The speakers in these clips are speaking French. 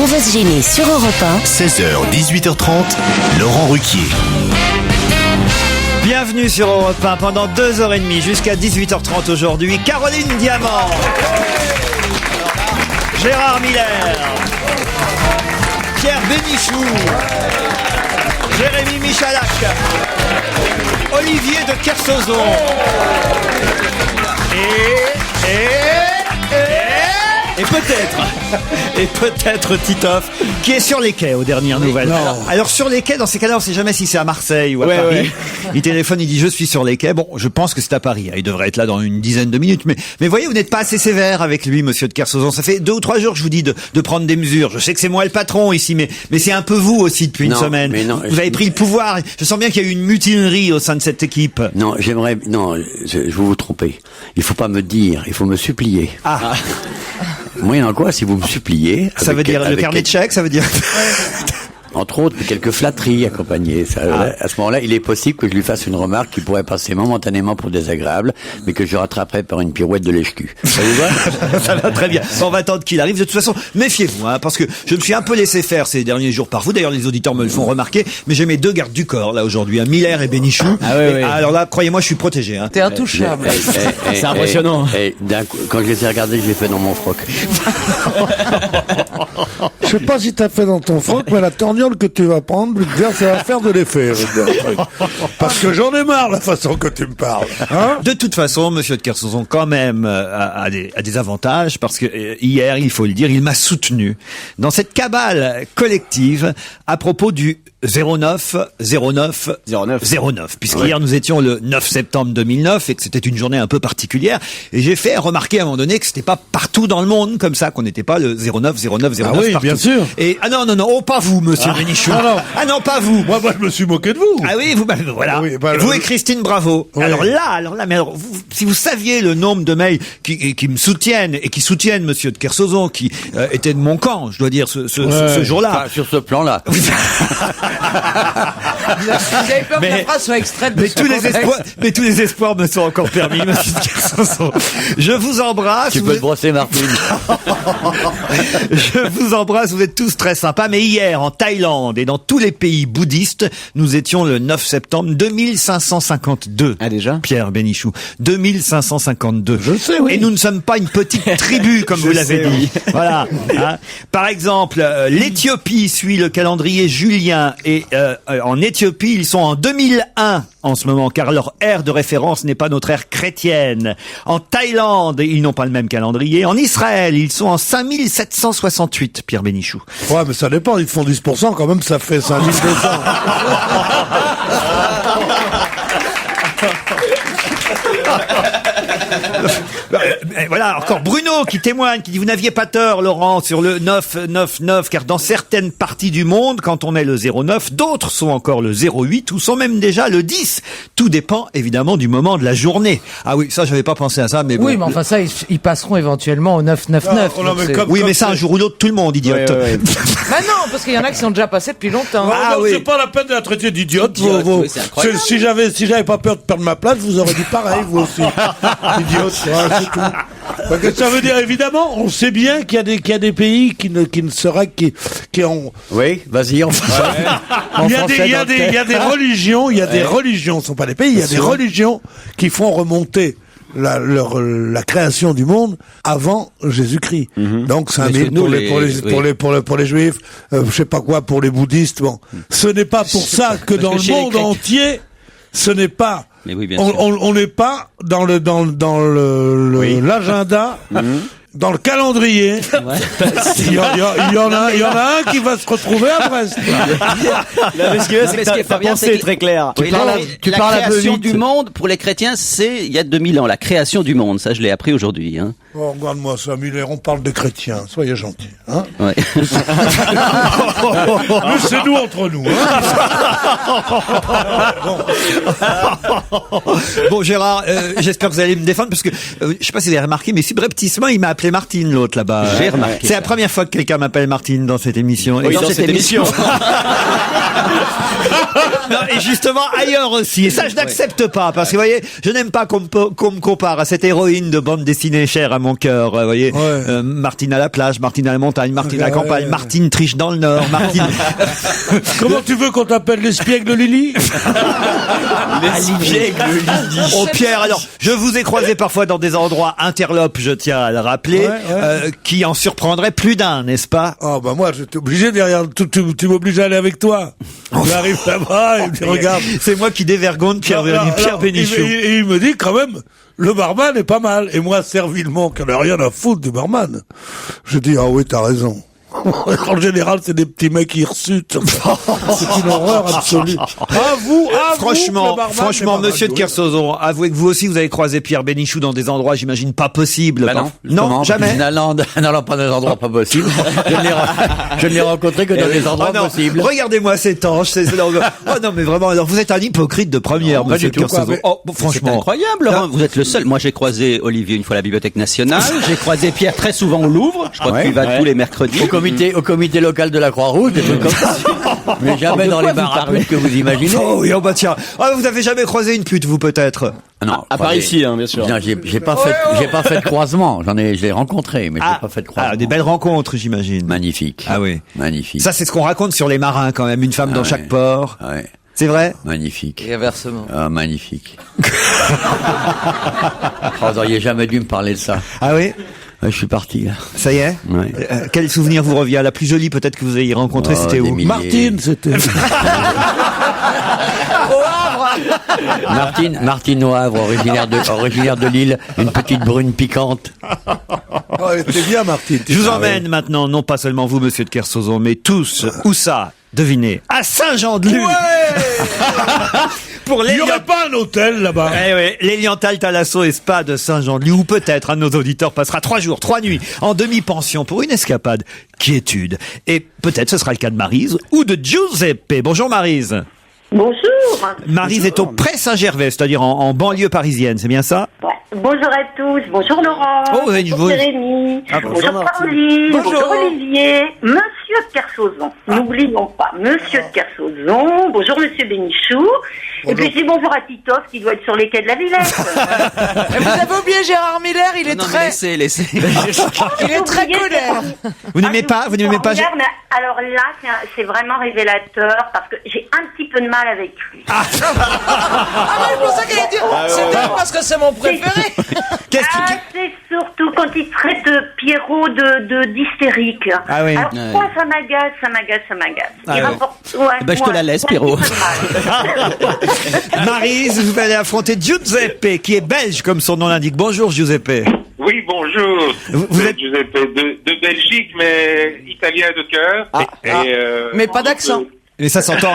On va se gêner sur Europe 1. 16h, 18h30, Laurent Ruquier. Bienvenue sur Europe 1 pendant 2h30 jusqu'à 18h30 aujourd'hui. Caroline Diamant, Gérard Miller, Pierre Bénichou, Jérémy Michalak, Olivier de Kersauzon et peut-être Titoff, qui est sur les quais aux dernières nouvelles. Alors sur les quais, dans ces cas-là, on sait jamais si c'est à Marseille ou à Paris. Ouais. Il téléphone, il dit je suis sur les quais. Bon, je pense que c'est à Paris. Il devrait être là dans une dizaine de minutes. Mais voyez, vous n'êtes pas assez sévère avec lui, monsieur de Kersauzon. Ça fait 2 ou 3 jours que je vous dis de prendre des mesures. Je sais que c'est moi le patron ici, mais c'est un peu vous aussi depuis une semaine. Vous avez pris le pouvoir. Je sens bien qu'il y a eu une mutinerie au sein de cette équipe. Non, vous vous trompez. Il faut pas me dire, il faut me supplier. Ah. Moyennant quoi, si vous me suppliez... Ça veut dire le carnet de chèques, ça veut dire... Entre autres, quelques flatteries accompagnées. À ce moment-là, il est possible que je lui fasse une remarque qui pourrait passer momentanément pour désagréable, mais que je rattraperai par une pirouette de lèche-cul. Ça vous va? Ça va très bien. On va attendre qu'il arrive. De toute façon, méfiez-vous, parce que je me suis un peu laissé faire ces derniers jours par vous. D'ailleurs, les auditeurs me le font remarquer. Mais j'ai mes 2 gardes du corps, là, aujourd'hui, Miller et Bénichou. Oui. Alors là, croyez-moi, je suis protégé. T'es intouchable. C'est impressionnant. D'un coup, quand je les ai regardés, je l'ai fait dans mon froc. Je sais pas si t'as fait dans ton froc, mais la torgnole que tu vas prendre, ça va faire de l'effet. Parce que j'en ai marre la façon que tu me parles. De toute façon, monsieur de Kersauzon, quand même, a des avantages, parce que hier, il faut le dire, il m'a soutenu dans cette cabale collective à propos du 09, puisque hier nous étions le 9 septembre 2009 et que c'était une journée un peu particulière, et j'ai fait remarquer à un moment donné que c'était pas partout dans le monde comme ça, qu'on n'était pas le 09 Ah oui, partout. bien sûr. Et non, pas vous, monsieur Bénichou. Ah non, pas vous. Moi, je me suis moqué de vous. Ah oui, voilà. Oui, vous et Christine Bravo. Oui. Alors là, si vous saviez le nombre de mails qui me soutiennent et qui soutiennent monsieur de Kersauzon, qui était de mon camp, je dois dire, ce jour-là. Enfin, sur ce plan-là. Vous avez peur que la phrase soit extraite de tous les espoirs me sont encore permis, monsieur de Kersauzon. Je vous embrasse. Tu peux te brosser, Martine. Je vous embrasse, vous êtes tous très sympas. Mais hier, en Thaïlande et dans tous les pays bouddhistes, nous étions le 9 septembre 2552. Ah, déjà? Pierre Bénichou. 2552. Je sais, oui. Et nous ne sommes pas une petite tribu, comme vous l'avez dit. Voilà. Par exemple, l'Éthiopie suit le calendrier julien et en Éthiopie, ils sont en 2001 en ce moment, car leur ère de référence n'est pas notre ère chrétienne. En Thaïlande, ils n'ont pas le même calendrier. En Israël, ils sont en 5768, Pierre Bénichou. Ouais, mais ça dépend, ils font 10%, quand même, ça fait 5200. Voilà, encore Bruno qui témoigne, qui dit: vous n'aviez pas tort, Laurent, sur le 999, car dans certaines parties du monde, quand on est le 09, d'autres sont encore le 08 ou sont même déjà le 10. Tout dépend évidemment du moment de la journée. Ah oui, ça j'avais pas pensé à ça, mais bon. Oui, mais enfin ça, ils passeront éventuellement au 999. Mais ça, un jour ou l'autre, tout le monde idiote. Ouais. Bah non, parce qu'il y en a qui sont déjà passés depuis longtemps. C'est pas la peine de la traiter d'idiote. Si j'avais pas peur de perdre ma place, vous aurez dit pareil, vous aussi. Idiote, c'est tout. Parce que ça veut dire, évidemment, on sait bien qu'il y a des pays qui ont... Oui, vas-y, on fait ça. Il y a des religions, ce sont pas des pays, il y a des religions qui font remonter la création du monde avant Jésus-Christ. Donc 5000 pour les juifs, je sais pas quoi pour les bouddhistes. Bon, ce n'est pas pour ça que dans le monde entier, ce n'est pas. Mais oui, bien on n'est pas dans l'agenda. Dans le calendrier, il y en a un qui va se retrouver à Brest. Ce qui est pas bien, c'est très clair. Tu parles la création du monde, pour les chrétiens, c'est il y a 2000 ans, la création du monde. Ça, je l'ai appris aujourd'hui. Oh, regarde-moi ça, Miller, on parle des chrétiens. Soyez gentils. Ouais. Laissez-nous entre nous. Bon, Gérard, j'espère que vous allez me défendre, parce que je sais pas si vous avez remarqué, mais subrepticement, il m'a appelé s'appelait Martine, l'autre là-bas. J'ai remarqué C'est la ça. première fois que quelqu'un m'appelle Martine dans cette émission. Oui, dans cette émission. Non, et justement ailleurs aussi. Et ça, je n'accepte pas parce que, vous voyez, je n'aime pas qu'on me compare à cette héroïne de bande dessinée chère à mon cœur. Vous voyez, Martine à la plage, Martine à la montagne, Martine à la campagne, Martine triche dans le Nord, Martine. Comment tu veux qu'on t'appelle l'espiègle Lily? Oh Pierre, alors je vous ai croisé parfois dans des endroits interlopes, je tiens à le rappeler, qui en surprendraient plus d'un, n'est-ce pas? Oh bah moi j'étais obligé derrière, tu m'obliges à aller avec toi. J'arrive là-bas et il me dit regarde. C'est moi qui dévergonde Pierre Bénichou. Et il me dit quand même, le barman est pas mal. Et moi, servilement, qui en a rien à foutre du barman, je dis ah oui t'as raison. En général, c'est des petits mecs hirsutent. C'est une horreur absolue. Franchement, monsieur de Kersauzon, avouez que vous aussi, vous avez croisé Pierre Bénichou dans des endroits, j'imagine, pas possibles. Bah non, jamais. Non, pas dans des endroits pas possibles. Je ne l'ai rencontré que dans des endroits possibles. Regardez-moi cet ange. Oh non, mais vraiment, alors vous êtes un hypocrite de première, monsieur de Kersauzon. Oh, C'est franchement. incroyable, Laurent. Vous êtes le seul. Moi, j'ai croisé Olivier une fois à la Bibliothèque nationale. J'ai croisé Pierre très souvent au Louvre. Je crois qu'il va tous les mercredis. Au comité local de la Croix-Rouge, des trucs comme ça. Mais jamais dans les bars à putes que vous imaginez. Oh oui, oh bah tiens. Ah, vous avez jamais croisé une pute, vous peut-être? Non, À part ici, bien sûr. Non, j'ai pas fait de croisement. Je l'ai rencontré, mais j'ai pas fait de croisement. Ah, des belles rencontres, j'imagine. Magnifique. Ah oui. Magnifique. Ça, c'est ce qu'on raconte sur les marins, quand même. Une femme dans chaque port. Ouais. C'est vrai? Magnifique. Et inversement. Ah, magnifique. Vous auriez jamais dû me parler de ça. Ah oui? Ouais, je suis parti, là. Ça y est? Ouais. Quel souvenir vous revient? La plus jolie, peut-être, que vous ayez rencontrée, Oh, c'était des où? milliers. Martine, c'était. Martine au Havre, originaire de Lille, une petite brune piquante. Oh, elle était bien, Martine. Je vous emmène maintenant, non pas seulement vous, monsieur de Kersauzon, mais tous, où ça? Devinez, à Saint-Jean-de-Luz. Pour Il n'y aurait pas un hôtel là-bas. Eh oui, l'Eliantal Thalasso et Spa de Saint-Jean-de-Luz, où peut-être un de nos auditeurs passera 3 jours, 3 nuits en demi-pension pour une escapade quiétude. Et peut-être ce sera le cas de Maryse ou de Giuseppe. Bonjour Maryse. Bonjour. Maryse est au Pré-Saint-Gervais, c'est-à-dire en banlieue parisienne, c'est bien ça? Ouais. Bonjour à tous. Bonjour Laurent. Oh, vous avez une bonjour voix- Jérémy. bonjour, bonjour Martine. Pauline. Bonjour. Bonjour Olivier. Monsieur de Kersauzon. N'oublions pas. Monsieur de Kersauzon. Bonjour Monsieur Bénichou. Et puis je dis bonjour à Titoff qui doit être sur les quais de la Villette. Et vous avez oublié Gérard Miller, il est Non, mais très, laissez. il est très Oubliez colère. Vous n'aimez pas, vous n'aimez pas... Regarde, mais alors là, c'est vraiment révélateur parce que j'ai un petit peu de mal avec lui. Ah, mais je pensais qu'elle allait dire, c'est bien parce que c'est mon préféré. C'est surtout quand il traite Pierrot d'hystérique. Ah oui. Alors Ouais. moi, ça m'agace. Ah Il ouais. rapporte- Ben, je te la laisse, Pierrot. Maryse, vous allez affronter Giuseppe, qui est belge, comme son nom l'indique. Bonjour Giuseppe. Oui, bonjour. Vous êtes- Giuseppe de Belgique, mais italien de cœur. Mais pas d'accent. Mais ça s'entend,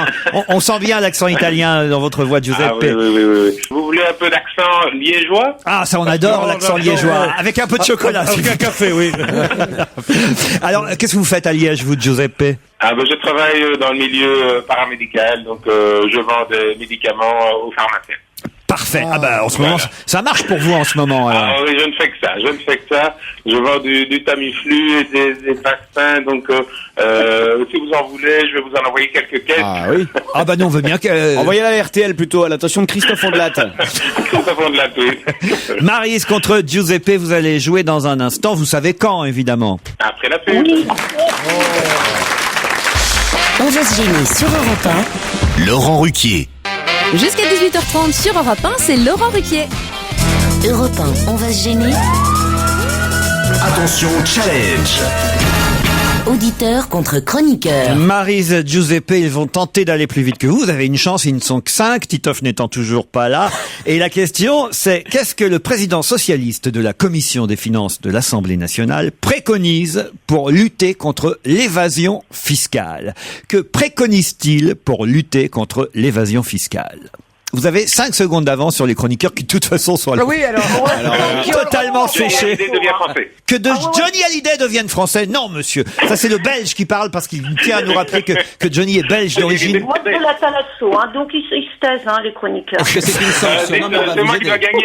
on sent bien l'accent italien dans votre voix, Giuseppe. Ah oui. Vous voulez un peu d'accent liégeois? Ah, ça on adore l'accent liégeois, avec un peu de chocolat. Avec un café, oui. Alors, qu'est-ce que vous faites à Liège, vous, Giuseppe? Ah ben, je travaille dans le milieu paramédical, donc je vends des médicaments aux pharmaciens. Parfait. Ah bah, en ce moment, ça marche pour vous en ce moment. alors. Ah oui, je ne fais que ça. Je vends du Tamiflu et des vaccins, donc si vous en voulez, je vais vous en envoyer quelques caisses. Ah oui. Ah bah non, on veut bien que... Envoyez la RTL plutôt à l'attention de Christophe Ondelat. Christophe Ondelat, oui. Maryse contre Giuseppe, vous allez jouer dans un instant. Vous savez quand, évidemment. Après la pub. On va se gêner sur Europe Laurent Ruquier. Jusqu'à 18h30 sur Europe 1, c'est Laurent Ruquier. 1. Europe 1, on va se gêner. Attention, challenge. Auditeur contre chroniqueur. Maryse, Giuseppe, ils vont tenter d'aller plus vite que vous. Vous avez une chance, ils ne sont que 5, Titoff n'étant toujours pas là. Et la question, c'est qu'est-ce que le président socialiste de la Commission des finances de l'Assemblée nationale préconise pour lutter contre l'évasion fiscale? Que préconise-t-il pour lutter contre l'évasion fiscale? Vous avez 5 secondes d'avance sur les chroniqueurs qui de toute façon sont totalement séchés. Que Johnny Hallyday devienne français. Non, monsieur. Ça, c'est le Belge qui parle parce qu'il tient à nous rappeler que Johnny est belge d'origine. Moi, de la Talasso, donc ils se taisent, les chroniqueurs. Est-ce que c'est une sanction? C'est moi qui dois gagner,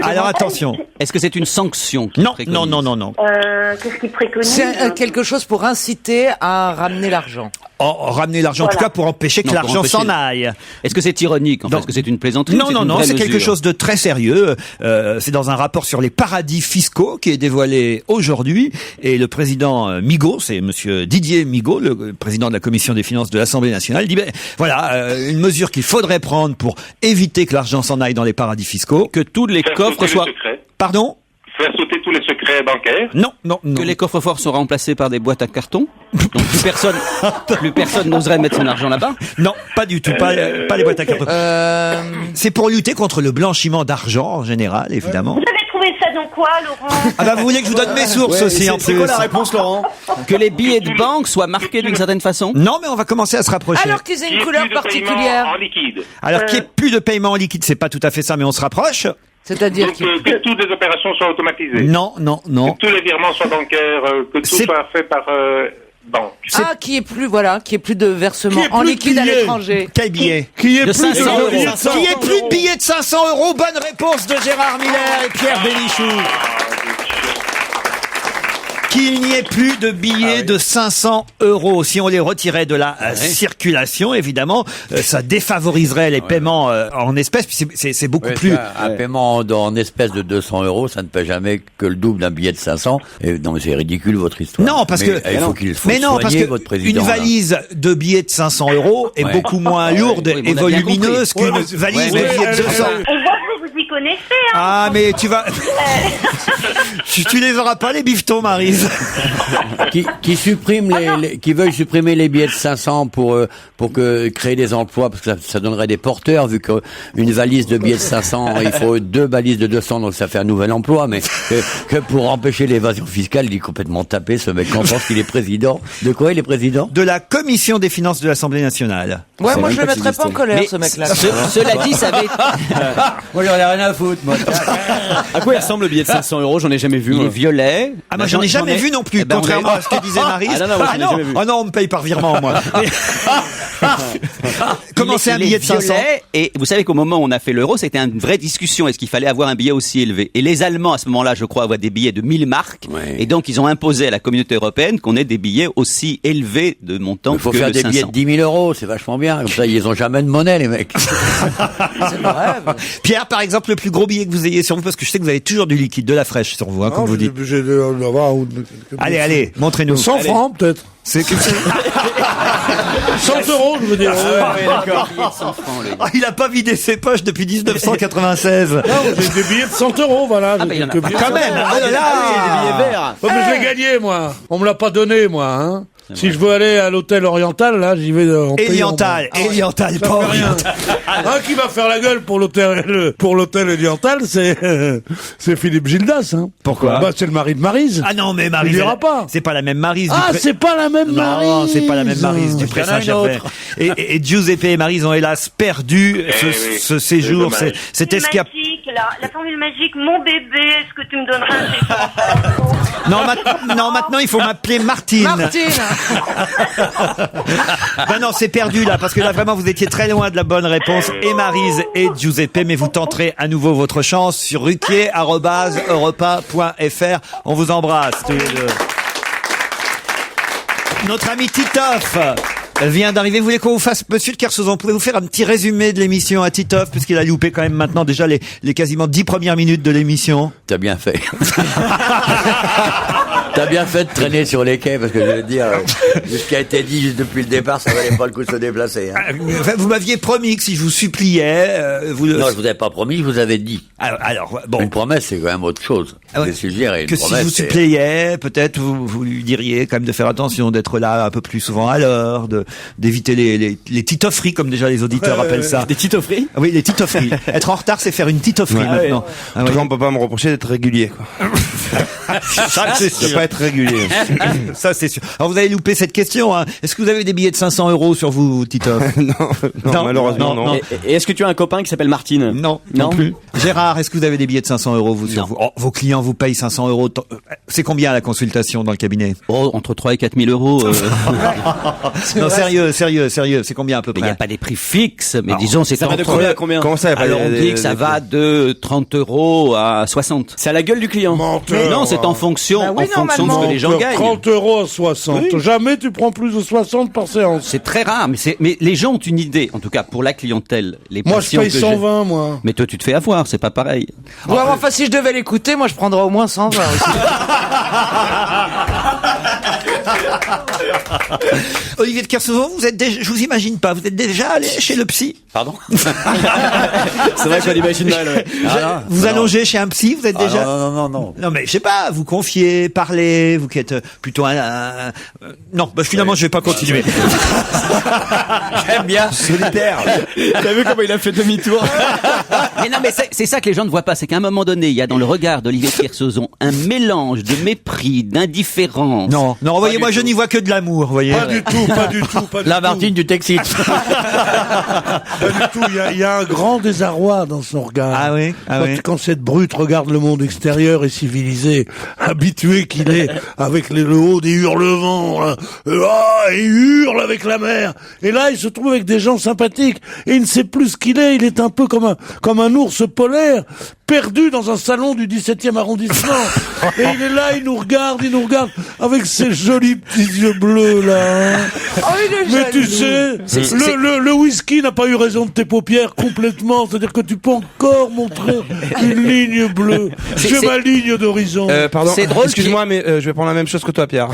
Alors attention. Est-ce que c'est une sanction? Non. Qu'est-ce qu'ils préconisent? C'est quelque chose pour inciter à ramener l'argent. Ramener l'argent, en tout cas pour empêcher que l'argent s'en aille. Est-ce que c'est ironique? Est-ce que c'est une plaisanterie? Non, c'est quelque chose de très sérieux. C'est dans un rapport sur les paradis fiscaux qui est dévoilé aujourd'hui. Et le président Migaud, c'est monsieur Didier Migaud, le président de la commission des finances de l'Assemblée nationale, dit une mesure qu'il faudrait prendre pour éviter que l'argent s'en aille dans les paradis fiscaux. Que tous les coffres soient... Pardon? Faire sauter tous les secrets bancaires. Non. Que les coffres-forts sont remplacés par des boîtes à carton. Donc plus personne n'oserait mettre son argent là-bas. Non, pas du tout. Pas les boîtes à carton. C'est pour lutter contre le blanchiment d'argent en général, évidemment. Vous avez trouvé ça dans quoi, Laurent? Vous voulez que je vous donne mes sources aussi en plus. C'est quoi la réponse, Laurent? Que les billets de banque soient marqués d'une certaine façon? Non, mais on va commencer à se rapprocher. Alors qu'ils aient une couleur particulière. En liquide. Alors qu'il n'y ait plus de paiement en liquide, c'est pas tout à fait ça, mais on se rapproche. C'est-à-dire que toutes les opérations soient automatisées. Non. Que tous les virements soient bancaires, que tout soit fait par banque. qu'il n'y ait plus de versement en liquide à l'étranger. Quel billet? Qui est De plus 500 euros. Qu'il n'y ait plus de billets de 500 euros. Bonne réponse de Gérard Miller et Pierre Bénichou. Qu'il n'y ait plus de billets de 500 euros. Si on les retirait de la circulation, évidemment, ça défavoriserait les paiements en espèces. Puis c'est beaucoup plus... Un paiement en espèces de 200 euros, ça ne paie jamais que le double d'un billet de 500. Et non, mais c'est ridicule votre histoire. Non, parce que votre président. Une valise de billets de 500 euros est beaucoup moins lourde et volumineuse qu'une valise de billets de 200. On voit que vous y connaissez, Ah, mais tu vas... tu les auras pas, les bifetons, Maryse. qui veulent supprimer les billets de 500 pour créer des emplois, parce que ça donnerait des porteurs, vu qu'une valise de billets de 500, il faut 2 valises de 200, donc ça fait un nouvel emploi, mais que pour empêcher l'évasion fiscale, il est complètement tapé, ce mec. On pense qu'il est président. De quoi il est président? De la commission des finances de l'Assemblée nationale. Ouais, moi je le mettrais pas en colère, ce mec-là. Cela dit, ça avait... Moi j'en ai rien à foutre, moi. À quoi il ressemble le billet de 500 euros? J'en ai jamais vu. Il est violet. Ah, moi j'en ai jamais vu non plus, contrairement à ce que disait Maryse. Ah non, on me paye par virement, moi. Comment c'est un billet de 500? Et vous savez qu'au moment où on a fait l'euro, c'était une vraie discussion. Est-ce qu'il fallait avoir un billet aussi élevé? Et les Allemands, à ce moment-là, je crois, avaient des billets de 1000 marks. Ouais. Et donc, ils ont imposé à la communauté européenne qu'on ait des billets aussi élevés de montant que 500. Il faut faire des billets de 10 000 euros, c'est vachement bien. Comme ça, ils ont jamais de monnaie, les mecs. C'est vrai. Pierre, par exemple, le plus gros billet que vous ayez sur vous, parce que je sais que vous avez toujours du liquide, de la fraîche sur vous, comme vous dites. Allez, montrez-nous. 100 francs, peut-être. C'est que 100 euros, je veux dire. Il a pas vidé ses poches depuis 1996. Non, j'ai des billets de 100 euros, voilà. Ah, il y en a quand même. Ah là là. Des billets verts. Mais je l'ai gagné, moi. On me l'a pas donné, moi, hein. Si je veux aller à l'hôtel oriental, là, j'y vais en Oriental, pas rien. Qui va faire la gueule pour l'hôtel oriental, c'est Philippe Gildas, hein. Pourquoi? C'est le mari de Maryse. Ah non, mais Maryse. Il ira pas. C'est pas la même Maryse. C'est pas la même Maryse. Non, c'est pas la même Maryse du Pré-Saint-Gervais. Et Giuseppe et Maryse ont hélas perdu ce séjour. Cette escape. La formule magique, mon bébé, est-ce que tu me donneras un Non, maintenant il faut m'appeler Martine. Non, c'est perdu là, parce que là vraiment vous étiez très loin de la bonne réponse. Et Maryse et Giuseppe, mais vous tenterez à nouveau votre chance sur ruquier@europe1.fr. On vous embrasse tous les deux. Notre ami Titoff vient d'arriver. Vous voulez qu'on vous fasse, monsieur de Kersauzon, pouvez-vous faire un petit résumé de l'émission à Titoff, puisqu'il a loupé quand même maintenant déjà les quasiment 10 premières minutes de l'émission? T'as bien fait. T'as bien fait de traîner sur les quais, parce que je veux dire, ce qui a été dit juste depuis le départ, ça valait pas le coup de se déplacer. Hein. Vous m'aviez promis que si je vous suppliais... Non, je vous avais pas promis, je vous avais dit. Alors bon. Une promesse, c'est quand même autre chose. Ouais. Que si je vous suppliais, peut-être vous lui diriez quand même de faire attention, d'être là un peu plus souvent à l'heure, de d'éviter les titofferies, comme déjà les auditeurs appellent ça. Des titoffries? Oui, les titoffries. Être en retard, c'est faire une titoffrie maintenant. En tout cas, on peut pas me reprocher d'être régulier, quoi. Ça, c'est sûr. De pas être régulier. Ça, c'est sûr. Alors, vous avez loupé cette question, hein. Est-ce que vous avez des billets de 500 € sur vous, Titoff? Non, malheureusement, non. Et est-ce que tu as un copain qui s'appelle Martine? Non plus. Gérard, est-ce que vous avez des billets de 500 € vous, sur vous? Oh, vos clients vous payent 500 €. C'est combien la consultation dans le cabinet? Oh, entre 3 et 4 000 euros. Non, sérieux. C'est combien à peu près? Il n'y a pas des prix fixes, mais Non. disons, c'est Ça va de entre... combien à combien? Comment ça? Alors, on dit que ça va de 30 € à 60. C'est à la gueule du client. Menteur. Non, c'est en fonction, Bah oui, en fonction de ce que les gens gagnent. 30 € à 60. Oui. Jamais tu prends plus de 60 par séance. C'est très rare, mais les gens ont une idée, en tout cas pour la clientèle. Les Moi, je patients paye que 120, moi. Mais toi, tu te fais avoir, c'est pas pareil. Ouais, enfin, si je devais l'écouter, moi, je prendrais au moins 120 aussi. Olivier de Kersauzon, je vous imagine pas, vous êtes déjà allé chez le psy? Pardon? C'est vrai qu'on imagine mal, ouais. Vous allongez chez un psy, vous êtes déjà? Non. Non, mais je sais pas, vous confiez, parlez, vous qui êtes plutôt non, finalement, je vais pas continuer. J'aime bien. Solitaire. T'as vu comment il a fait demi-tour? Mais non, mais c'est ça que les gens ne voient pas, c'est qu'à un moment donné, il y a dans le regard d'Olivier de Kersauzon un mélange de mépris, d'indifférence. Non, voyez-moi, je n'y vois que de l'amour, vous voyez. Pas du tout. La Martine du Texit. Pas du tout. Il y a un grand désarroi dans son regard. Ah oui? Quand cette brute regarde le monde extérieur et civilisé, habitué qu'il est avec le haut des hurlements, là. Il hurle avec la mer. Et là, il se trouve avec des gens sympathiques. Et il ne sait plus ce qu'il est. Il est un peu comme un ours polaire, perdu dans un salon du 17e arrondissement. Et il est là, il nous regarde avec ses jolis petits yeux bleus, là. Hein. Oh, il est Mais tu jaloux. sais, le whisky n'a pas eu raison de tes paupières complètement. C'est-à-dire que tu peux encore montrer une ligne bleue. J'ai ma ligne d'horizon. Pardon, C'est drôle excuse-moi, mais je vais prendre la même chose que toi, Pierre.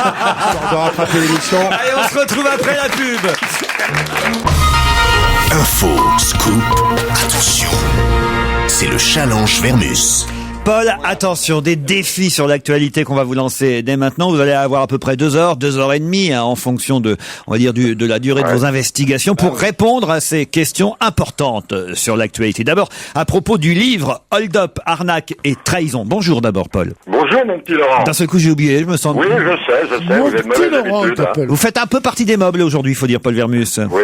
On doit rattraper l'émission. Allez, on se retrouve après la pub. Info, scoop, attention. C'est le challenge Vermus. Paul, attention, des défis sur l'actualité qu'on va vous lancer dès maintenant. Vous allez avoir à peu près 2 heures et demie, hein, en fonction de, on va dire, de la durée de vos investigations pour répondre à ces questions importantes sur l'actualité. D'abord, à propos du livre Hold Up, Arnaque et Trahison. Bonjour d'abord, Paul. Bonjour, mon petit Laurent. D'un seul coup, j'ai oublié, je me sens... Oui, je sais, vous êtes mauvaise habitude. Hein. Vous faites un peu partie des meubles aujourd'hui, il faut dire, Paul Vermus. Oui.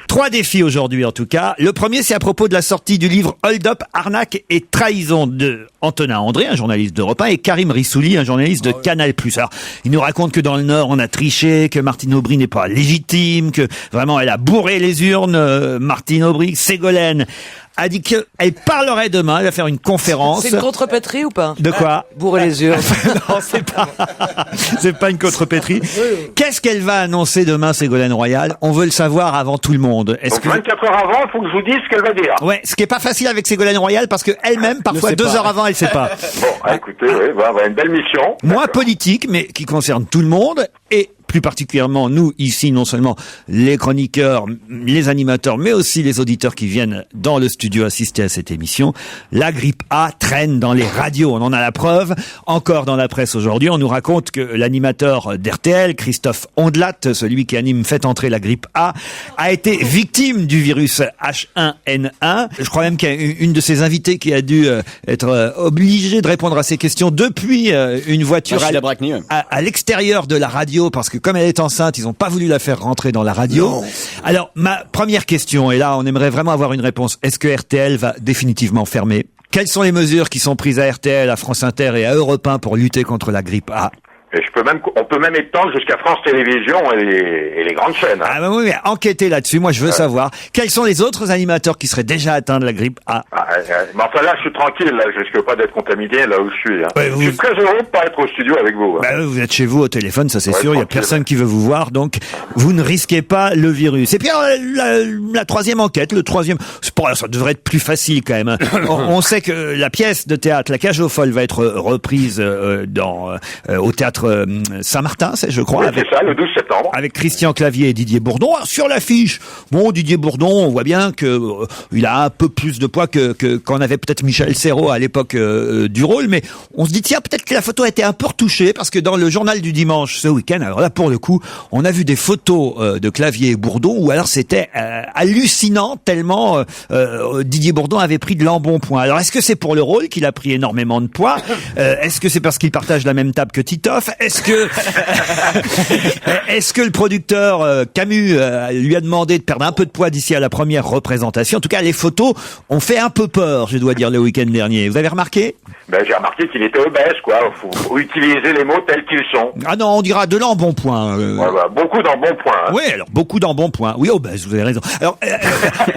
3 défis aujourd'hui, en tout cas. Le premier, c'est à propos de la sortie du livre Hold Up, Arnaque et Trahison de Antonin André, un journaliste d'Europe 1, et Karim Rissouli, un journaliste de Canal+. Alors, il nous raconte que dans le Nord, on a triché, que Martine Aubry n'est pas légitime, que vraiment, elle a bourré les urnes, Martine Aubry. Ségolène a dit qu'elle parlerait demain, elle va faire une conférence. C'est une contrepétrie ou pas? De quoi? Bourrer les urnes. Non, c'est pas une contrepétrie. Qu'est-ce qu'elle va annoncer demain, Ségolène Royal? On veut le savoir avant tout le monde. Donc 24 heures avant, il faut que je vous dise ce qu'elle va dire. Ouais, ce qui est pas facile avec Ségolène Royal parce que elle-même, parfois 2 heures avant, elle sait pas. Bon, écoutez, une belle mission. Moins politique, mais qui concerne tout le monde et plus particulièrement nous ici, non seulement les chroniqueurs, les animateurs, mais aussi les auditeurs qui viennent dans le studio assister à cette émission. La grippe A traîne dans les radios, on en a la preuve. Encore dans la presse aujourd'hui, on nous raconte que l'animateur d'RTL, Christophe Ondelat, celui qui anime Faites entrer la grippe A, a été victime du virus H1N1. Je crois même qu'il y a une de ses invités qui a dû être obligée de répondre à ces questions depuis une voiture à l'extérieur de la radio, parce que comme elle est enceinte, ils n'ont pas voulu la faire rentrer dans la radio. Non. Alors, ma première question, et là, on aimerait vraiment avoir une réponse. Est-ce que RTL va définitivement fermer? Quelles sont les mesures qui sont prises à RTL, à France Inter et à Europe 1 pour lutter contre la grippe A? Et on peut même étendre jusqu'à France Télévisions et les grandes chaînes. Hein. Ah bah oui, mais enquêtez là-dessus. Moi, je veux savoir quels sont les autres animateurs qui seraient déjà atteints de la grippe A. Mais enfin là, je suis tranquille. Là, je risque pas d'être contaminé là où je suis. Hein. Ouais, je suis très heureux de pas être au studio avec vous. Hein. Bah, vous êtes chez vous au téléphone, ça c'est sûr. Il y a personne qui veut vous voir, donc vous ne risquez pas le virus. Et puis la troisième enquête, le troisième, ça devrait être plus facile quand même. Hein. On sait que la pièce de théâtre, La Cage aux Folles, va être reprise au théâtre théâtre Saint-Martin, je crois. Oui, c'est ça, le 12 septembre. Avec Christian Clavier et Didier Bourdon. Alors, sur l'affiche, bon, Didier Bourdon, on voit bien que il a un peu plus de poids qu'en avait peut-être Michel Serrault à l'époque du rôle, mais on se dit tiens, peut-être que la photo a été un peu retouchée, parce que dans le journal du dimanche ce week-end, alors là pour le coup, on a vu des photos de Clavier et Bourdon, où alors c'était hallucinant tellement Didier Bourdon avait pris de l'embonpoint. Alors est-ce que c'est pour le rôle qu'il a pris énormément de poids? Est-ce que c'est parce qu'il partage la même table que Titoff? Est-ce que le producteur Camus lui a demandé de perdre un peu de poids d'ici à la première représentation? En tout cas, les photos ont fait un peu peur, je dois dire, le week-end dernier. Vous avez remarqué? J'ai remarqué qu'il était obèse, quoi. Faut utiliser les mots tels qu'ils sont. Ah non, on dira de l'embonpoint. Beaucoup d'embonpoint. Hein. Oui, alors beaucoup d'embonpoint. Oui, obèse, vous avez raison. Alors,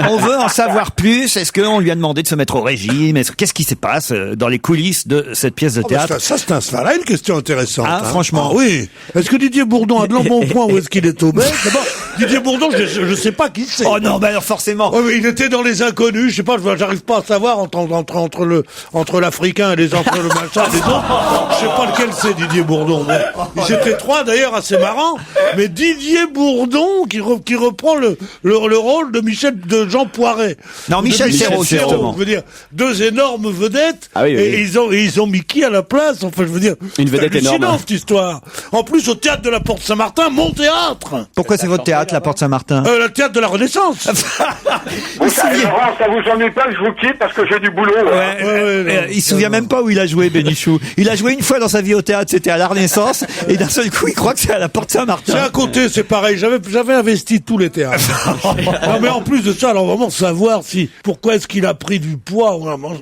on veut en savoir plus. Est-ce qu'on lui a demandé de se mettre au régime? Qu'est-ce qui se passe dans les coulisses de cette pièce de théâtre? Ça, c'est là une question intéressante. Ah, franchement. Oui. Est-ce que Didier Bourdon a de l'embonpoint ou est-ce qu'il est obèse? D'abord, Didier Bourdon, je sais pas qui c'est. Oh non, alors forcément. Oh, mais il était dans les inconnus. Je sais pas, j'arrive pas à savoir entre l'Africain et entre le machin des autres. Je sais pas lequel c'est Didier Bourdon. Mais ils étaient trois d'ailleurs, assez marrants. Mais Didier Bourdon qui reprend le rôle de Jean Poiret. Non, Michel Serrault. Je veux dire, deux énormes vedettes. Ah oui, et ils ont mis qui à la place? Enfin, je veux dire, une vedette énorme. Cette histoire. En plus, au théâtre de la Porte Saint-Martin, mon théâtre. Pourquoi c'est votre théâtre, la Porte Saint-Martin? Le théâtre de la Renaissance. Laurent, ça vous ennuie pas que je vous quitte parce que j'ai du boulot. Il se souvient même pas où il a joué, Bénichou. Il a joué une fois dans sa vie au théâtre, c'était à la Renaissance, et d'un seul coup, il croit que c'est à la Porte Saint-Martin. C'est à côté, c'est pareil. J'avais investi tous les théâtres. Non, mais en plus de ça, alors vraiment savoir pourquoi est-ce qu'il a pris du poids.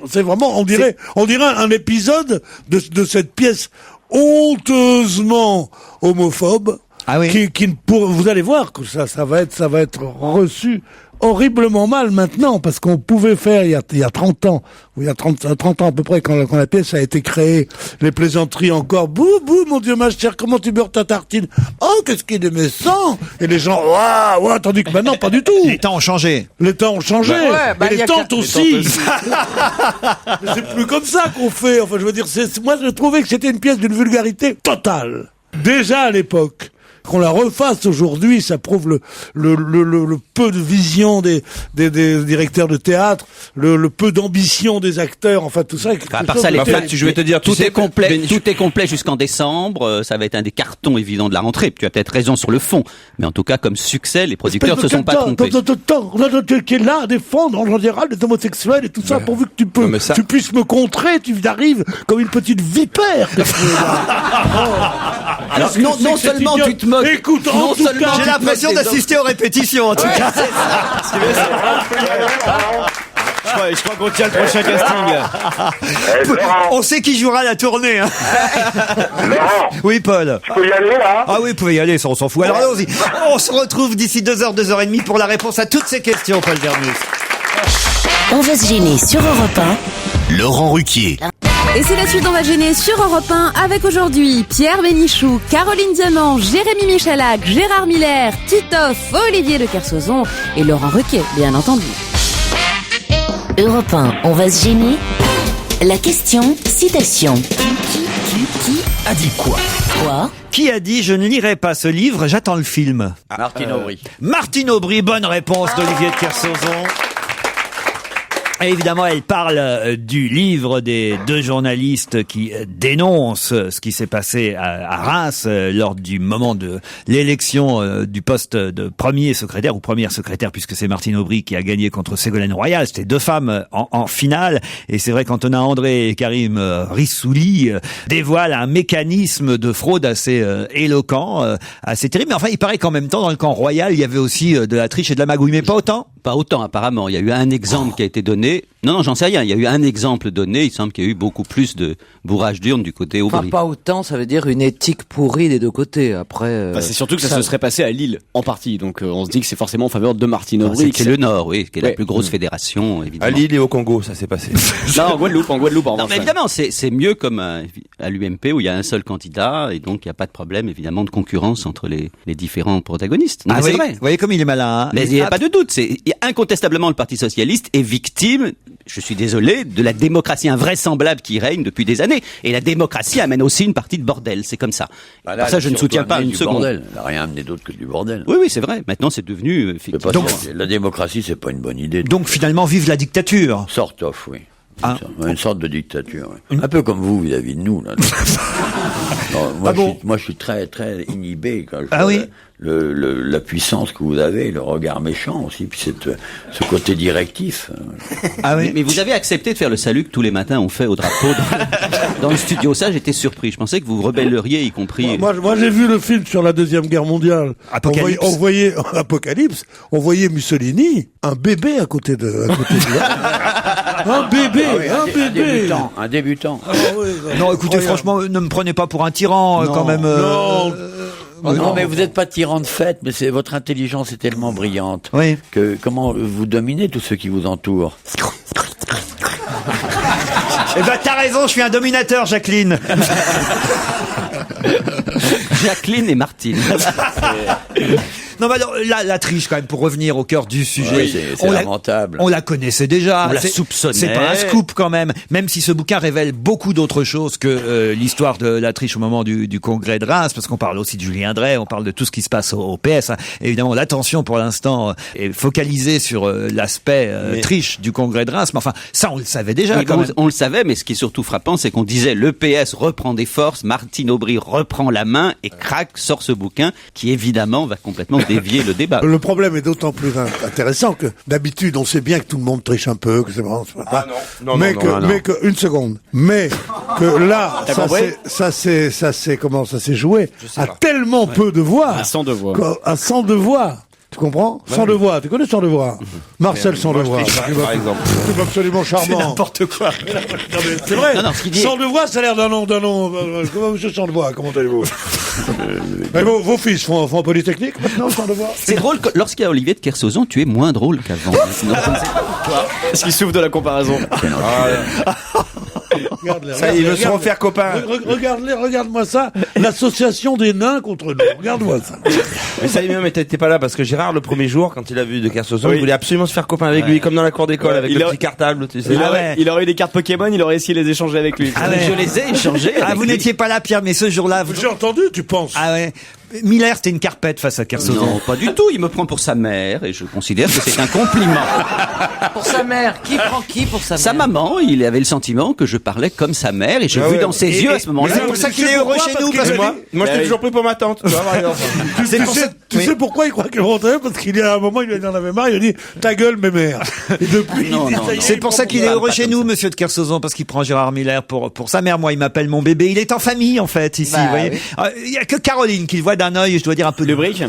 C'est vraiment, on dirait un épisode de cette pièce honteusement homophobe. Ah oui. Vous allez voir que ça va être reçu horriblement mal maintenant, parce qu'on pouvait faire il y a 30 ans, ou il y a 30 ans à peu près, quand la pièce a été créée, les plaisanteries encore, bouh, mon Dieu, ma chère, comment tu beurres ta tartine? Oh, qu'est-ce qu'il est méchant! Et les gens, waouh, tandis que maintenant, pas du tout! Les temps ont changé. Les temps ont changé. Et les tantes aussi. Mais c'est plus comme ça qu'on fait. Enfin, je veux dire, moi, je trouvais que c'était une pièce d'une vulgarité totale. Déjà à l'époque. Qu'on la refasse aujourd'hui, ça prouve le peu de vision des directeurs de théâtre, le peu d'ambition des acteurs, enfin tout ça. À part ça, je vais te dire, tout est complet jusqu'en décembre. Ça va être un des cartons évidents de la rentrée. Tu as peut-être raison sur le fond, mais en tout cas, comme succès, les producteurs se sont pas trompés. Tu es là à défendre en général les homosexuels et tout ça, pourvu que tu puisses me contrer, tu arrives comme une petite vipère. Alors, non seulement tu te moques. Écoute, non seulement j'ai l'impression d'assister aux répétitions, en tout cas. Je crois qu'on tient le prochain casting. On sait qui jouera la tournée. Hein. Laurent. Oui, Paul. Je peux y aller, là? Ah oui, vous pouvez y aller, ça, on s'en fout. Alors allons-y. On se retrouve d'ici 2h, 2h30 pour la réponse à toutes ces questions, Paul Vermus. On va se gêner sur Europe 1. Laurent Ruquier. Et c'est la suite, on va gêner sur Europe 1 avec aujourd'hui Pierre Bénichou, Caroline Diamant, Jérémy Michalak, Gérard Miller, Titoff, Olivier de Kersauzon et Laurent Ruquier, bien entendu. Europe 1, on va se gêner. La question, citation. Qui a dit quoi? Quoi? Qui a dit « Je ne lirai pas ce livre, j'attends le film » Martine Aubry. Martine Aubry, bonne réponse d'Olivier de Kersauzon. Et évidemment, elle parle du livre des deux journalistes qui dénoncent ce qui s'est passé à Reims lors du moment de l'élection du poste de premier secrétaire ou première secrétaire, puisque c'est Martine Aubry qui a gagné contre Ségolène Royal. C'était deux femmes en finale. Et c'est vrai qu'Antonin André et Karim Rissouli dévoilent un mécanisme de fraude assez éloquent, assez terrible. Mais enfin, il paraît qu'en même temps, dans le camp royal, il y avait aussi de la triche et de la magouille, mais pas autant. Pas autant, apparemment. Il y a eu un exemple qui a été donné. Non, j'en sais rien. Il y a eu un exemple donné. Il semble qu'il y a eu beaucoup plus de bourrage d'urne du côté Aubry. Enfin, pas autant, ça veut dire une éthique pourrie des deux côtés. Après, c'est surtout que ça se serait passé à Lille, en partie. Donc, on se dit que c'est forcément en faveur de Martine Aubry. C'est le Nord, oui, qui est la plus grosse fédération, évidemment. À Lille et au Congo, ça s'est passé. Non, en Guadeloupe, non, mais évidemment, c'est mieux comme à l'UMP où il y a un seul candidat et donc il n'y a pas de problème, évidemment, de concurrence entre les différents protagonistes. Non, c'est vrai. Vous voyez comme il est malin. Hein. Mais il n'y a pas de doute. Incontestablement, le Parti Socialiste est victime je suis désolé, de la démocratie invraisemblable qui règne depuis des années. Et la démocratie amène aussi une partie de bordel, c'est comme ça. Là, Pour ça, je ne soutiens pas une seconde. Bordel. Elle n'a rien amené d'autre que du bordel. Oui, c'est vrai. Maintenant, c'est devenu... Donc, la démocratie, c'est pas une bonne idée. Donc finalement, vive la dictature. Sort of, oui. Une sorte de dictature. Oui. Un peu comme vous vis-à-vis de nous. Là. Non, moi, je suis très, très inhibé quand je vois la puissance que vous avez, le regard méchant aussi, puis ce côté directif. Mais vous avez accepté de faire le salut que tous les matins on fait au drapeau dans le studio. Ça, j'étais surpris. Je pensais que vous rebelleriez, y compris... Moi, j'ai vu le film sur la Deuxième Guerre mondiale. Apocalypse. On voyait Apocalypse. On voyait Mussolini, un bébé à côté de un bébé, un débutant. Non, écoutez, franchement, ne me prenez pas pour un tyran, quand même. Non, mais vous n'êtes pas tyran de fait, mais votre intelligence est tellement brillante que comment vous dominez tous ceux qui vous entourent. Eh ben, t'as raison, je suis un dominateur, Jacqueline. Jacqueline et Martine. Non, mais alors, la triche, quand même, pour revenir au cœur du sujet. Oui, c'est lamentable. On la connaissait déjà. On la soupçonnait. C'est pas un scoop, quand même. Même si ce bouquin révèle beaucoup d'autres choses que l'histoire de la triche au moment du congrès de Reims, parce qu'on parle aussi de Julien Drey, on parle de tout ce qui se passe au PS. Hein. Évidemment, l'attention, pour l'instant, est focalisée sur l'aspect triche du congrès de Reims. Mais enfin, ça, on le savait déjà, quand même. On le savait, mais ce qui est surtout frappant, c'est qu'on disait le PS reprend des forces, Martine Aubry reprend la main, et crac, sort ce bouquin qui, évidemment, va complètement dévier le débat. Le problème est d'autant plus intéressant que d'habitude on sait bien que tout le monde triche un peu, que c'est bon, mais que une seconde, mais que là ça c'est comment ça s'est joué à tellement peu de voix, à 100 de voix, à 100 de voix. Tu comprends? Sans devoir. Tu connais Sans devoir? Marcel Sans devoir. Par exemple. C'est absolument charmant. C'est n'importe quoi. Non, mais c'est vrai. Sans devoir, ça a l'air d'un nom. Comment monsieur Sans devoir? Comment allez-vous? Mais vos fils font Polytechnique maintenant, Sans devoir? C'est drôle que lorsqu'il y a Olivier de Kersauzon, tu es moins drôle qu'avant. Sinon, je ne sais pas pourquoi. Est-ce qu'il souffre de la comparaison? Ça, ils veulent se refaire copains. Regarde-moi ça. L'association des nains contre nous. Regarde-moi ça. Mais ça y est, mais t'étais pas là parce que Gérard, le premier jour, quand il a vu de Kersauzon, il voulait absolument se faire copain avec lui, comme dans la cour d'école, avec le petit cartable, tu sais. Il aurait eu des cartes Pokémon, il aurait essayé de les échanger avec lui. Je les ai échangées. Vous n'étiez pas là, Pierre, mais ce jour-là... J'ai entendu, tu penses? Ah ouais. Miller, c'était une carpette face à Kersauzon. Non, pas du tout. Il me prend pour sa mère et je considère que c'est un compliment. Pour sa mère. Qui prend qui pour sa mère? Sa maman, il avait le sentiment que je parlais comme sa mère et j'ai vu dans ses yeux à ce moment-là. C'est pour ça qu'il est heureux chez nous. Parce que moi, je t'ai toujours pris pour ma tante. Tu sais pourquoi il croit qu'il rentrait? Parce qu'il y a un moment, il en avait marre, il a dit ta gueule, mes mères. Et depuis, c'est pour ça qu'il est heureux chez nous, monsieur de Kersauzon, parce qu'il prend Gérard Miller pour sa mère. Moi, il m'appelle mon bébé. Il est en famille, en fait, ici. Vous voyez. Il y a que Caroline qui le voit d'un œil, je dois dire, un peu lubrique.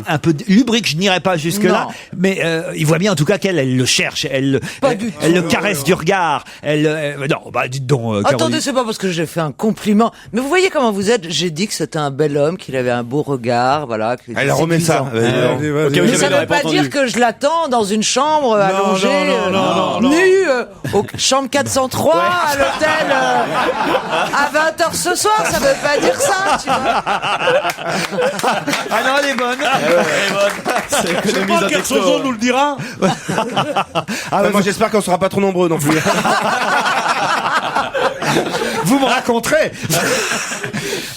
Lubrique, je n'irai pas jusque-là. Mais il voit bien, en tout cas, elle le cherche. Elle le caresse du regard. Non, dites donc, Caroline. Attendez, c'est pas parce que j'ai fait un compliment. Mais vous voyez comment vous êtes. J'ai dit que c'était un bel homme, qu'il avait un beau regard, voilà. Elle remet ça. Mais ça veut pas dire que je l'attends dans une chambre allongée, nue, au chambre 403, à l'hôtel, à 20h ce soir. Ça veut pas dire ça, tu vois. Ah non, elle est bonne. C'est pas que Kersauzon nous le dira. Moi, j'espère qu'on sera pas trop nombreux non plus. Vous me raconterez.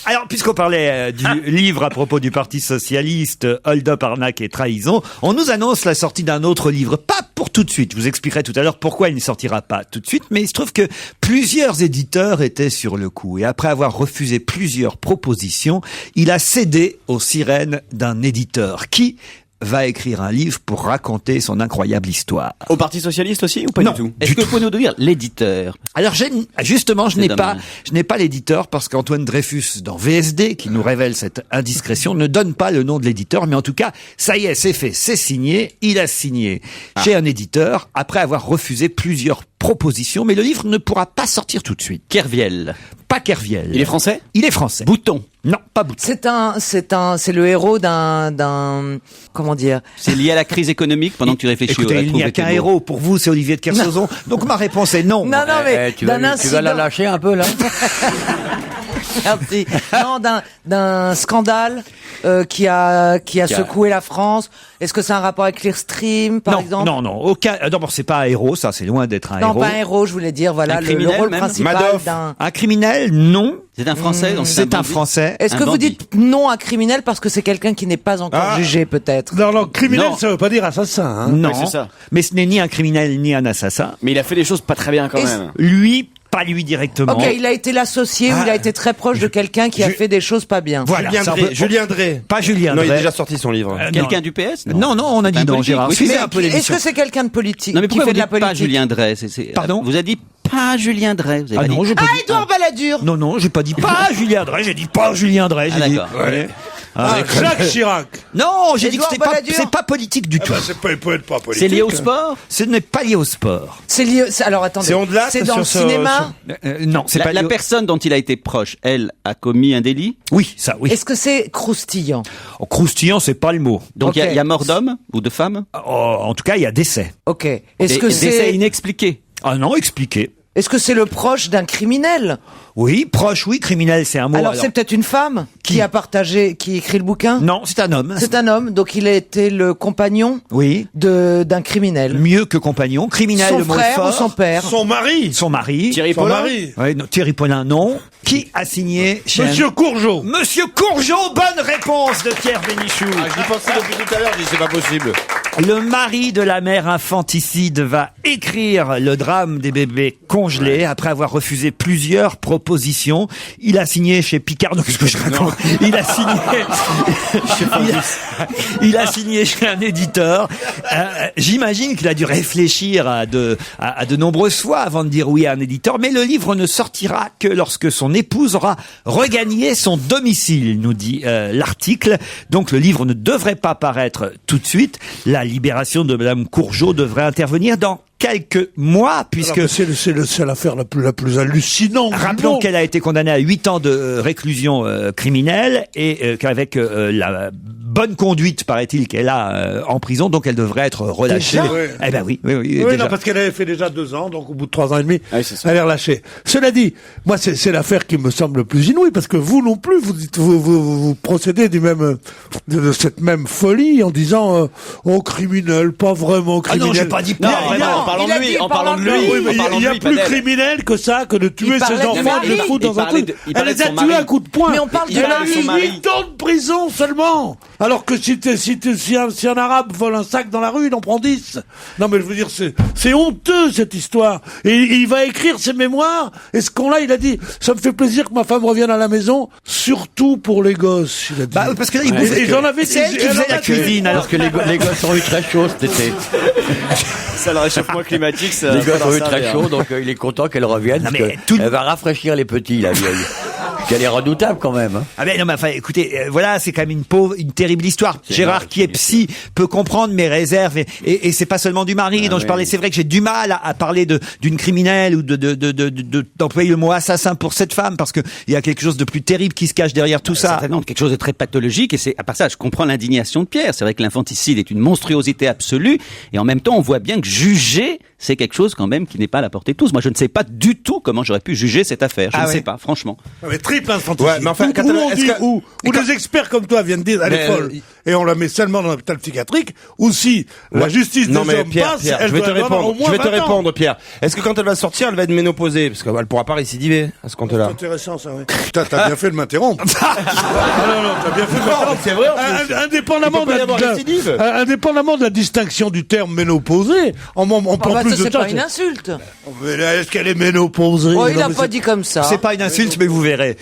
Alors, puisqu'on parlait du livre à propos du Parti Socialiste, Hold-up, arnaque et trahison, on nous annonce la sortie d'un autre livre. Pas pour tout de suite. Je vous expliquerai tout à l'heure pourquoi il ne sortira pas tout de suite. Mais il se trouve que plusieurs éditeurs étaient sur le coup. Et après avoir refusé plusieurs propositions, il a cédé aux sirènes d'un éditeur qui va écrire un livre pour raconter son incroyable histoire. Au Parti Socialiste aussi ou pas non, du tout? Est-ce que vous pouvez nous dire l'éditeur? Alors justement, je n'ai pas l'éditeur parce qu'Antoine Dreyfus dans VSD, qui nous révèle cette indiscrétion, ne donne pas le nom de l'éditeur, mais en tout cas, ça y est, c'est fait, c'est signé, il a signé chez un éditeur après avoir refusé plusieurs propositions, mais le livre ne pourra pas sortir tout de suite. Kerviel. Pas Kerviel. Il est français? Il est français. Bouton. Non, pas Bouton. C'est le héros d'un, comment dire? C'est lié à la crise économique pendant que tu réfléchis. Écoutez, il n'y a qu'un héros. Pour vous, c'est Olivier de Kersauzon. Donc ma réponse est non. Non, mais tu vas la lâcher un peu, là? Merci. Non, d'un scandale qui a secoué la France. Est-ce que c'est un rapport avec Clearstream, par exemple? Non, aucun. D'abord, c'est pas un héros, ça, c'est loin d'être un héros. Non, pas un héros, je voulais dire, voilà, le rôle principal d'un... Un criminel, non. C'est un Français, donc c'est un Français. Est-ce que vous dites non à criminel parce que c'est quelqu'un qui n'est pas encore jugé, peut-être? Non, criminel, ça veut pas dire assassin, hein. Non. Oui, c'est ça. Mais ce n'est ni un criminel, ni un assassin. Mais il a fait des choses pas très bien quand même. Lui, pas lui directement. Ok, il a été l'associé ou il a été très proche de quelqu'un qui a fait des choses pas bien. Voilà. Julien Drey. Pas Julien Non, Drey. il a déjà sorti son livre. Quelqu'un du PS? Non, on a dit non, Gérard. Oui, un peu Est-ce que c'est quelqu'un de politique Non, mais qui pourquoi fait vous de la dites pas politique? Julien Drey? Pardon? Vous avez dit pas Julien Drey. Vous avez pas dit... j'ai pas dit. Édouard Balladur. Non, j'ai pas dit pas Julien Drey, j'ai dit pas Julien Drey. Ah, d'accord. Jacques Chirac. Non, j'ai dit que Édouard Balladur. c'est pas politique du tout. C'est pas, il peut être pas politique. C'est lié au sport? Ce n'est pas lié au sport. C'est lié. Alors attendez. C'est Ondelat C'est dans le sur cinéma. Non, c'est pas lié La personne dont il a été proche, elle, a commis un délit? Oui, ça, oui. Est-ce que c'est croustillant? Croustillant, c'est pas le mot. Donc il Ok. y a mort d'homme ou de femme? En tout cas, il y a décès. Ok. Est-ce que Décès c'est inexpliqué? Ah non, expliqué. Est-ce que c'est le proche d'un criminel? Oui, proche, oui, criminel, c'est un mot. Alors c'est peut-être une femme qui a partagé, qui écrit le bouquin? Non, c'est un homme. C'est un homme, donc il a été le compagnon Oui. d'un criminel. Mieux que compagnon. Criminel, Son le mot est frère fort. ou son père? Son mari. Son mari. Thierry Son Paulin? mari. Ouais, non, Thierry Paulin, non. Qui a signé chez Monsieur Courgeot. Monsieur Courgeot, bonne réponse de Pierre Bénichou. Je pensais depuis tout à l'heure, je dis c'est pas possible. Le mari de la mère infanticide va écrire le drame des bébés congelés après avoir refusé plusieurs propositions. Il a signé chez Picard. Non, qu'est-ce que je raconte? Il a signé. il a signé chez un éditeur. J'imagine qu'il a dû réfléchir à de nombreuses fois avant de dire oui à un éditeur. Mais le livre ne sortira que lorsque son épouse aura regagné son domicile, nous dit l'article. Donc le livre ne devrait pas paraître tout de suite. La libération de Madame Courgeot devrait intervenir dans quelques mois, puisque c'est l'affaire la plus hallucinante. Rappelons qu'elle a été condamnée à 8 ans de réclusion criminelle et qu'avec la bonne conduite, paraît-il, qu'elle a en prison, donc elle devrait être relâchée. Déjà Eh ben oui, Oui, non, parce qu'elle avait fait déjà 2 ans, donc au bout de 3 ans et demi, elle est relâchée. Cela dit, moi, c'est l'affaire qui me semble le plus inouïe, parce que vous non plus, vous procédez de cette même folie en disant, oh, criminel, pas vraiment criminel. Ah non, j'ai pas dit Non, pas vraiment. en parlant de lui. Oui, mais il y a plus criminel que ça, que de tuer ses enfants, de les foutre dans un truc. Elle les a tués à coups de poing. Mais on parle de Elle a mari. eu 8 ans de prison seulement. Alors que si un arabe vole un sac dans la rue, il en prend 10. Non, mais je veux dire, c'est honteux, cette histoire. Et il va écrire ses mémoires. Et ce con-là, il a dit, ça me fait plaisir que ma femme revienne à la maison, surtout pour les gosses, il a dit. Bah, parce que là, il bouffait. Et j'en avais C'est elle qui faisait la cuisine, alors que les gosses ont eu très chaud cet été. Ça, le réchauffement climatique, ça. Les gosses ont eu très chaud, donc il est content qu'elle revienne. Non, Parce mais que elle va rafraîchir les petits, la vieille. Qu'elle est redoutable quand même. Hein. Ah ben non, mais enfin, écoutez, voilà, c'est quand même une terrible histoire. Gérard, qui est psy, peut comprendre mes réserves et c'est pas seulement du mari dont je parlais. C'est vrai que j'ai du mal à parler d'une criminelle ou d'employer le mot assassin pour cette femme parce que il y a quelque chose de plus terrible qui se cache derrière tout ça. Certainement, quelque chose de très pathologique et c'est, à part ça, je comprends l'indignation de Pierre. C'est vrai que l'infanticide est une monstruosité absolue et en même temps, on voit bien que juger, c'est quelque chose quand même qui n'est pas à la portée de tous. Moi, je ne sais pas du tout comment j'aurais pu juger cette affaire. Je ne sais pas, franchement. Mais triple infanticide. Ouais, mais enfin, où des experts comme toi viennent dire elle est folle et on la met seulement dans l'hôpital psychiatrique, ou si la justice des hommes passe, elle doit avoir au moins je vais te 20 ans. répondre, Pierre. Est-ce que quand elle va sortir, elle va être ménopausée? Parce qu'elle pourra pas récidiver à ce compte-là. C'est intéressant, ça, oui. Putain, t'as bien fait de m'interrompre. non, t'as bien fait de m'interrompre. C'est vrai, en plus. Indépendamment de la distinction du terme ménopausée, en plus de c'est ça, pas une insulte. Mais là, est-ce qu'elle est ménopausée? Oh, il Non, a mais pas dit comme ça. C'est pas une insulte, mais vous verrez.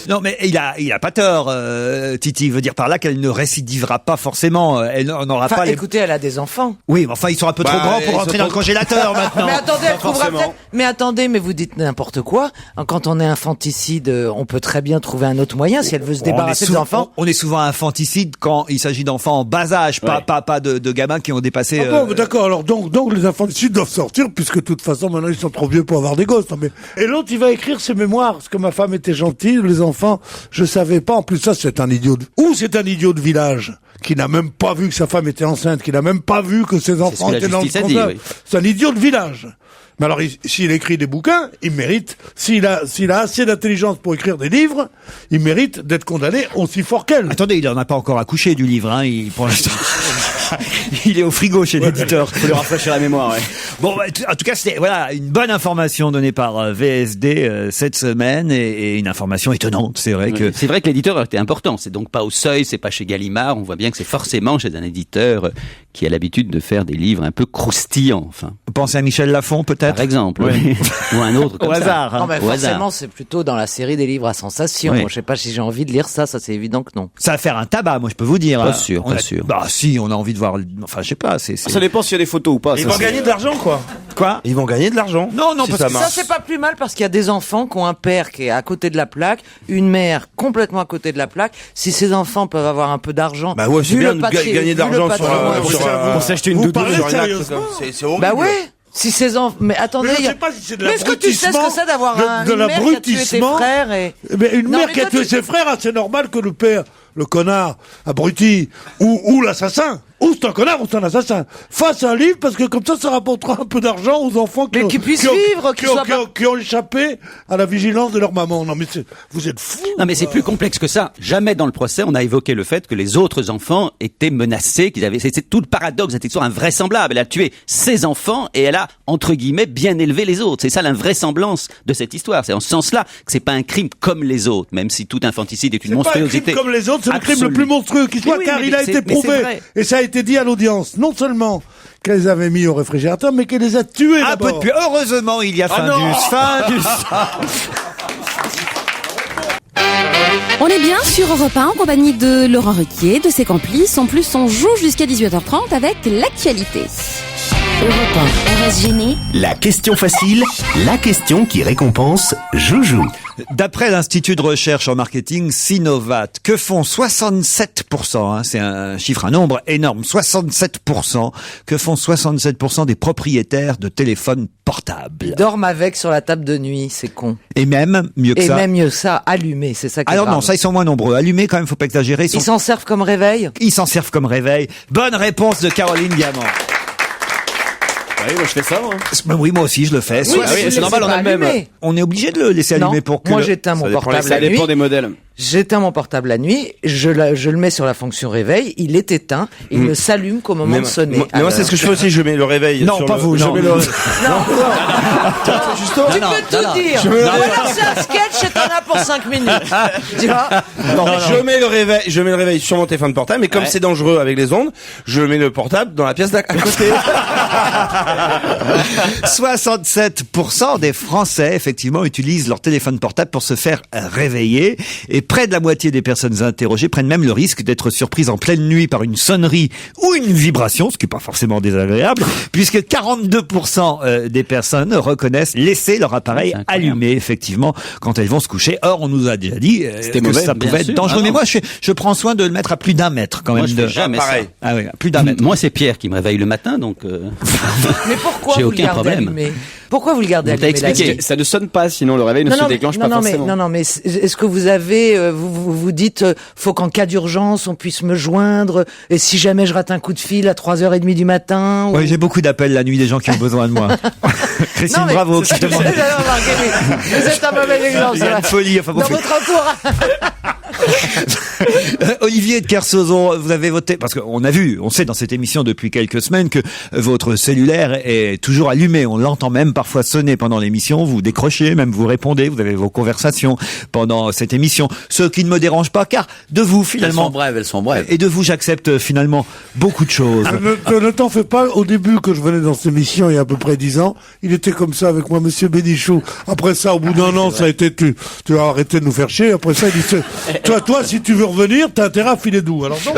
Non, mais il a pas tort, Titi. Il veut dire par là qu'elle ne récidivera pas forcément. Elle n'aura Enfin, pas les... écoutez, elle a des enfants. Oui, mais enfin, ils sont un peu trop grands pour rentrer dans le congélateur maintenant. Mais attendez, elle trouvera peut-être. Mais attendez, mais vous dites n'importe quoi. Quand on est infanticide, on peut très bien trouver un autre moyen si elle veut se débarrasser des enfants. On est souvent infanticide quand il s'agit d'enfants en bas âge, pas de gamins qui ont passé. Ah bon, mais d'accord. Alors donc les enfants d'ici doivent sortir puisque de toute façon maintenant ils sont trop vieux pour avoir des gosses. Non, mais... Et l'autre il va écrire ses mémoires parce que ma femme était gentille. Les enfants, je savais pas. En plus ça c'est un idiot. C'est un idiot de village qui n'a même pas vu que sa femme était enceinte, qui n'a même pas vu que ses enfants étaient dans le scandale. Oui. C'est un idiot de village. Mais alors, s'il écrit des bouquins, il mérite, s'il a assez d'intelligence pour écrire des livres, il mérite d'être condamné aussi fort qu'elle. Attendez, il en a pas encore accouché du livre, hein, pour l'instant. Il est au frigo chez l'éditeur. Faut lui rafraîchir la mémoire, ouais. Bon, en tout cas, c'était, voilà, une bonne information donnée par VSD, cette semaine, et une information étonnante. C'est vrai que. C'est vrai que l'éditeur a été important. C'est donc pas au Seuil, c'est pas chez Gallimard. On voit bien que c'est forcément chez un éditeur qui a l'habitude de faire des livres un peu croustillants, enfin. Vous pensez à Michel Lafon, peut-être? Par exemple. Oui. Ou un autre. Au hasard, hein. Non, mais Au forcément, hasard. c'est plutôt dans la série des livres à sensation. Oui. Moi, je sais pas si j'ai envie de lire ça c'est évident que non. Ça va faire un tabac, moi, je peux vous dire. Pas hein. sûr, On pas a- sûr. Bah, si, on a envie de voir, enfin, je sais pas, c'est. Ça dépend s'il y a des photos ou pas. Ils vont gagner de l'argent, quoi. Quoi? Ils vont gagner de l'argent. Non, si parce ça que marche. Ça, c'est pas plus mal parce qu'il y a des enfants qui ont un père qui est à côté de la plaque, une mère complètement à côté de la plaque. Si ces enfants peuvent avoir un peu d'argent, Bah ouais, c'est vu bien le de patri- gagner vu le d'argent patrimoine- pour s'acheter une Vous doudoune parlez sur une acte, sérieusement c'est horrible. Bah ouais. Si ces enfants, mais attendez, Mais je il y a- sais pas si c'est de mais est-ce que tu sais ce que c'est d'avoir de une mère qui a tué tes l'abrutissement. frères et... Mais une Non, mère mais qui a toi, tué tu- ses frères, ah, c'est normal que le père, le connard, abruti, ou l'assassin, ou c'est un connard ou c'est un assassin, fasse un livre parce que comme ça rapportera un peu d'argent aux enfants Mais qui puissent vivre, qui ont échappé à la vigilance de leur maman. Non mais vous êtes fous. Non, mais c'est plus complexe que ça. Jamais dans le procès, on a évoqué le fait que les autres enfants étaient menacés, qu'ils avaient, c'est tout le paradoxe, cette histoire invraisemblable. Elle a tué ses enfants et elle a, entre guillemets, bien élevé les autres. C'est ça l'invraisemblance de cette histoire. C'est en ce sens-là que c'est pas un crime comme les autres, même si tout infanticide est une C'est pas un monstruosité. crime comme les autres, c'est le crime le absolue. plus monstrueux qui soit, Oui, car mais il a c'est- été mais c'est prouvé, vrai. et ça a été dit à l'audience, non seulement qu'elle les avait mis au réfrigérateur, mais qu'elle les a tués Un peu d'abord. de plus. Heureusement, il y a Ah non. fin du. On est bien sur Europe 1 en compagnie de Laurent Ruquier, de ses complices. En plus, on joue jusqu'à 18h30 avec l'actualité. Europe 1, RS Gêné. La question facile, la question qui récompense Joujou. D'après l'Institut de recherche en marketing Sinovat, que font 67%, hein, c'est un chiffre, un nombre énorme, 67%, que font 67% des propriétaires de téléphones portables? Ils dorment avec sur la table de nuit, c'est con. Et même, mieux que Et ça. même mieux que ça, allumés, c'est ça qui est Alors grave. non, ça ils sont moins nombreux. Allumés quand même, faut pas exagérer. Ils s'en servent comme réveil? Ils s'en servent comme réveil. Bonne réponse de Caroline Diamant. Oui, moi je fais ça, moi. Ben oui, moi aussi je le fais. Oui, Soit- mais c'est normal, on a le même. allumé. On est obligé de le laisser Non, allumer pour que. moi le- j'éteins mon portable Ça la nuit. dépend des modèles. J'éteins mon portable la nuit, je le mets sur la fonction réveil, il est éteint, il ne s'allume qu'au moment de sonner. Mais moi, c'est ce que je fais aussi, je mets le réveil. Non, sur pas le- vous, je non. mets le- Justement, tu peux tout dire. Ou alors c'est un sketch et t'en as pour 5 minutes. Tu vois? Je mets le réveil sur mon téléphone portable, mais comme c'est dangereux avec les ondes, je mets le portable dans la pièce à côté. 67% des Français, effectivement, utilisent leur téléphone portable pour se faire réveiller. Et près de la moitié des personnes interrogées prennent même le risque d'être surprises en pleine nuit par une sonnerie ou une vibration, ce qui n'est pas forcément désagréable, puisque 42% des personnes reconnaissent laisser leur appareil allumé, effectivement, quand elles vont se coucher. Or, on nous a déjà dit C'était que mauvais, ça bien pouvait être sûr. dangereux. Ah Mais non. moi, je prends soin de le mettre à plus d'1 mètre, quand Moi, même. je fais jamais ça. Ah oui, à plus d'1 mètre. Moi, c'est Pierre qui me réveille le matin, donc. Mais pourquoi J'ai vous le aucun gardez problème. allumé? Pourquoi vous le gardez On t'a allumé la expliqué. nuit? Ça ne sonne pas, sinon le réveil ne se déclenche pas forcément. Non, mais est-ce que vous avez, vous dites, faut qu'en cas d'urgence, on puisse me joindre, et si jamais je rate un coup de fil à 3h30 du matin, ou... Oui, j'ai beaucoup d'appels la nuit des gens qui ont besoin de moi. Christine Non, mais Bravo c'est qui ça que demande. j'avais remarqué, oui. Vous êtes un mauvais exemple. Il y a ça une va. folie. Enfin, bon, Dans fait- votre entourage. Olivier de Kersauzon, vous avez voté, parce qu'on a vu, on sait dans cette émission depuis quelques semaines que votre cellulaire est toujours allumé. On l'entend même parfois sonner pendant l'émission. Vous décrochez, même vous répondez, vous avez vos conversations pendant cette émission. Ce qui ne me dérange pas, car de vous, finalement. Elles sont brèves. Et de vous, j'accepte finalement beaucoup de choses. Ne t'en fais pas, au début, que je venais dans cette émission, il y a à peu près 10 ans, il était comme ça avec moi, monsieur Bénichou. Après ça, au bout d'un an, ça a été, tu as arrêté de nous faire chier. Après ça, il dit, toi, si tu veux revenir, t'as intérêt à filer doux. Alors, donc,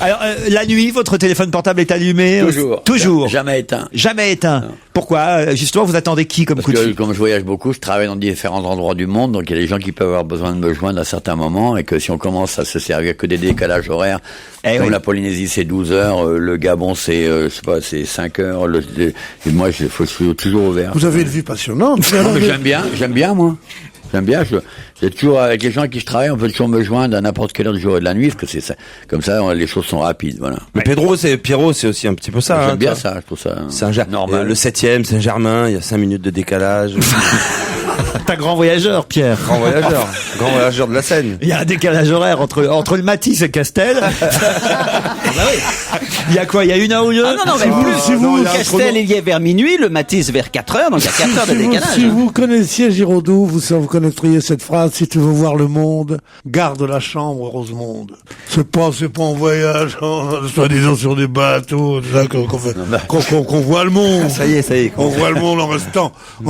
Alors, la nuit, votre téléphone portable est allumé? Toujours. Jamais éteint. Jamais éteint. Pourquoi? Justement, vous attendez qui comme coup de fil? Comme je voyage beaucoup, je travaille dans différents endroits du monde, donc il y a des gens qui peuvent avoir besoin de me joindre à certains moments, et que si on commence à se servir que des décalages horaires, comme la Polynésie c'est 12 heures, le Gabon c'est, je sais pas, c'est 5 heures, et moi je suis toujours ouvert. Vous avez une vie passionnante. Non, mais j'aime bien moi. J'aime bien, j'ai toujours, avec les gens avec qui je travaille, on peut toujours me joindre à n'importe quelle heure du jour et de la nuit, parce que c'est ça. Comme ça, les choses sont rapides, voilà. Mais Pierrot, c'est aussi un petit peu ça. J'aime bien ça, je trouve ça. C'est normal. Le 7e, Saint-Germain, il y a 5 minutes de décalage. T'es un grand voyageur, Pierre. Grand voyageur de la Seine. Il y a un décalage horaire entre le Matisse et Castel. Il y a quoi? Il y a une heure ou deux? Non, mais plus. Castel, il y est vers minuit, le Matisse vers 4 heures, donc il y a 4 heures de décalage. Si vous connaissiez Giraudoux, vous connaîtriez cette phrase: si tu veux voir le monde, garde la chambre Rosemonde. C'est pas en voyage, soi-disant sur des bateaux, qu'on voit le monde. Ça y est. On voit le monde en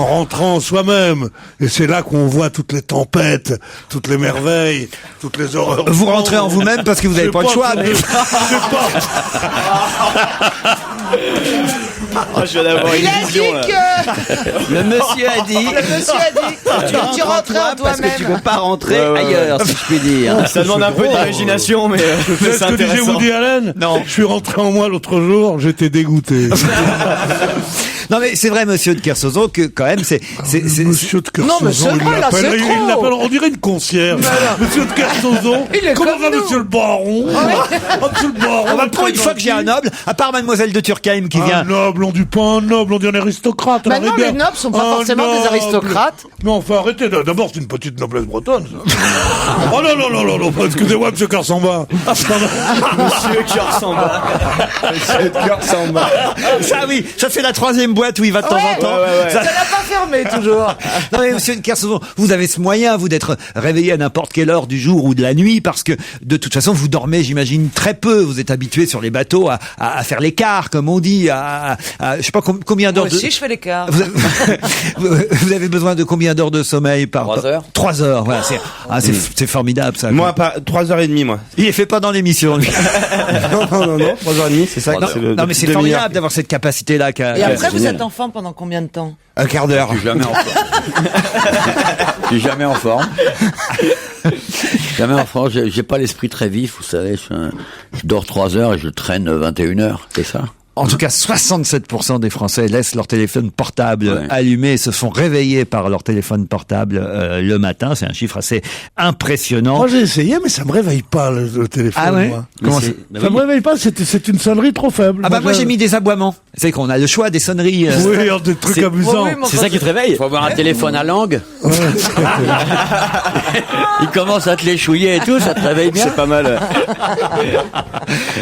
rentrant soi-même. Et c'est là qu'on voit toutes les tempêtes, toutes les merveilles, toutes les horreurs. Vous rentrez en vous-même parce que vous n'avez pas le choix. Mais... je viens d'avoir une vision. Le monsieur a dit. Tu rentrais en toi-même. Parce que tu veux pas rentrer ailleurs, si je puis dire. Ça demande un peu d'imagination, mais c'est ce que disait Woody Allen. Non. Je suis rentré en moi l'autre jour, j'étais dégoûté. Non mais c'est vrai, monsieur de Kersauzon, que quand même c'est Monsieur de Kersauzon. Non mais c'est vrai, là c'est trop. Il l'appelle, on dirait une concierge. Monsieur de Kersauzon. Comment va monsieur le baron? Monsieur le baron. Pour une fois que j'ai un noble, à part mademoiselle de Turckheim qui vient. Un noble, on dit pas un noble, on dit un aristocrate. Bah non, les nobles sont pas forcément des aristocrates. Non, enfin arrêtez, d'abord c'est une petite noblesse bretonne, ça. Oh non, excusez-moi monsieur Kersamba. Monsieur Kersamba. Ça oui, ça fait la 3e boîte où il va de temps en temps. Ça n'a pas fermé toujours. Non mais monsieur de Kersauzon, vous avez ce moyen, vous, d'être réveillé à n'importe quelle heure du jour ou de la nuit, parce que de toute façon vous dormez, j'imagine, très peu. Vous êtes habitué sur les bateaux à faire l'écart, comme on dit, je sais pas combien d'heures. Moi aussi je fais l'écart. Vous avez besoin de combien d'heures de sommeil par 3 heures. 3 heures, voilà, c'est formidable ça. Moi, pas 3h30, moi. Il est fait pas dans l'émission, lui. Non, 3h30, c'est ça. Non mais c'est formidable d'avoir cette capacité-là. Et après, vous êtes en forme pendant combien de temps? Un quart d'heure. Je suis jamais en forme. Jamais en forme. J'ai pas l'esprit très vif, vous savez. Je dors 3 heures et je traîne 21 heures, c'est ça? En tout cas, 67% des Français laissent leur téléphone portable allumé et se font réveiller par leur téléphone portable le matin. C'est un chiffre assez impressionnant. Moi, j'ai essayé, mais ça me réveille pas le téléphone. Ah ouais? Moi. Ça me réveille pas, c'est une sonnerie trop faible. Ah bah moi j'ai mis des aboiements. C'est qu'on a le choix des sonneries. Oui, des trucs amusants. C'est ça qui te réveille. Faut avoir un téléphone à langue. Il commence à te l'échouiller et tout, ça te réveille bien. C'est pas mal.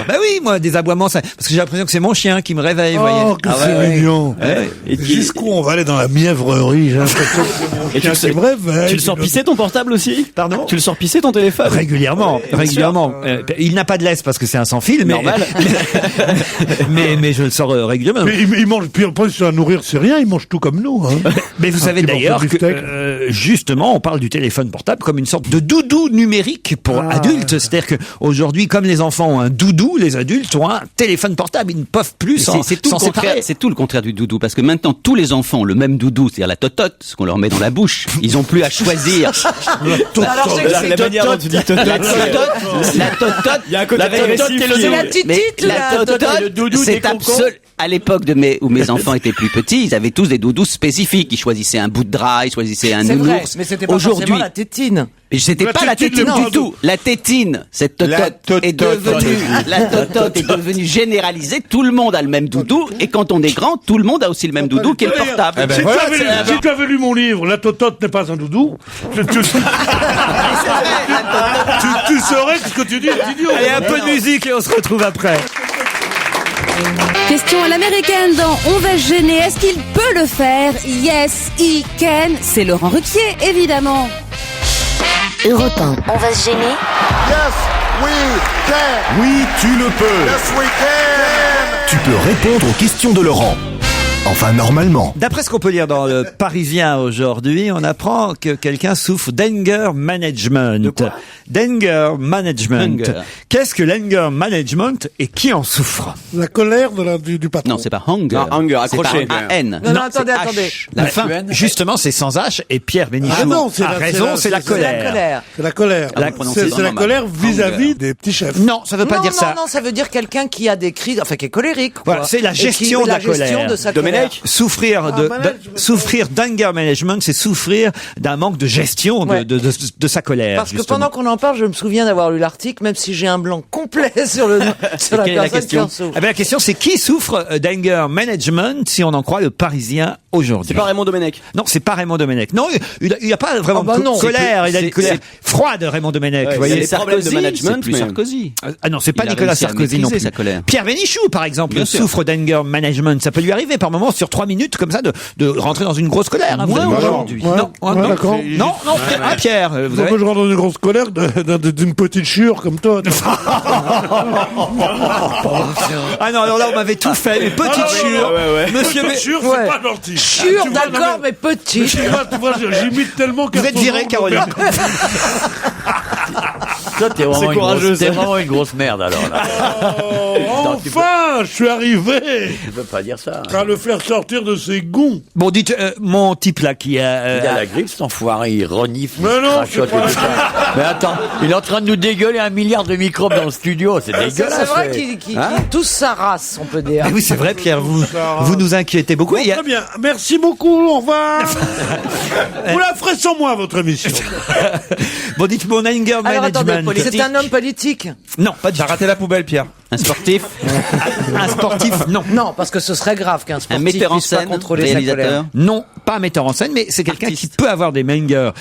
Bah oui, moi des aboiements, parce que j'ai l'impression que c'est mon chien qui me réveille, voyez. Oh, que c'est mignon. Et jusqu'où on va aller dans la mièvrerie, j'ai l'impression que c'est mon chien qui me réveille. Tu le sors pisser ton portable aussi? Pardon? Tu le sors pisser ton téléphone? Régulièrement. Il n'a pas de laisse parce que c'est un sans fil, mais normal. mais je le sors régulièrement. Mais il mange, puis après, si à nourrir, c'est rien, il mange tout comme nous, hein. Mais vous savez d'ailleurs que, justement, on parle du téléphone portable comme une sorte de doudou numérique pour adultes. C'est-à-dire qu'aujourd'hui, comme les enfants ont un doudou, les adultes ont un téléphone portable. Ils ne peuvent plus c'est tout le contraire du doudou, parce que maintenant tous les enfants ont le même doudou, c'est-à-dire la totote, ce qu'on leur met dans la bouche. Ils ont plus à choisir. La manière dont tu dis totote. La totote. Il y a un côté agressif. C'est la titite, la totote, c'est absolu. À l'époque où mes enfants étaient plus petits, ils avaient tous des doudous spécifiques. Ils choisissaient un bout de drap, ils choisissaient un nounours. Vrai, mais c'était pas forcément la tétine. Et c'était pas la tétine du tout. La tétine, cette totote est devenue généralisée. Tout le monde a le même doudou. Et quand on est grand, tout le monde a aussi le même doudou qui est le portable. Si tu avais lu mon livre, la totote n'est pas un doudou, tu saurais que ce que tu dis est idiot. Allez, un peu de musique et on se retrouve après. Question à l'américaine dans On va se gêner. Est-ce qu'il peut le faire? Yes, he can. C'est Laurent Ruquier, évidemment. Europe 1. On va se gêner. Yes, we can. Oui, tu le peux. Yes, we can. Tu peux répondre aux questions de Laurent. Enfin, normalement. D'après ce qu'on peut lire dans le Parisien aujourd'hui, on apprend que quelqu'un souffre d'anger management. d'anger management. Qu'est-ce que l'anger management et qui en souffre? La colère du patron. Non, c'est pas hunger. Non, hunger, accroché. C'est pas un N. Non, attendez. La fin, justement, c'est sans H et Pierre Bénichou a raison, c'est la colère. C'est la colère. C'est la colère vis-à-vis des petits chefs. Non, ça veut pas dire ça. Non, ça veut dire quelqu'un qui a des crises, enfin qui est colérique. Quoi. Voilà, c'est la gestion de la colère. De sa colère. Souffrir d'anger management, c'est souffrir d'un manque de gestion de sa colère. Parce que pendant qu'on en parle, je me souviens d'avoir lu l'article, même si j'ai un blanc complet sur la personne qui en souffre. La question, c'est qui souffre d'anger management, si on en croit le Parisien aujourd'hui? C'est pas Raymond Domenech. Non, c'est pas Raymond Domenech. Non, il n'y a pas vraiment de colère. Il a une colère froide, Raymond Domenech. Vous voyez, les problèmes de management, c'est plus Sarkozy. Ah non, c'est pas Nicolas Sarkozy non plus. Sa colère. Pierre Bénichou, par exemple, souffre d'anger management. Ça peut lui arriver par moment sur 3 minutes comme ça de rentrer dans une grosse colère. Hein, aujourd'hui. Non, d'accord. Non, Pierre. Moi, je rentre dans une grosse colère d'une petite chure comme toi. Ah non, alors là, on m'avait tout fait. Une petite chure. Monsieur chure, c'est pas gentil. Chure, d'accord, mais petite. Tu vois, j'imite tellement que. Vous êtes viré, Caroline. Toi, t'es vraiment une grosse merde, alors, là. Enfin, je suis arrivé. Tu peux pas dire ça. À le faire sortir de ses gonds. Bon, dites, mon type là qui a... il a la grippe, cet enfoiré, il renifle. Mais non, c'est pas Mais attends, il est en train de nous dégueuler 1 milliard de microbes dans le studio, c'est dégueulasse. C'est vrai qu'il tousse sa race, on peut dire. Ah oui, c'est vrai, Pierre, vous nous inquiétez beaucoup. Très bien, merci beaucoup, au revoir. Vous la ferez sans moi, votre émission. Bon, dites mon anger management. C'est un homme politique. Non, pas du tout. T'as raté la poubelle, Pierre. Un sportif. Un sportif, non. Non, parce que ce serait grave qu'un sportif metteur en puisse pas scène, contrôler sa colère. réalisateur. Non, pas un metteur en scène, mais c'est quelqu'un qui peut avoir des anger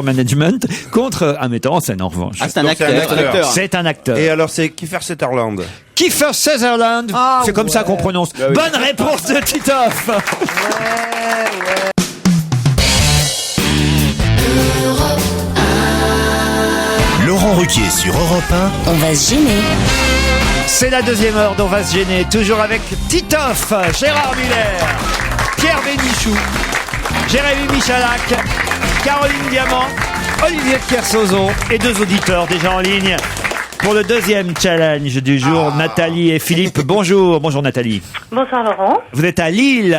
management contre un metteur en scène, en revanche. Ah, c'est un acteur. C'est un acteur. Et alors, c'est Kiefer Sutherland. Kiefer Sutherland, c'est comme ça qu'on prononce. Bonne réponse de Titoff. Laurent Ruquier sur Europe 1. On va se gêner. C'est la deuxième heure d'On va se gêner, toujours avec Titoff, Gérard Miller, Pierre Bénichou, Jérémy Michalak, Caroline Diamant, Olivier de Kersauzon et 2 auditeurs déjà en ligne pour le deuxième challenge du jour, Nathalie et Philippe. Bonjour Nathalie. Bonsoir Laurent. Vous êtes à Lille,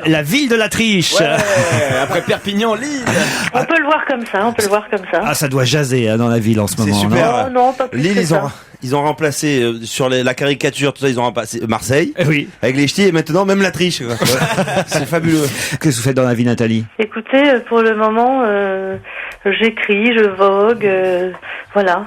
la ville de la triche. Ouais, après Perpignan, Lille. On peut le voir comme ça, Ah, ça doit jaser dans la ville en ce moment. C'est super. Non, pas plus Lille, que ça. ils ont remplacé sur la caricature, tout ça, ils ont remplacé Marseille. Oui. Avec les ch'tis et maintenant même la triche. Quoi. C'est fabuleux. Qu'est-ce que vous faites dans la vie, Nathalie? Écoutez, pour le moment, j'écris, je vogue, voilà.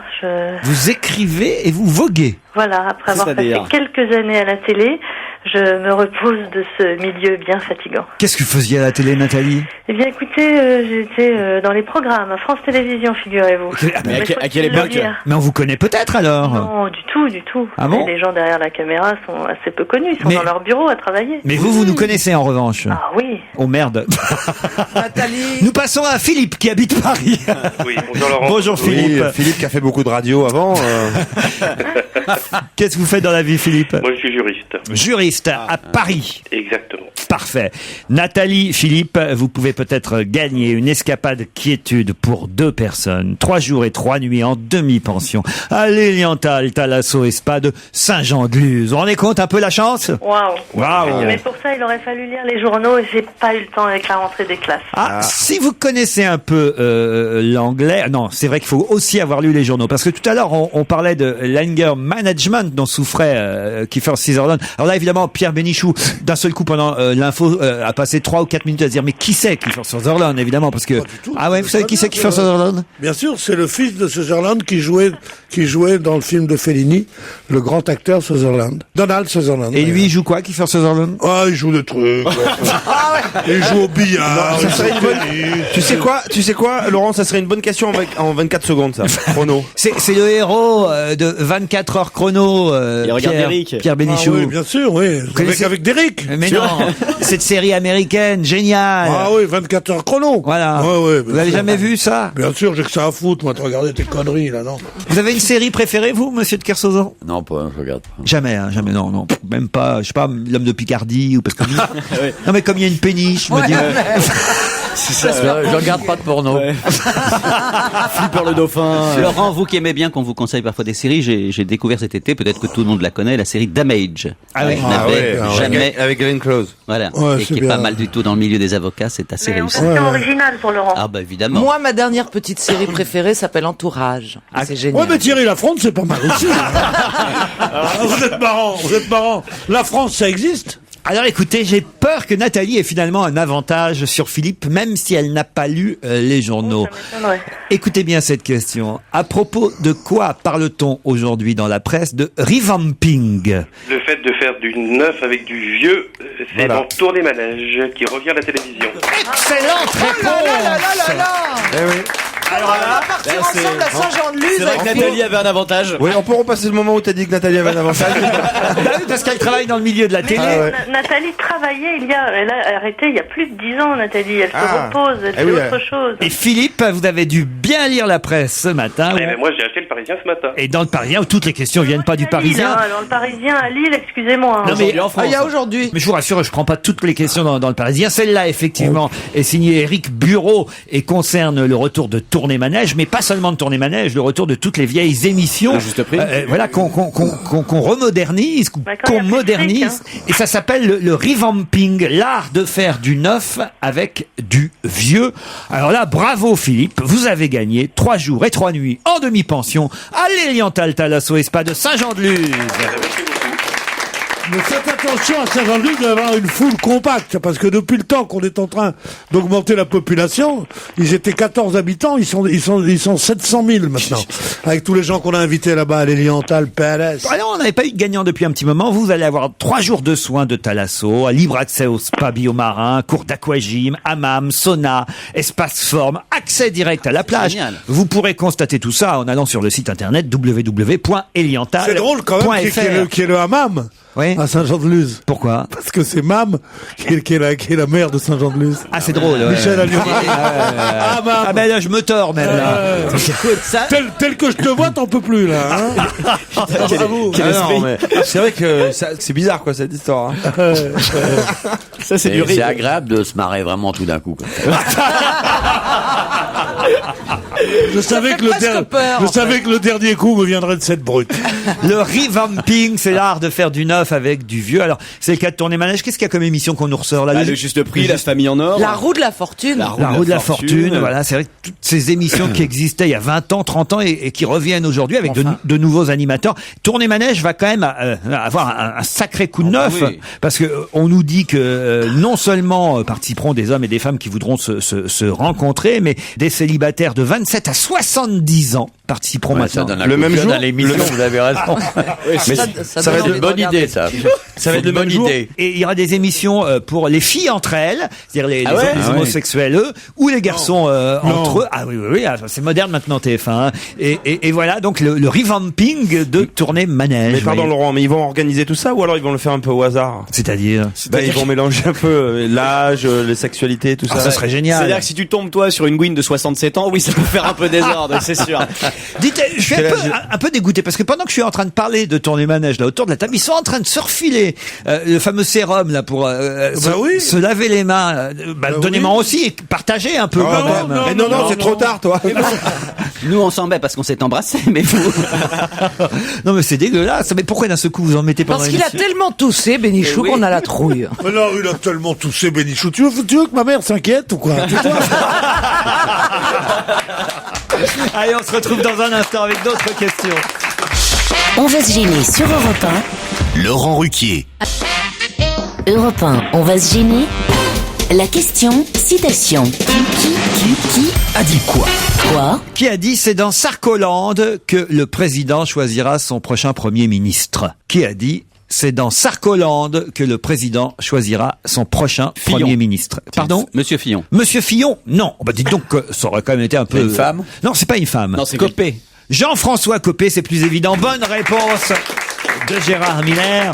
Vous écrivez et vous voguez. Voilà, après avoir passé quelques années à la télé, je me repose de ce milieu bien fatigant. Qu'est-ce que vous faisiez à la télé, Nathalie? Eh bien, écoutez, j'étais dans les programmes, France Télévisions, figurez-vous. Mais à quelle époque? Mais on vous connaît peut-être alors? Non, du tout. Ah bon? Les gens derrière la caméra sont assez peu connus, ils sont dans leur bureau à travailler. Mais vous nous connaissez en revanche. Ah oui. Oh merde. Nathalie. Nous passons à Philippe qui habite Paris. Oui, bonjour Laurent. Bonjour Philippe. Oui, Philippe qui a fait beaucoup de radio avant. Qu'est-ce que vous faites dans la vie, Philippe? Moi, je suis juriste. Juriste à Paris. Exactement. Parfait. Nathalie, Philippe, vous pouvez peut-être gagner une escapade quiétude pour 2 personnes. 3 jours et 3 nuits en demi-pension à l'Eliantal Thalasso et Spa de Saint-Jean-de-Luz. Vous vous rendez compte un peu la chance? Waouh. Mais pour ça, il aurait fallu lire les journaux et j'ai pas eu le temps avec la rentrée des classes. Si vous connaissez un peu l'anglais, non, c'est vrai qu'il faut aussi avoir lu les journaux, parce que tout à l'heure on parlait de l'anger management dont souffrait Kiefer Sutherland. Alors là, évidemment, Pierre Bénichou, d'un seul coup pendant l'info, a passé 3 ou 4 minutes à se dire mais qui c'est Kiefer Sutherland, évidemment, parce que vous savez qui c'est Kiefer Sutherland? Bien sûr, c'est le fils de Sutherland qui jouait dans le film de Fellini, le grand acteur Sutherland, Donald Sutherland. Et lui, il joue quoi, Kiefer Sutherland? Il joue des trucs. Il joue au billard. Tu sais quoi, Laurent, ça serait une bonne question en 24 secondes, ça. Chrono. C'est le héros de 24 heures chrono. Pierre Bénichou. Oui, bien sûr, oui. Avec Derrick. Mais non, cette série américaine, géniale. Ah oui, 24 heures chrono. Voilà. Vous l'avez jamais vu, ça? Bien sûr, j'ai que ça à foutre, moi, de regarder tes conneries, là, non. Vous avez une série préférée, vous, monsieur de Kersauzon? Non, je regarde pas. Jamais, non. Même pas, je sais pas, l'homme de Picardie, ou parce que... Non, mais comme il y a une péniche, je me dis... C'est ça. Je regarde pas de porno. Flipper le dauphin. Laurent, vous qui aimez bien qu'on vous conseille parfois des séries, j'ai découvert cet été, peut-être que tout le monde la connaît, la série Damage. Ah oui. Je n'avais jamais... Avec Glenn Close. Voilà. Ouais, et qui est pas mal du tout dans le milieu des avocats, c'est assez Mais en réussi. version originale pour Laurent. Ah bah évidemment. Moi, ma dernière petite série préférée s'appelle Entourage. C'est génial. Ouais, mais Thierry Lafronde, c'est pas mal aussi. Vous êtes marrant. La France, ça existe? Alors écoutez, j'ai peur que Nathalie ait finalement un avantage sur Philippe, même si elle n'a pas lu les journaux. Ça m'étonnerait. Écoutez bien cette question. À propos de quoi parle-t-on aujourd'hui dans la presse de revamping? Le fait de faire du neuf avec du vieux, c'est dans Tourner Manège qui revient à la télévision. Excellente réponse. Eh oui. Alors là, on va partir ensemble à Saint-Jean-de-Luz. C'est vrai que Nathalie avait un avantage. Oui, on peut repasser le moment où t'as dit que Nathalie avait un avantage. Bah oui, parce qu'elle travaille dans le milieu de la télé. Nathalie travaillait elle a arrêté il y a plus de 10 ans, Nathalie. Elle se repose, elle fait autre chose. Et Philippe, vous avez dû bien lire la presse ce matin. Mais moi, j'ai acheté le Parisien ce matin. Et dans le Parisien, où toutes les questions viennent pas du Parisien. Dans le Parisien à Lille, excusez-moi. Non, mais Il y a aujourd'hui. Mais je vous rassure, je prends pas toutes les questions dans le Parisien. Celle-là, effectivement, est signée Éric Bureau et concerne le retour de Tourner Manège, mais pas seulement de Tourner Manège, le retour de toutes les vieilles émissions. Juste prix. Voilà, qu'on remodernise, qu'on modernise. Et ça s'appelle le revamping, l'art de faire du neuf avec du vieux. Alors là, bravo Philippe, vous avez gagné 3 jours et 3 nuits en demi-pension à l'Eliantal Thalasso et Spa de Saint-Jean-de-Luz. Mais faites attention à Saint-Jean-de-Luz d'avoir une foule compacte, parce que depuis le temps qu'on est en train d'augmenter la population, ils étaient 14 habitants, ils sont 700 000 maintenant. Avec tous les gens qu'on a invités là-bas à l'Eliantal, PLS. Alors, on n'avait pas eu de gagnant depuis un petit moment. Vous allez avoir 3 jours de soins de Thalasso, libre accès au spa biomarin, cours d'aquagym, hammam, sauna, espace forme, accès direct à la plage. Génial. Vous pourrez constater tout ça en allant sur le site internet www.eliantal.fr. C'est drôle quand même qu'il y ait le hammam. Oui. À Saint-Jean-de-Luz. Pourquoi? Parce que c'est Mam qui est la mère de Saint-Jean-de-Luz. Ah, c'est drôle. Michel Alliot. Ah, Mam. Ah ben là, je me tords même là. Tel que je te vois, t'en peux plus là. Hein. C'est vrai que c'est bizarre quoi cette histoire. Hein. Ça c'est du rire. C'est agréable de se marrer vraiment tout d'un coup. Je savais que le dernier coup me viendrait de cette brute. Le revamping, c'est l'art de faire du neuf avec du vieux. Alors, c'est le cas de Tourner Manège. Qu'est-ce qu'il y a comme émission qu'on nous ressort là? Le juste prix, la famille en or. La roue de la fortune. La roue de la fortune. Voilà, c'est vrai que toutes ces émissions qui existaient il y a 20 ans, 30 ans et qui reviennent aujourd'hui avec de nouveaux animateurs. Tourner Manège va quand même avoir un sacré coup de neuf parce que on nous dit que non seulement participeront des hommes et des femmes qui voudront se rencontrer, mais des célibataires de 27 à 70 ans participeront maintenant. Le même jour dans l'émission, vous avez raison. Mais ça va être une bonne idée, ça. Ça va être une bonne idée. Et il y aura des émissions pour les filles entre elles, c'est-à-dire les homosexuels eux, ou les garçons entre eux. Ah oui, c'est moderne maintenant TF1. Hein. Et voilà donc le revamping de Tourner Manège. Mais pardon Laurent, mais ils vont organiser tout ça ou alors ils vont le faire un peu au hasard? C'est-à-dire ils vont mélanger un peu l'âge, les sexualités, tout ça. Ça serait génial. C'est-à-dire que si tu tombes toi sur une Gwyn de 67 ans, oui, ça peut faire un peu désordre, c'est sûr. Dites, je suis un peu dégoûté parce que pendant que je suis en train de parler de Tourner Manège là autour de la table, ils sont en train de se refiler le fameux sérum là pour se laver les mains. Donnez-moi aussi et partagez un peu. Non, c'est trop tard, toi. Nous, on s'en met parce qu'on s'est embrassés, mais vous... Non, mais c'est dégueulasse. Mais pourquoi d'un seul coup vous en mettez pas Parce qu'il a tellement toussé, Bénichou, qu'on a la trouille. Mais non, il a tellement toussé, Bénichou. Tu veux que ma mère s'inquiète ou quoi? Allez, on se retrouve dans un instant avec d'autres questions. On va se gêner sur Europe 1. Laurent Ruquier. Europe 1, on va se gêner. La question, citation. Qui a dit quoi? Quoi? Qui a dit c'est dans Sarkoland que le président choisira son prochain Premier ministre? Qui a dit c'est dans Sarkoland que le président choisira son prochain Premier ministre? Pardon? Monsieur Fillon. Monsieur Fillon? Non. Bah dites donc que ça aurait quand même été un peu... Une femme? Non, c'est pas une femme. Non, c'est Copé. Jean-François Copé, c'est plus évident. Bonne réponse de Gérard Miller.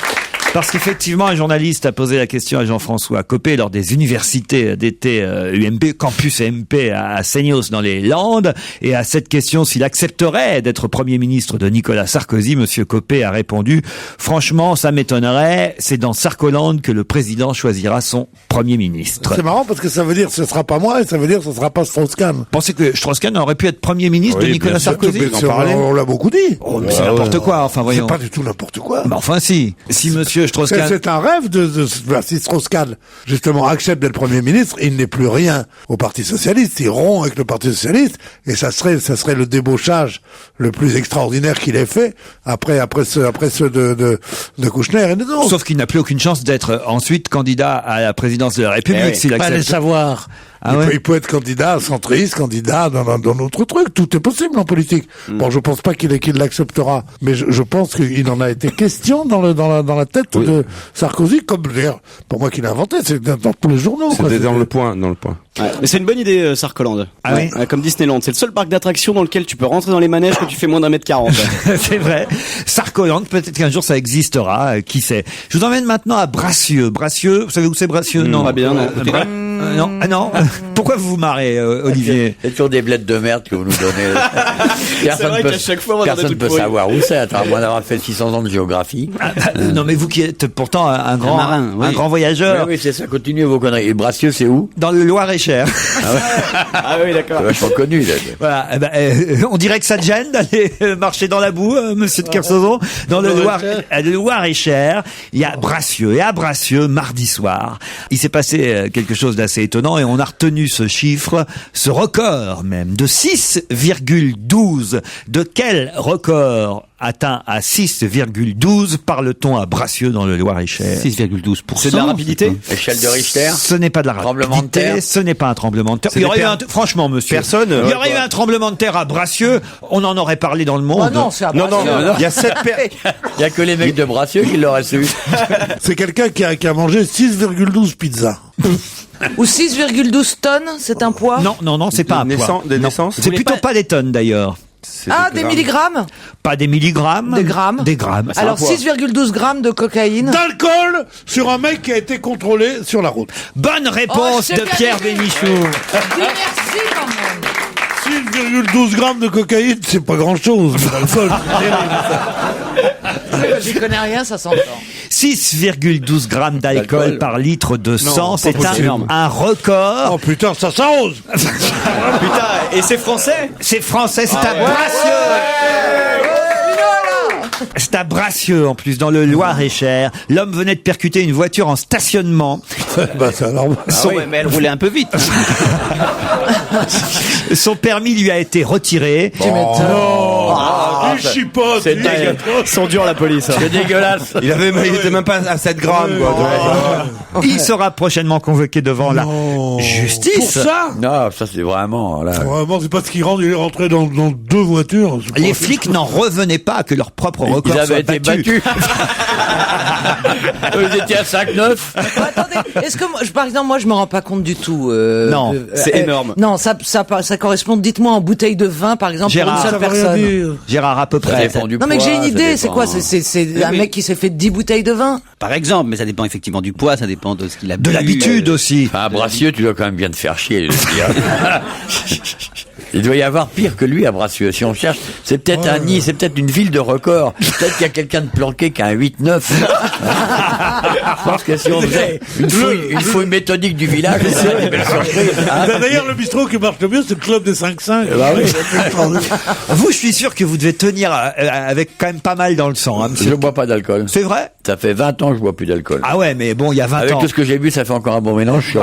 Parce qu'effectivement, un journaliste a posé la question à Jean-François Copé lors des universités d'été UMP, campus UMP à Seignos dans les Landes. Et à cette question, s'il accepterait d'être Premier ministre de Nicolas Sarkozy, Monsieur Copé a répondu « Franchement, ça m'étonnerait. C'est dans Sarkoland que le président choisira son Premier ministre. » C'est marrant parce que ça veut dire que ce sera pas moi et ça veut dire que ce sera pas Strauss-Kahn. Pensez que Strauss-Kahn aurait pu être Premier ministre de Nicolas Sarkozy? On l'a beaucoup dit. Oh, mais c'est n'importe quoi, enfin voyons. C'est pas du tout n'importe quoi. Mais enfin si Monsieur Strauss-Kahn... C'est un rêve si Strauss-Kahn, justement, accepte d'être Premier ministre, il n'est plus rien au Parti Socialiste, il rompt avec le Parti Socialiste, et ça serait le débauchage le plus extraordinaire qu'il ait fait après ceux de Kouchner et de d'autres. Sauf qu'il n'a plus aucune chance d'être ensuite candidat à la présidence de la République s'il accepte. Pas les savoir. Il peut être candidat centriste, candidat dans notre truc. Tout est possible en politique. Bon, je pense pas qu'il l'acceptera, mais je pense qu'il en a été question dans la tête de Sarkozy, comme d'ailleurs, pour moi qu'il a inventé, c'est dans tous les journaux. C'était dans le point. Ouais. Mais c'est une bonne idée, Sarkoland. Ah oui. Comme Disneyland. C'est le seul parc d'attractions dans lequel tu peux rentrer dans les manèges quand tu fais moins d'1m40. C'est vrai. Sarkoland, peut-être qu'un jour ça existera, qui sait. Je vous emmène maintenant à Bracieux. Bracieux, vous savez où c'est Bracieux? Non. Pas bien, non. Non. Ah non. Pourquoi vous vous marrez, Olivier? C'est toujours des bleds de merde que vous nous donnez. Personne ne peut savoir où c'est, à moins d'avoir fait 600 ans de géographie. Non, mais vous qui êtes pourtant un grand marin, un grand voyageur. Oui, c'est ça, continuez vos conneries. Et Bracieux, c'est où? Dans le Loir-et-Cher. Ah oui, d'accord. C'est vachement connu, là. Voilà. On dirait que ça te gêne d'aller marcher dans la boue, monsieur de Kersauzon. Dans le Loir-et-Cher, il y a Bracieux. Et à Bracieux, mardi soir, il s'est passé quelque chose d'assez étonnant et on a retenu ce chiffre, ce record même, de 6,12. De quel record atteint à 6,12 parle-t-on à Bracieux dans le Loir-et-Cher? 6,12%. C'est de la rapidité? Échelle de Richter? Ce n'est pas de la Tremblement de terre? Ce n'est pas un tremblement de terre. Il y aurait eu franchement, monsieur. Personne. Il y aurait eu un tremblement de terre à Bracieux. On en aurait parlé dans le monde. Ah non, c'est à Bracieux. Non. Il y a 7 Il y a que les mecs de Bracieux qui l'auraient su. C'est quelqu'un qui a mangé 6,12 pizzas. Ou 6,12 tonnes, c'est un poids? Non, c'est pas un poids. Des naissances? C'est plutôt pas des tonnes d'ailleurs. Ah, des milligrammes? Pas des milligrammes. Des grammes? Des grammes. Alors 6,12 grammes de cocaïne. D'alcool sur un mec qui a été contrôlé sur la route. Bonne réponse de Pierre Bénichou. Merci quand même. 6,12 grammes de cocaïne, c'est pas grand chose. D'alcool, J'y connais rien, ça s'entend. 6,12 grammes d'alcool par litre de sang, c'est un record. Oh putain, ça s'arrose. Putain, et c'est français? C'est français, c'est à Bracieux. C'est à Bracieux, en plus, dans le Loir-et-Cher. L'homme venait de percuter une voiture en stationnement. C'est normal. Mais elle roulait un peu vite. Son permis lui a été retiré. Tu m'étonnes. Il chipote. C'est dingue. Ils sont durs, la police. C'est dégueulasse. Il était même pas à 7 grammes, quoi. Il sera prochainement convoqué devant la justice. Pour ça? Non, ça c'est vraiment... Là. Vraiment, c'est pas ce qu'il rentre. Il est rentré dans 2 voitures. Les flics n'en revenaient pas que leur propre record Ils avaient soit été battu. Ils étaient à 5,9. Attendez, est-ce que par exemple, moi je me rends pas compte du tout. Non, c'est énorme. Non, ça correspond. Dites-moi en bouteille de vin, par exemple, Gérard, pour une seule personne. Gérard, à peu près. Non, mais que j'ai une idée. C'est quoi? C'est un mec qui s'est fait 10 bouteilles de vin. Par exemple, mais ça dépend effectivement du poids, ça dépend de ce qu'il a bu. De l'habitude aussi. À Bracieux, tu dois quand même bien te faire chier. Le dire. Il doit y avoir pire que lui à Bracieux. Si on cherche, c'est peut-être un nid, c'est peut-être une ville de record. Peut-être qu'il y a quelqu'un de planqué qui a un 8-9. Je pense que si on faisait une fouille méthodique du village, on aurait des belles surprises. D'ailleurs, le bistrot qui marche le mieux, c'est le club des 5-5. Bah oui. Vous, je suis sûr que vous devez tenir avec quand même pas mal dans le sang. Hein, je bois pas d'alcool. C'est vrai? Ça fait 20 ans que je bois plus d'alcool. Ah ouais, mais bon, il y a 20 Avec ans. tout ce que j'ai bu, ça fait encore un bon mélange.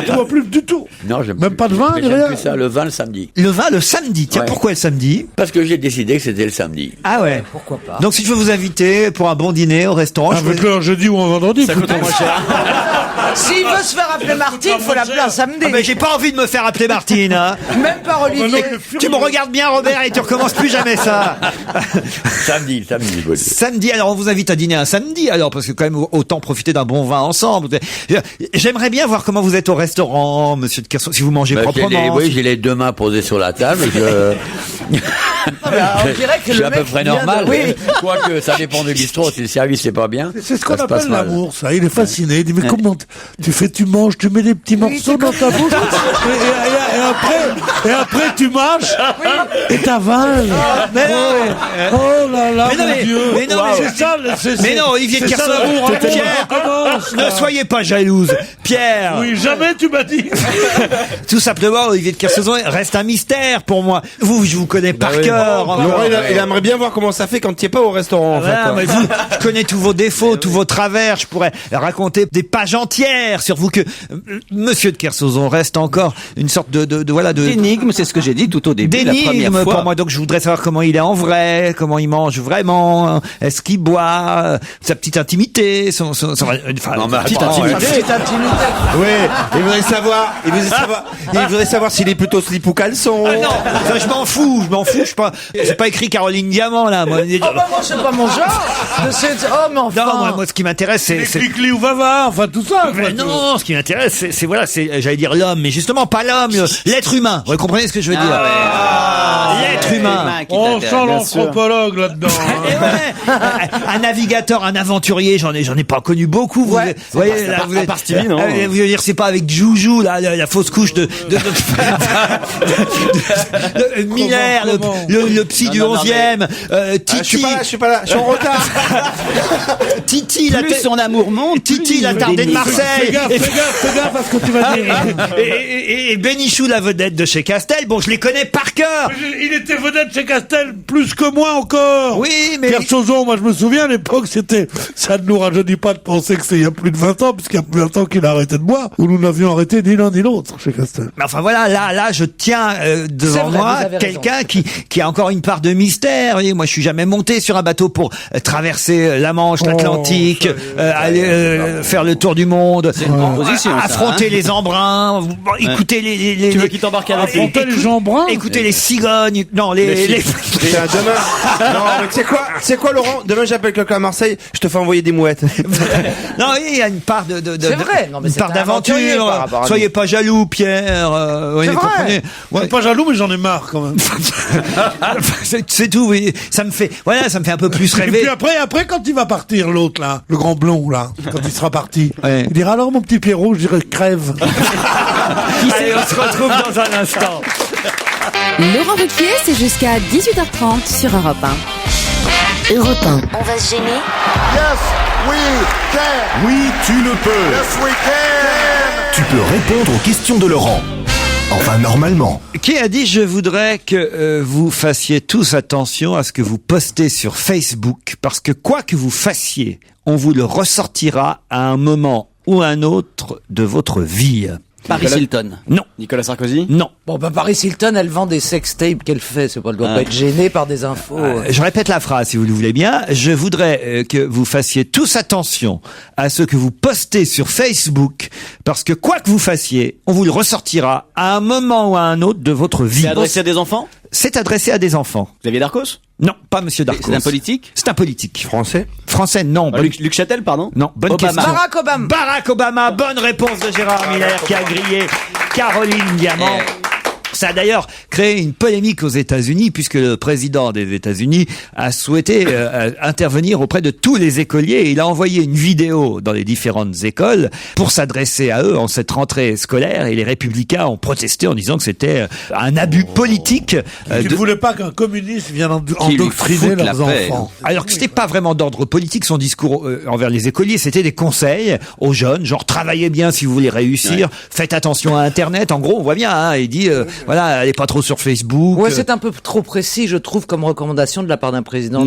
Tu bois plus du tout. Non, j'aime même pas de vin, ni rien. Plus ça, le vin le samedi. Le vin le samedi. Tiens, pourquoi le samedi? Parce que j'ai décidé que c'était le samedi. Ah ouais. Pourquoi pas? Donc si je veux vous inviter pour un bon dîner au restaurant, avec un jeudi ou un vendredi, ça coûte moins cher. S'il veut se faire appeler Martine, faut l'appeler un samedi. Ah mais j'ai pas envie de me faire appeler Martine. Hein. Même par Olivier. Tu me regardes bien, Robert, et tu recommences plus jamais ça. Samedi. Samedi. Alors on vous invite à dîner un samedi. Alors parce que quand même autant profiter d'un bon vin ensemble. J'aimerais bien voir comment vous êtes au restaurant, monsieur de Kersauzon, si vous mangez proprement. J'ai les 2 mains posées sur la table. On dirait que je suis le à peu mec près vient de- normal. Oui. Quoique ça dépend du bistrot. Si le service c'est pas bien. C'est ce qu'on ça se passe appelle mal. l'amour, ça. Il est fasciné. Il dit, mais comment tu manges, tu mets des petits morceaux dans ta bouche, et après tu mâches, et t'avales. Oh là là, Mais non, mon Dieu. mais non, mais c'est ça, Mais non, Olivier de c'est ça Kersauzon, l'amour. Pierre, Commence, ne là. soyez pas jalouse. Pierre. Oui, jamais tu m'as dit. Tout simplement, Olivier de Kersauzon reste un mystère pour moi. Je vous connais par cœur. Laurent, il aimerait bien voir comment ça fait quand tu es pas au restaurant, en fait. Voilà, mais je connais tous vos défauts, tous vos travers. Je pourrais raconter des pages entières sur vous que Monsieur de Kersauzon reste encore une sorte de d'énigme, c'est ce que j'ai dit tout au début, la première d'énigme fois. pour moi. Donc je voudrais savoir comment il est en vrai, comment il mange vraiment, est-ce qu'il boit, sa petite intimité, son petite intimité. Oui, il voudrait savoir s'il est plutôt slip ou caleçon. Ah non, ça, je m'en fous. J'ai pas écrit Caroline Diamant là. Moi, moi c'est pas mon genre. Oh mais enfin. Non, moi ce qui m'intéresse c'est Clic-clic ou vava, enfin tout ça. Mais non, ce qui m'intéresse, c'est j'allais dire l'homme, mais justement pas l'homme, l'être humain. Vous comprenez ce que je veux dire l'être humain. On sent l'anthropologue là-dedans. Un navigateur, un aventurier, j'en ai pas connu beaucoup. Vous voyez, là, vous part Stevie, non vous voulez dire, c'est pas avec Joujou, là, la fausse couche de Miller, le psy du 11e, Titi. Je suis pas là, je suis en retard. Titi, Plus son amour monte, Titi, la tardée de Marseille. Fais gaffe à ce que tu vas dire. Et Bénichou, la vedette de chez Castel. Bon, je les connais par cœur. Il était vedette chez Castel plus que moi encore. Oui, mais Kersauzon, moi je me souviens à l'époque, ça ne nous rajeunit pas de penser que c'est il y a plus de 20 ans, puisqu'il y a plus de 20 ans qu'il a arrêté de boire, où nous n'avions arrêté ni l'un ni l'autre chez Castel. Mais enfin voilà, là, je tiens devant moi quelqu'un qui a encore une part de mystère. Vous voyez, moi, je suis jamais monté sur un bateau pour traverser la Manche, l'Atlantique, aller faire le tour du monde, affronter les embruns, écouter les. Tu veux qu'il t'embarque avec lui? Affronter les embruns. Écouter les cigognes. Non, les. Putain, demain. Non, mais tu sais quoi, Laurent? Demain, j'appelle quelqu'un à Marseille, je te fais envoyer des mouettes. Non, oui, il y a une part de C'est vrai. Non, mais une c'est part un d'aventure. aventurier par rapport à Soyez pas jaloux, Pierre. C'est vrai. comprenez. Je suis pas jaloux, mais j'en ai marre quand même. C'est tout. Oui. Ça me fait un peu plus Et rêver. puis après, quand il va partir, l'autre là, le grand blond là, quand il sera parti, Ouais. il dira alors mon petit Pierrot, je dirais crève. Allez, on se retrouve dans un instant. Laurent Ruquier, c'est jusqu'à 18h30 sur Europe 1. Europe 1. On va se gêner. Oui, tu le peux. Tu peux répondre aux questions de Laurent. Enfin, normalement. Qui a dit je voudrais que vous fassiez tous attention à ce que vous postez sur Facebook, parce que quoi que vous fassiez, on vous le ressortira à un moment ou un autre de votre vie. Paris Hilton. Non. Nicolas Sarkozy? Non. Bon, Paris Hilton, elle vend des sextapes qu'elle fait. Elle doit pas être gênée par des infos. Je répète la phrase si vous le voulez bien. Je voudrais que vous fassiez tous attention à ce que vous postez sur Facebook, parce que quoi que vous fassiez, on vous le ressortira à un moment ou à un autre de votre vie. C'est adressé à des enfants? C'est adressé à des enfants. Xavier Darcos? Non, pas Monsieur Darcos. C'est un politique? C'est un politique. Français? Français, non. Bonne- Luc Châtel, pardon? Non, bonne Obama. question. Barack Obama. Barack Obama, bonne réponse de Gérard Miller qui a grillé Caroline Diamant. Ça a d'ailleurs créé une polémique aux États-Unis, puisque le président des États-Unis a souhaité intervenir auprès de tous les écoliers, et il a envoyé une vidéo dans les différentes écoles pour s'adresser à eux en cette rentrée scolaire, et les républicains ont protesté en disant que c'était un abus politique. Ils ne voulaient pas qu'un communiste vienne endoctriner leurs enfants. Alors que c'était pas vraiment d'ordre politique, son discours envers les écoliers, c'était des conseils aux jeunes, genre travaillez bien si vous voulez réussir, faites attention à Internet. En gros, on voit bien, hein, il dit voilà, allez pas trop sur Facebook. Ouais, c'est un peu trop précis, je trouve, comme recommandation de la part d'un président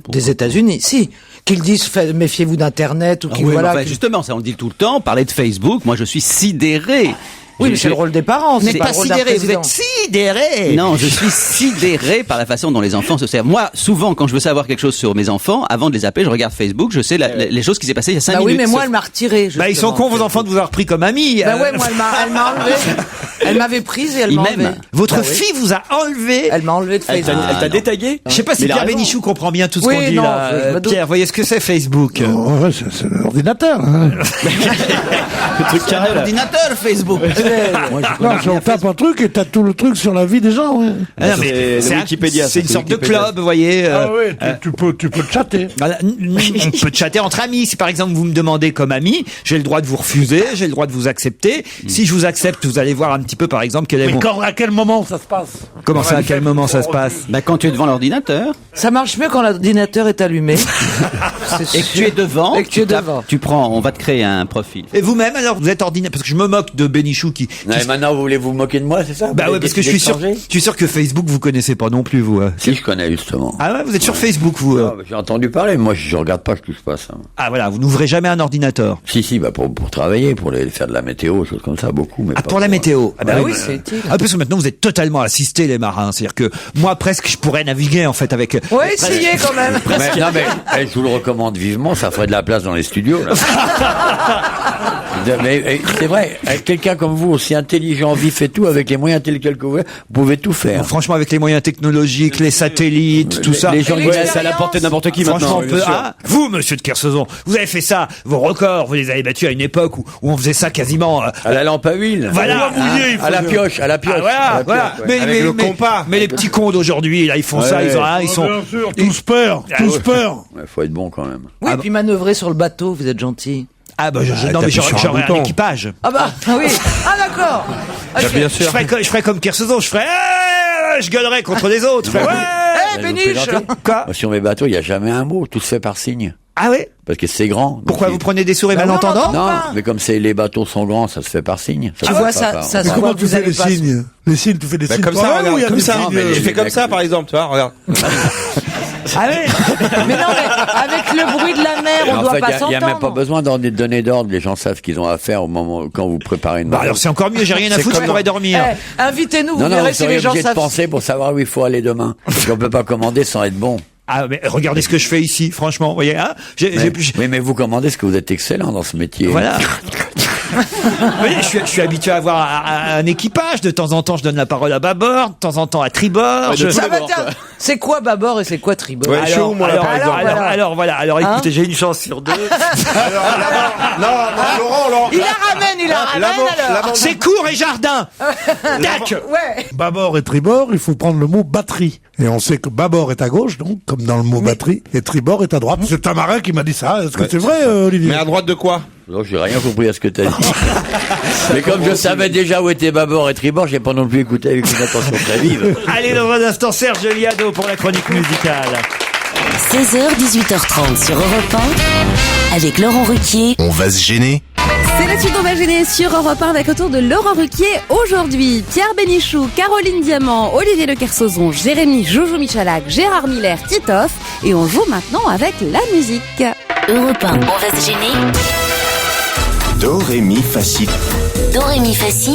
des États-Unis. Si, qu'ils disent méfiez-vous d'Internet ou qu'ils justement, ça on le dit tout le temps. Parler de Facebook, moi je suis sidéré. Oui, mais c'est le rôle des parents. Vous n'êtes pas le rôle d'un sidéré, vous président. êtes sidéré. Non, je suis sidéré par la façon dont les enfants se servent. Moi, souvent, quand je veux savoir quelque chose sur mes enfants, avant de les appeler, je regarde Facebook, je sais les choses qui s'est passées il y a 5 Bah minutes. oui, mais moi, elle m'a retiré. Bah, ils sont cons, vos enfants, de vous avoir pris comme amis. Bah ouais, moi, elle m'a enlevé. Elle m'avait prise et elle m'a enlevé. Votre Bah oui. fille vous a enlevé. Elle m'a enlevé de Elle Facebook. t'a détagué? Je sais pas si Mais il a Pierre raison. Bénichou comprend bien tout ce Oui, qu'on dit non, là. je me doute. Pierre, voyez ce que c'est Facebook. Ouais, c'est l'ordinateur. Hein. Le truc carré, là. Ordinateur, Facebook. Non, on tape un truc et t'as tout le truc sur la vie des gens, ouais. Ah non, mais C'est Wikipédia. c'est une sorte de club, vous voyez. Ah ouais, tu peux chatter. Voilà, on peut chatter entre amis. Si par exemple vous me demandez comme ami, j'ai le droit de vous refuser, j'ai le droit de vous accepter. Si je vous accepte, vous allez voir un petit peu par exemple quel est Mais mon... à quel moment ça se passe? Comment ça, à quel moment ça se passe? Bah, quand tu es devant l'ordinateur. Ça marche mieux quand l'ordinateur est allumé. Et que tu es devant. Et que tu es devant. Tu prends, on va te créer un profil. Et vous-même, alors, vous êtes ordinaire, parce que je me moque de Bénichou qui... Non, et maintenant, vous voulez vous moquer de moi, c'est ça? Bah ouais, parce que je suis sûr que Facebook, vous connaissez pas non plus, vous. Si, je connais, justement. Ah ouais, vous êtes sur Facebook, vous. Ah, bah, j'ai entendu parler, moi, je regarde pas, je touche pas ça. Ah voilà, vous n'ouvrez jamais un ordinateur. Si, bah, pour travailler, pour faire de la météo, choses comme ça, beaucoup, mais Ah, pas pour la météo. Ah bah Ah oui, oui, c'est utile. Ah, parce que maintenant, vous êtes totalement assistés, les marins. C'est-à-dire que moi, presque, je pourrais naviguer, en fait, avec... Ouais, essayez quand même. Mais, non, mais je vous le recommande vivement, ça ferait de la place dans les studios, là. Mais c'est vrai, quelqu'un comme vous, aussi intelligent, vif et tout, avec les moyens intellectuels que vous pouvez tout faire. Bon, franchement, avec les moyens technologiques, les satellites, tout ça. Les gens, C'est à la portée de n'importe qui Franchement, maintenant. vous, monsieur de Kersauzon, vous avez fait ça, vos records, vous les avez battus à une époque où on faisait ça quasiment... À la lampe à huile. Voilà. À la pioche, Ah, voilà. Ouais. Mais les petits cons d'aujourd'hui, là, ils font ça, ils sont... Bien sûr, tous peur. Ouais, faut être bon quand même. Oui, puis manœuvrer sur le bateau, vous êtes gentil. Ah bah non, mais j'aurais un équipage. Ah bah oui. Ah d'accord. Ah, Bien sûr. Je ferais comme Kersauzon, je gueulerais contre les autres. Je ferais, Eh, Béniche. Quoi? Sur mes bateaux, il n'y a jamais un mot, tout se fait par signe. Ah ouais? Parce que c'est grand. Pourquoi donc vous prenez des souris malentendants? Non, mais comme les bateaux sont grands, ça se fait par signe. Tu vois, ça Mais se voit comment que tu vous fais allez les pas... signes? Les signes, tu fais des signes Comme ça, toi-même ou regarde, il y a comme des ça. signes, Je fais comme ça, par exemple, tu vois, regarde. Ah ouais? Mais non, mais avec le bruit de la mer, on En doit fait, pas il n'y a même pas s'entendre. besoin de donner d'ordre. Les gens savent ce qu'ils ont à faire au moment quand vous préparez une Bah marche. alors c'est encore mieux, j'ai rien à C'est foutre, je comme- pourrais dormir. Eh, invitez-nous, vous Non, verrez vous si seriez les gens obligé de savent. penser pour savoir où il faut aller demain. Parce qu'on peut pas commander sans être bon. Ah mais regardez ce que je fais ici, franchement, vous voyez, hein? Oui, mais vous commandez ce que vous êtes excellent dans ce métier. Voilà. Oui, je suis habitué à avoir un équipage. De temps en temps, je donne la parole à bâbord, de temps en temps à tribord. Ça va, tiens, c'est quoi bâbord et c'est quoi tribord? Ouais, chaud, moi, là, par exemple. Alors, écoutez, j'ai une chance sur deux. Laurent. Il la ramène alors. C'est cours et jardin. Tac. Ouais. Bâbord et tribord, il faut prendre le mot batterie. Et on sait que bâbord est à gauche, donc, comme dans le mot batterie, et tribord est à droite. C'est un marin qui m'a dit ça. Est-ce que c'est vrai, Olivier? Mais à droite de quoi? Non, j'ai rien compris à ce que t'as dit. Mais comme je savais déjà où étaient bâbord et tribord, j'ai pas non plus écouté avec une attention très vive. Allez, dans un instant, Serge Liado pour la chronique musicale. 16h, 18h30 sur Europe 1, avec Laurent Ruquier. On va se gêner. C'est la suite, on va gêner sur Europe 1 avec autour de Laurent Ruquier. Aujourd'hui, Pierre Bénichou, Caroline Diamant, Olivier de Kersauzon, Jérémy, Jojo Michalak, Gérard Miller, Titoff. Et on joue maintenant avec la musique. Europe 1, on va se gêner. Do, ré, mi, fa, si. Do, ré, mi, fa, si.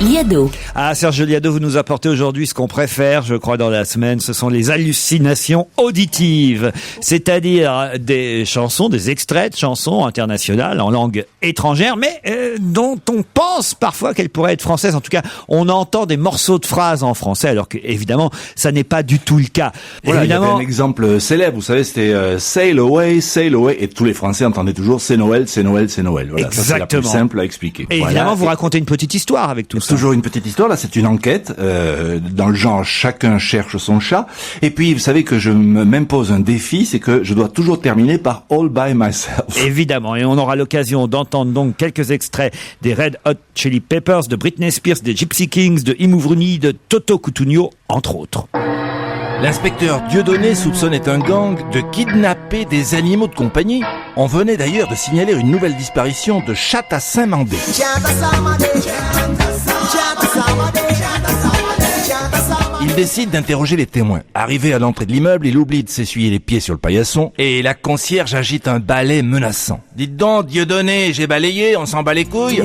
Liado. Ah, Serge Liado, vous nous apportez aujourd'hui ce qu'on préfère, je crois, dans la semaine. Ce sont les hallucinations auditives. C'est-à-dire des chansons, des extraits de chansons internationales en langue étrangère, mais dont on pense parfois qu'elles pourraient être françaises. En tout cas, on entend des morceaux de phrases en français, alors qu'évidemment, ça n'est pas du tout le cas. Voilà, évidemment, il y avait un exemple célèbre, vous savez, c'était Sail Away, et tous les Français entendaient toujours c'est Noël, c'est Noël, c'est Noël. Voilà, ça, c'est la plus Exactement. simple à expliquer. et évidemment, vous racontez une petite histoire avec tout ça. Toujours une petite histoire, là c'est une enquête, dans le genre chacun cherche son chat, et puis vous savez que je m'impose un défi, c'est que je dois toujours terminer par All by myself. Évidemment, et on aura l'occasion d'entendre donc quelques extraits des Red Hot Chili Peppers, de Britney Spears, des Gypsy Kings, de Imouvrouni, de Toto Cutugno, entre autres. L'inspecteur Dieudonné soupçonnait un gang de kidnapper des animaux de compagnie. On venait d'ailleurs de signaler une nouvelle disparition de chatte à Saint-Mandé. Il décide d'interroger les témoins. Arrivé à l'entrée de l'immeuble, il oublie de s'essuyer les pieds sur le paillasson et la concierge agite un balai menaçant. Dites donc, Dieudonné, j'ai balayé, on s'en bat les couilles.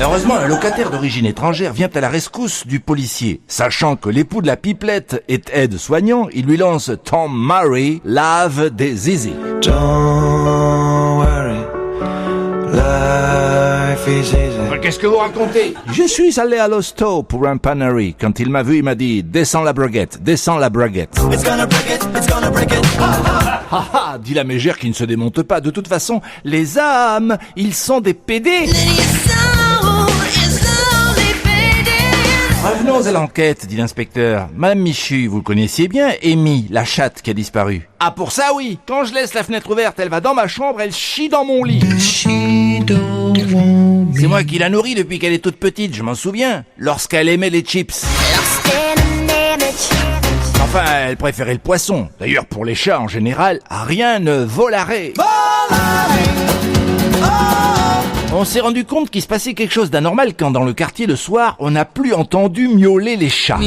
Heureusement, un locataire d'origine étrangère vient à la rescousse du policier. Sachant que l'époux de la pipelette est aide-soignant, il lui lance Tom Murray, lave des zizi. Qu'est-ce que vous racontez? Je suis allé à l'hosto pour un panerie. Quand il m'a vu, il m'a dit « Descends la braguette, descends la braguette ». Ah ah, dit la mégère qui ne se démonte pas. De toute façon, les âmes, ils sont des pédés. Revenons à l'enquête, dit l'inspecteur. Madame Michu, vous le connaissiez bien, Amy, la chatte qui a disparu. Ah, pour ça, oui. Quand je laisse la fenêtre ouverte, elle va dans ma chambre, elle chie dans mon lit. C'est moi qui la nourris depuis qu'elle est toute petite, je m'en souviens. Lorsqu'elle aimait les chips. Enfin, elle préférait le poisson. D'ailleurs, pour les chats en général, rien ne vaut l'arrêt. On s'est rendu compte qu'il se passait quelque chose d'anormal quand dans le quartier le soir, on n'a plus entendu miauler les chats.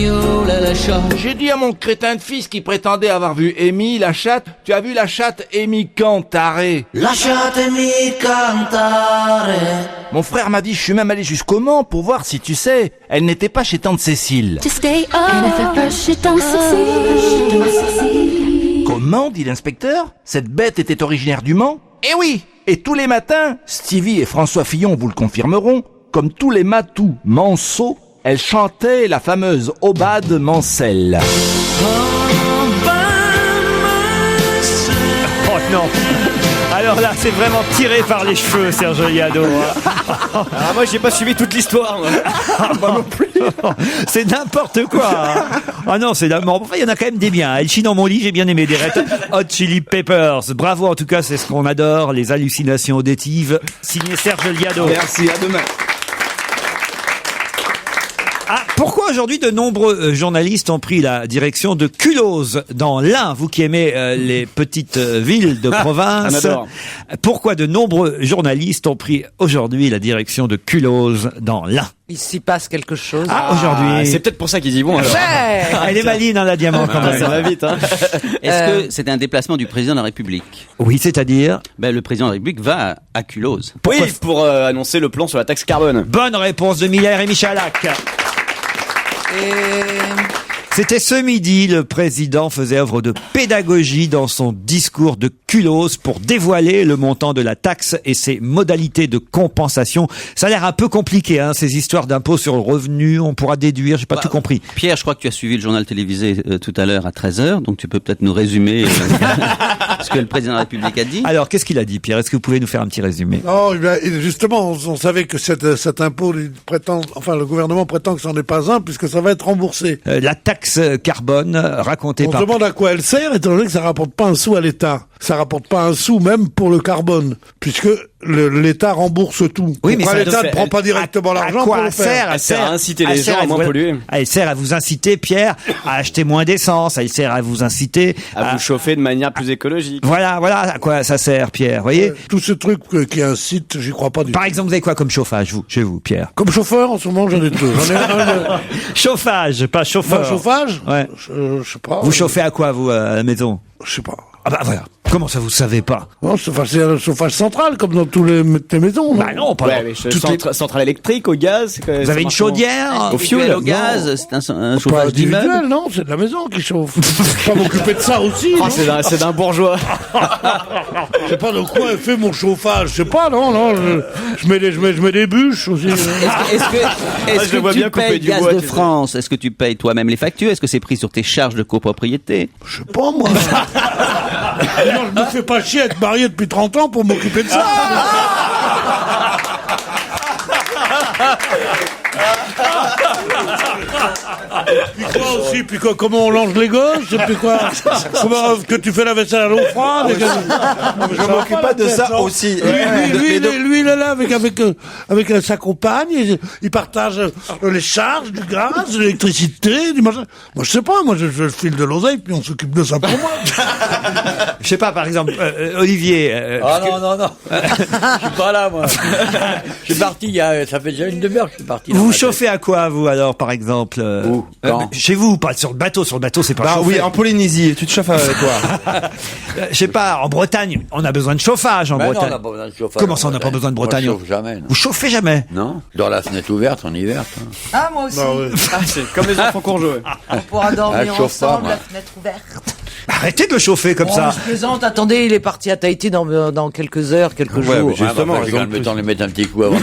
J'ai dit à mon crétin de fils qui prétendait avoir vu Amy, la chatte, tu as vu la chatte Amy cantare? Lasciatemi cantare. Mon frère m'a dit, je suis même allé jusqu'au Mans pour voir si tu sais, elle n'était pas chez tante Cécile. Comment, dit l'inspecteur? Cette bête était originaire du Mans? Eh oui! Et tous les matins, Stevie et François Fillon vous le confirmeront, comme tous les matous manceaux, elle chantait la fameuse aubade mancelle. Oh non! Alors là, c'est vraiment tiré par les cheveux, Serge Liado. Alors moi, j'ai pas suivi toute l'histoire. Moi non plus. C'est n'importe quoi. Ah non, c'est d'abord. Enfin, il y en a quand même des biens. Elle chie dans mon lit, j'ai bien aimé des Red Hot Chili Peppers. Bravo, en tout cas, c'est ce qu'on adore, les hallucinations auditives. Signé Serge Liado. Merci, à demain. Ah, pourquoi aujourd'hui de nombreux journalistes ont pris la direction de Culose dans l'Ain, vous qui aimez les petites villes de province? Pourquoi de nombreux journalistes ont pris aujourd'hui la direction de Culose dans l'Ain? Il s'y passe quelque chose. Ah, aujourd'hui. C'est peut-être pour ça qu'ils y vont. Alors. Elle est maline, hein, la diamant, quand même. Ça va vite, hein. Est-ce que c'était un déplacement du président de la République? Oui, c'est-à-dire? Le président de la République va à Culose. Oui, pour annoncer le plan sur la taxe carbone. Bonne réponse de Miller et Michalak. C'était ce midi, le président faisait œuvre de pédagogie dans son discours de Culose pour dévoiler le montant de la taxe et ses modalités de compensation. Ça a l'air un peu compliqué, hein, ces histoires d'impôts sur le revenu, on pourra déduire, j'ai pas tout compris. Pierre, je crois que tu as suivi le journal télévisé tout à l'heure à 13h, donc tu peux peut-être nous résumer ce que le président de la République a dit. Alors, qu'est-ce qu'il a dit, Pierre? Est-ce que vous pouvez nous faire un petit résumé? Non, justement, on savait que cet impôt, le gouvernement prétend que c'en est pas un, puisque ça va être remboursé. La taxe carbone racontée par... On se demande à quoi elle sert, étant donné que ça rapporte pas un sou à l'État. Ça rapporte pas un sou même pour le carbone, puisque l'État rembourse tout. Oui, mais l'État ne prend pas directement l'argent pour le faire. Elle sert à inciter les gens à moins polluer. Elle sert à vous inciter, Pierre, à acheter moins d'essence. Elle sert à vous inciter à vous chauffer de manière plus écologique. Voilà à quoi ça sert, Pierre, voyez. Tout ce truc qui incite, j'y crois pas du tout. Par exemple, vous avez quoi comme chauffage, chez vous, Pierre? Comme chauffeur, en ce moment, j'en ai deux. Chauffage, pas chauffeur. Chauffage? Ouais. Je sais pas. Vous chauffez à quoi, vous, à la maison? Je sais pas. Ah bah voilà. Comment ça, vous savez pas? Non, c'est un chauffage central, comme dans toutes les maisons. Bah non, pas centrale électrique, au gaz. Vous avez une chaudière? Au fioul, au gaz? C'est un chauffage individuel, non? C'est de la maison qui chauffe. Je peux pas m'occuper de ça aussi. Oh, c'est d'un bourgeois. Je sais pas de quoi elle fait mon chauffage. Je sais pas, non. Je mets des bûches aussi. Est-ce que tu payes Gaz de France? Est-ce que tu payes toi-même les factures? Est-ce que c'est pris sur tes charges de copropriété? Je sais pas, moi. Non, je me fais pas chier à être marié depuis 30 ans pour m'occuper de ça. Puis quoi, comment on lance les gosses? Puis quoi? Comment que tu fais la vaisselle à l'eau froide? Je m'occupe pas de ça aussi. Lui, il est là avec sa compagne, il partage les charges du gaz, de l'électricité, du machin. Moi, je sais pas, je file de l'oseille, puis on s'occupe de ça pour moi. Je sais pas, par exemple, Olivier. Non. Je suis pas là, moi. Je suis parti, ça fait déjà une demi-heure que je suis parti. Vous chauffez à quoi, vous, alors, par exemple? Chez vous, pas sur le bateau. Sur le bateau, c'est pas chauffé. Oui, en Polynésie. Tu te chauffes avec quoi? Je sais pas, en Bretagne, on a besoin de chauffage en Bretagne. Non, on n'a pas besoin de chauffage. Comment ça, on n'a pas besoin de Bretagne? Moi, je chauffe jamais. Vous chauffez jamais? Non. Dans la fenêtre ouverte en hiver. Ah, moi aussi. C'est comme les enfants courgeux. On pourra dormir ensemble, la fenêtre ouverte. Arrêtez de le chauffer comme ça. Je plaisante, attendez, il est parti à Tahiti dans quelques heures, quelques jours. Mais justement, je vais le temps de les mettre un petit coup avant.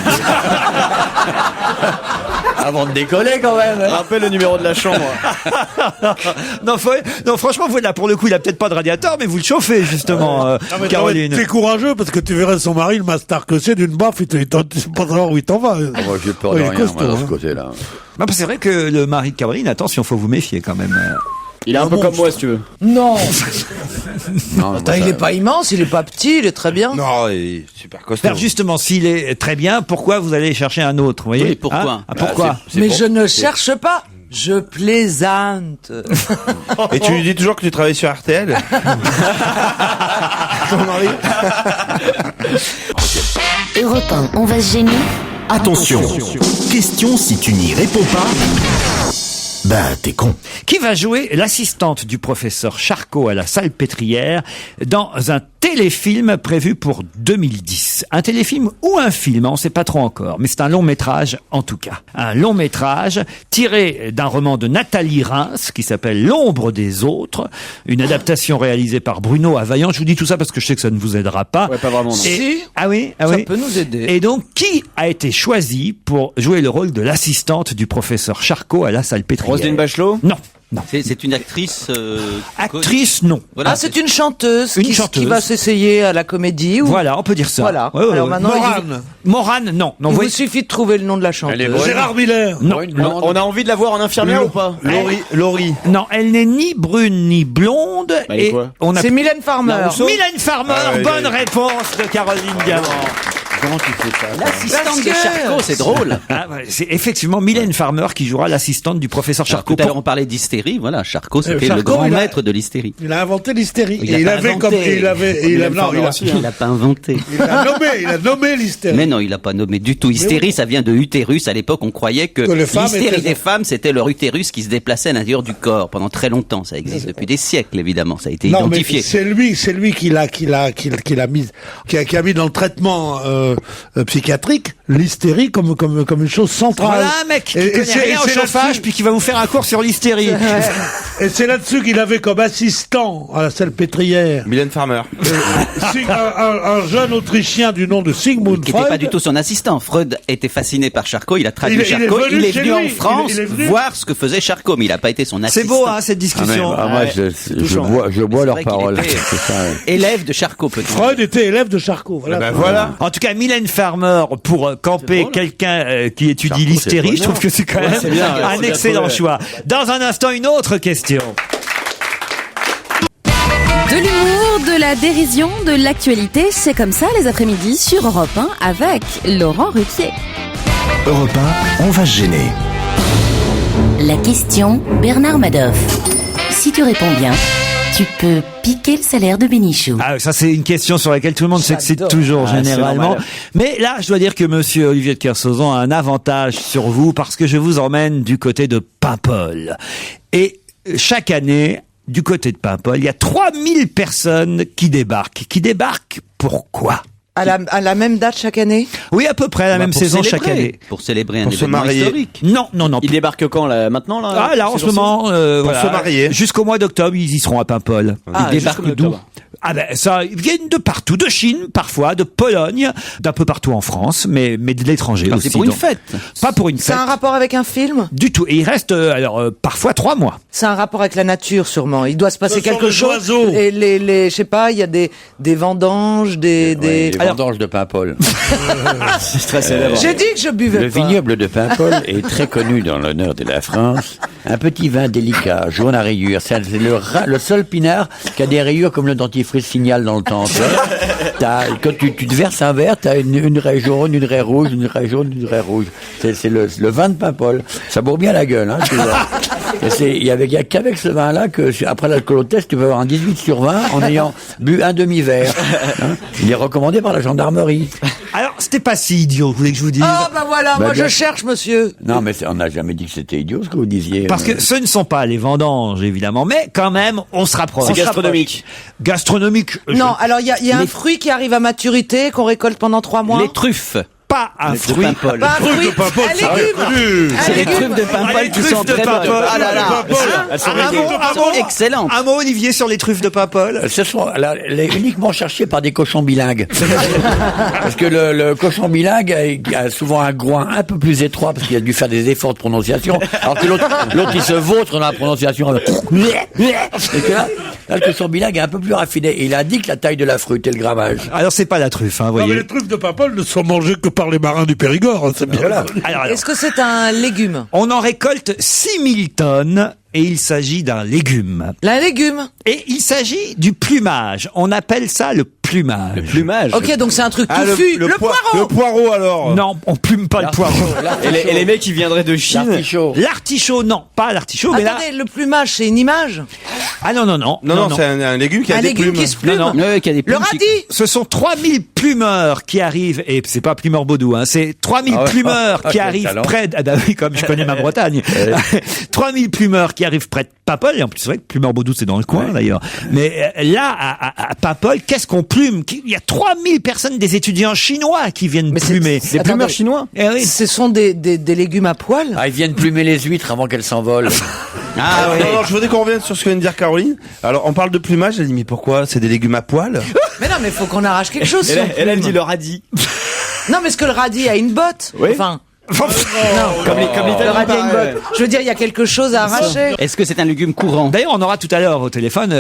Avant de décoller quand même. Rappelle le numéro de la chambre. non, franchement, vous là pour le coup, il a peut-être pas de radiateur, mais vous le chauffez justement, Caroline. T'es courageux parce que tu verrais son mari, le master que c'est, d'une baffe, tu sais pas savoir où il t'en va. Moi, j'ai peur de rien, moi, dans ce côté-là. Non, c'est vrai que le mari de Caroline, attention, faut vous méfier quand même. Il est un peu comme moi, si tu veux. Non. Non, Attends, il est pas immense, il est pas petit, il est très bien. Non, il est super costaud. Alors justement, s'il est très bien, pourquoi vous allez chercher un autre, vous voyez? Oui, pourquoi? Pourquoi? Mais je ne cherche pas. Je plaisante. Et tu lui dis toujours que tu travailles sur RTL? Ton mari? Europe 1, on va se gêner. Attention, question si tu n'y réponds pas, bah t'es con. Qui va jouer l'assistante du professeur Charcot à la Salpêtrière dans un téléfilm prévu pour 2010. Un téléfilm ou un film, on ne sait pas trop encore, mais c'est un long métrage en tout cas. Un long métrage tiré d'un roman de Nathalie Reims qui s'appelle L'ombre des autres, une adaptation réalisée par Bruno Availlant. Je vous dis tout ça parce que je sais que ça ne vous aidera pas. Ouais, pas vraiment. Non. Si. Ah oui, Ça peut nous aider. Et donc, qui a été choisi pour jouer le rôle de l'assistante du professeur Charcot à la Salpêtrière? Roselyne Bachelot? Non. Non. C'est une actrice. Actrice, non. Voilà, c'est une chanteuse, Une qui chanteuse. va s'essayer à la comédie. Ou... Voilà, on peut dire ça. Voilà. Ouais, ouais, Alors ouais. maintenant, Morane, non. il vous suffit de trouver le nom de la chanteuse. Gérard Miller. Non. On a envie de la voir en infirmière ou pas? Laurie. Non, elle n'est ni brune ni blonde. Bah, et quoi on a... C'est Mylène Farmer. Mylène Farmer, bonne réponse de Caroline Diamant. Comment tu fais ça? l'assistante de Charcot, c'est drôle. Ah, ouais, c'est effectivement Mylène Farmer qui jouera l'assistante du professeur Charcot. Tout à l'heure, on parlait d'hystérie. Voilà, Charcot, c'était Charcot, le grand il a- maître de l'hystérie. Il a inventé l'hystérie. Il Et il a pas avait inventé. comme, il Il a pas inventé. il a nommé l'hystérie. Mais non, il a pas nommé du tout. Hystérie, ça vient de utérus. À l'époque, on croyait que les femmes l'hystérie étaient- des femmes, c'était leur utérus qui se déplaçait à l'intérieur du corps pendant très longtemps. Ça existe depuis des siècles, évidemment. Ça a été Non, mais identifié. c'est lui qui a mis dans le traitement psychiatrique l'hystérie comme une chose centrale. Voilà un mec qui connaît rien au chauffage puis qui va vous faire un cours sur l'hystérie. Et c'est là-dessus qu'il avait comme assistant à la Salpêtrière Mylène Farmer. un jeune Autrichien du nom de Sigmund Qui Freud. n'était pas du tout son assistant. Freud était fasciné par Charcot, il a traduit Il est Charcot, venu il est chez venu lui. en France Il est venu. voir ce que faisait Charcot, mais il n'a pas été son assistant. C'est beau, hein, cette discussion. Moi, je bois leurs vrai qu'il paroles. était- C'est ça, ouais. Élève de Charcot, peut-être. Freud était élève de Charcot. Voilà. Voilà. En tout cas, Mylène Farmer pour camper quelqu'un qui étudie Charcot, l'hystérie, c'est je trouve que c'est quand même c'est bien, un c'est bien excellent trouvé. choix. Dans un instant, une autre question. De l'humour, de la dérision, de l'actualité, c'est comme ça les après-midi sur Europe 1 avec Laurent Ruquier. Europe 1, on va se gêner. La question Bernard Madoff. Si tu réponds bien, tu peux piquer le salaire de Bénichou. Ah, ça c'est une question sur laquelle tout le monde s'excite toujours Ah, c'est généralement. normal. Mais là, je dois dire que monsieur Olivier de Kersauzon a un avantage sur vous parce que je vous emmène du côté de Paimpol. Et chaque année, du côté de Paimpol, il y a 3000 personnes qui débarquent. Qui débarquent pourquoi? À la même date chaque année? Oui, à peu près la même Pour saison célébrer. chaque année. Pour célébrer un Pour se événement marier. historique. Non, non, non. Il débarque quand là? Maintenant là? Ah là, en ce moment, voilà, se marier. jusqu'au mois d'octobre, ils y seront à Paimpol. Ah, Ils débarquent jusqu'au d'où? octobre. Ah ben ça, ils viennent de partout, de Chine parfois, de Pologne, d'un peu partout en France, mais de l'étranger Ah, aussi. c'est pour une donc. fête. Pas pour une C'est fête. un rapport avec un film? Du tout. Et il reste parfois 3 mois. C'est un rapport avec la nature sûrement. Il doit se passer Ce sont quelque les chose. oiseaux. Et je sais pas, il y a des vendanges, Ouais, les Alors, vendanges de Paimpol. C'est très célèbre. j'ai dit que je buvais Le pas. vignoble de Paimpol est très connu dans l'honneur de la France. Un petit vin délicat, jaune à rayures. C'est le seul pinard qui a des rayures comme le dentifrice Signal dans le temps. Tu vois. Quand tu te verses un verre, t'as une raie jaune, une raie rouge, une raie jaune, une raie rouge. C'est le vin de Paimpol. Ça bourre bien la gueule, hein, tu vois. Et il y a qu'avec ce vin-là que, après l'alcoolotest, tu peux avoir un 18 sur 20 en ayant bu un demi-verre. Hein. Il est recommandé par la gendarmerie. Alors, c'était pas si idiot, vous voulez que je vous dise. Ah bah voilà, Bah, moi bien. je cherche monsieur. Non, mais on n'a jamais dit que c'était idiot ce que vous disiez. Parce que ce ne sont pas les vendanges, évidemment, mais quand même, on se rapproche. C'est gastronomique. Gastronomique. Non, alors il y a un fruit qui arrive à maturité qu'on récolte pendant 3 mois. Les truffes. pas un fruit. Pas un fruit, un légume. C'est les truffes de Paimpol qui sont très bonnes. Paimpol. Ah là là. Elles sont excellentes. Un mot, Olivier, sur les truffes de Paimpol. Ce sont uniquement cherchées par des cochons bilingues. Parce que le cochon bilingue a souvent un groin un peu plus étroit parce qu'il a dû faire des efforts de prononciation. Alors que l'autre il se vautre dans la prononciation. Et que là, le cochon bilingue est un peu plus raffiné. Et il indique la taille de la fruite et le grammage. Alors c'est pas la truffe, hein, vous Non, voyez. mais les truffes de Paimpol ne sont mangées que par les marins du Périgord, hein, c'est bien. Voilà. Alors, Est-ce que c'est un légume? on en récolte 6000 tonnes et il s'agit d'un légume. Un légume. Et il s'agit du plumage. On appelle ça le plumage. Le plumage. Ok, donc c'est un truc touffu. Le poireau. Le poireau alors. Non, on plume pas le poireau. Et les mecs qui viendraient de Chine. L'artichaut. L'artichaut, non, pas l'artichaut, mais là... Attendez, le plumage, c'est une image? Ah non, Non, c'est un légume qui a Un des légume plumes. qui se plume? Non, Ouais, qui a des Le plumes. radis? Ce sont 3000 plumeurs qui arrivent, et c'est pas plumeur Baudou, hein, c'est 3000 plumeurs qui Quel arrivent talent. près de... Ah bah oui, comme je connais ma Bretagne. 3000 plumeurs qui arrivent près de Paimpol, et en plus c'est vrai que plumeur Baudou c'est dans le coin d'ailleurs. Mais là, à Paimpol, qu'est-ce qu'on plume? Il y a 3000 personnes, des étudiants chinois qui viennent plumer. Des plumeurs chinois. Eh oui. Ce sont des légumes à poil? Ah, ils viennent plumer les huîtres avant qu'elles s'envolent. Ah oui. Non, je voudrais qu'on revienne sur ce que vient de dire Caroline. Alors, on parle de plumage, elle dit, mais pourquoi? C'est des légumes à poil? Mais non, mais faut qu'on arrache quelque chose. si on Elle plume. dit le radis. Non, mais est-ce que le radis a une botte? Oui. Enfin. Comme Le radis a une botte. Je veux dire, il y a quelque chose à arracher. Est-ce que c'est un légume courant? D'ailleurs, on aura tout à l'heure au téléphone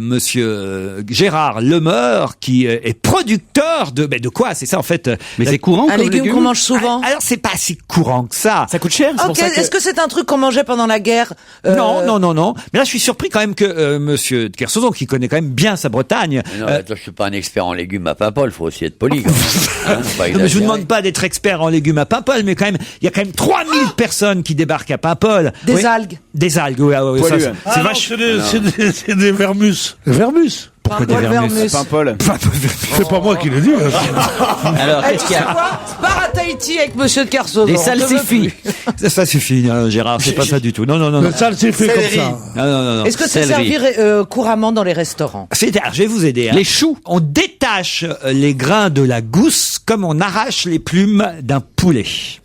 monsieur Gérard Lemeur qui est producteur de quoi? C'est ça en fait. Mais c'est courant Un comme légume qu'on mange souvent. Alors c'est pas si courant que ça. Ça coûte cher. Ok, est-ce que c'est un truc qu'on mangeait pendant la guerre? Non. Mais là, je suis surpris quand même que monsieur de Kersauzon, qui connaît quand même bien sa Bretagne. Mais non, toi, je suis pas un expert en légumes à Paimpol, faut aussi être poli. Quand même. Hein, faut pas Non, mais je vous exagérer. demande pas d'être expert en légumes à Paimpol, mais quand même, il y a quand même 3000 personnes qui débarquent à Paimpol. Des Oui. algues. Des algues, oui, ça, Poilu, c'est hein. c'est Non, vache. c'est des vermus. Vermus. Pourquoi des Paimpol, vermus vermus. Paimpol. C'est pas moi qui le dis. hein. Alors, Eh, qu'est-ce tu qu'il y sais a? quoi? Pars à Tahiti avec monsieur de Kersauzon. Des on te veut salsifis. plus. Ça suffit, hein, Gérard, c'est pas ça du tout. Non. Le sale, c'est fait comme ça. Non. Est-ce que c'est Céleri. servi couramment dans les restaurants? Je vais vous aider. Hein. Les choux. On détache les grains de la gousse comme on arrache les plumes d'un poulet.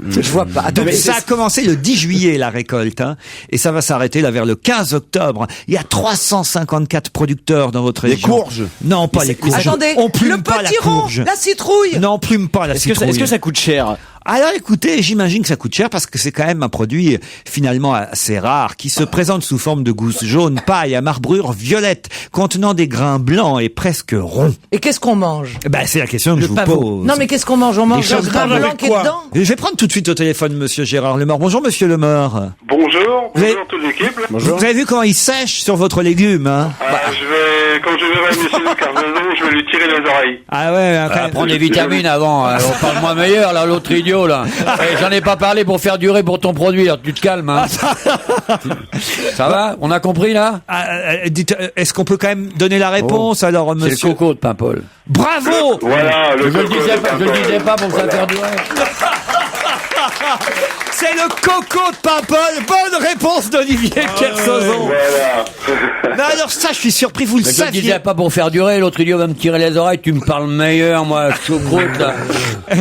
Je vois pas. Attends, Donc, mais ça a commencé le 10 juillet la récolte, hein, et ça va s'arrêter là vers le 15 octobre. Il y a 354 producteurs dans votre Des région. courges. Non, pas les courges. Attendez, on plume le pas la petit rond, courge. la citrouille. Non, on plume pas la citrouille. Est-ce que ça coûte cher? Alors écoutez, j'imagine que ça coûte cher parce que c'est quand même un produit finalement assez rare qui se présente sous forme de gousse jaune paille à marbrure violette contenant des grains blancs et presque ronds. Et qu'est-ce qu'on mange? Ben c'est la question que je vous pose. Non, mais qu'est-ce qu'on mange? On mange un grain blanc qui est dedans? Je vais prendre tout de suite au téléphone monsieur Gérard Lemeur. Bonjour monsieur Lemeur. Bonjour, Vous avez- bonjour toute l'équipe. Vous avez vu comment il sèche sur votre légume, hein? Quand je verrai monsieur de Kersauzon, je vais lui tirer les oreilles. Ah ouais, hein, quand même. Prends des vitamines avant, hein. On parle-moi meilleur, là, l'autre idiot, là. Eh, j'en ai pas parlé pour faire durer pour ton produit, alors tu te calmes, hein. Ça va? On a compris, là? Dites, est-ce qu'on peut quand même donner la réponse alors, C'est monsieur? le coco de Paimpol. Bravo! Voilà, Je le disais pas pour ça faire durer. C'est le coco de Paimpol. Bonne réponse d'Olivier Kersauzon. Voilà. Non, alors ça, je suis surpris, vous le Mais je le saviez. disais pas pour faire durer, l'autre idiot va me tirer les oreilles, tu me parles meilleur, moi, choucroute, là.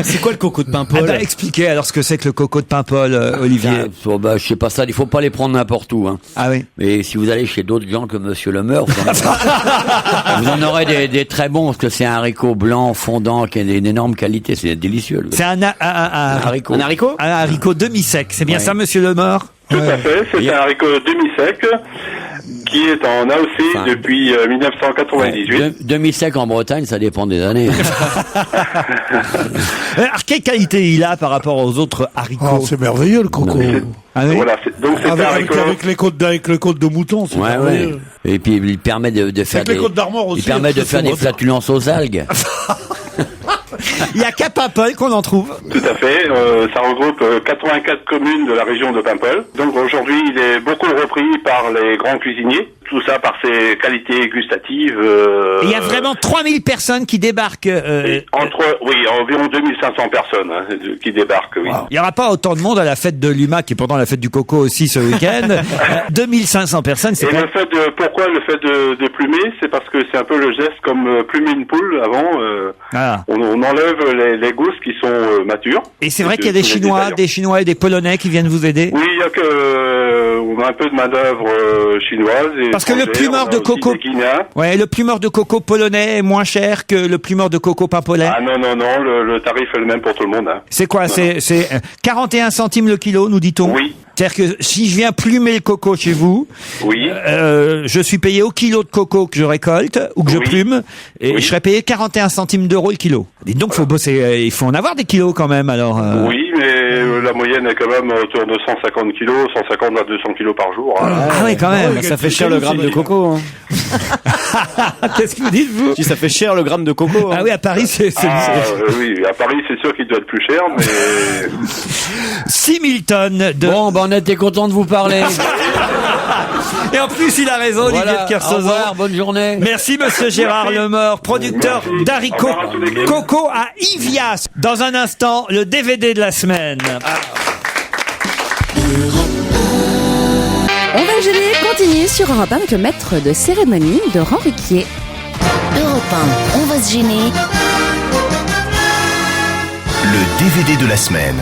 C'est quoi le coco de Ah Paimpol? bah, expliquez alors ce que c'est que le coco de Paimpol, Olivier. Bon, bah, je sais pas ça, il faut pas les prendre n'importe où, hein. Ah oui. Mais si vous allez chez d'autres gens que Monsieur Lemeur, vous en aurez des très bons, parce que c'est un haricot blanc, fondant, qui a une énorme qualité, c'est délicieux. C'est un haricot. Un haricot? Un haricot demi-sec. C'est bien Ouais. ça, monsieur Lemeur? Tout à fait, c'est un haricot demi-sec qui est en AOC depuis 1998. Demi-sec en Bretagne, ça dépend des années. Alors, quelle qualité il a par rapport aux autres haricots? Oh, c'est merveilleux le coco. Ah oui? Voilà, donc c'est un haricot. Avec les côtes de mouton, c'est Ouais, ouais. merveilleux. Et puis il permet de faire Avec les côtes d'Armor aussi, il permet de c'est faire des bon. flatulences aux algues. Il y a qu'à Paimpol qu'on en trouve. Tout à fait, ça regroupe 84 communes de la région de Paimpol. Donc aujourd'hui, il est beaucoup repris par les grands cuisiniers. tout ça par ses qualités gustatives. Il y a vraiment 3000 personnes qui débarquent. Environ 2500 personnes qui débarquent, oui. Il n'y aura pas autant de monde à la fête de l'UMA, qui est pourtant la fête du coco aussi ce week-end. 2500 personnes, c'est pas... Pourquoi le fait de plumer? C'est parce que c'est un peu le geste comme plumer une poule avant. On enlève les gousses qui sont matures. Et c'est vrai qu'il y a des Chinois et des Polonais qui viennent vous aider? Oui, il y a on a un peu de main-d'œuvre chinoise. Parce que le plumeur de coco, le plumeur de coco polonais est moins cher que le plumeur de coco pimpolais. Ah non, le tarif est le même pour tout le monde. C'est quoi? C'est 41 centimes le kilo, nous dit-on? Oui. C'est-à-dire que si je viens plumer le coco chez vous, je suis payé au kilo de coco que je récolte ou que je plume, et je serais payé 41 centimes d'euros le kilo. Et donc faut bosser, il faut en avoir des kilos quand même. Alors. Oui, mais la moyenne est quand même autour de 150 kilos, 150 à 200 kilos par jour. Ah oui, quand même. Ça fait cher le gramme de coco. Qu'est-ce que vous dites, vous? Ça fait cher le gramme de coco. Ah oui, à Paris, c'est... oui, à Paris, c'est sûr qu'il doit être plus cher, mais... 6000 tonnes de... Bon, on était content de vous parler. Et en plus, il a raison, Olivier de Kersauzon. Au revoir, bonne journée. Merci, monsieur Gérard Lemort, producteur d'haricots coco à Ivias. Dans un instant, le DVD de la semaine. On va gêner, continue sur Europe 1 avec le maître de cérémonie de Ruquier. Europe 1, on va se gêner. Le DVD de la semaine.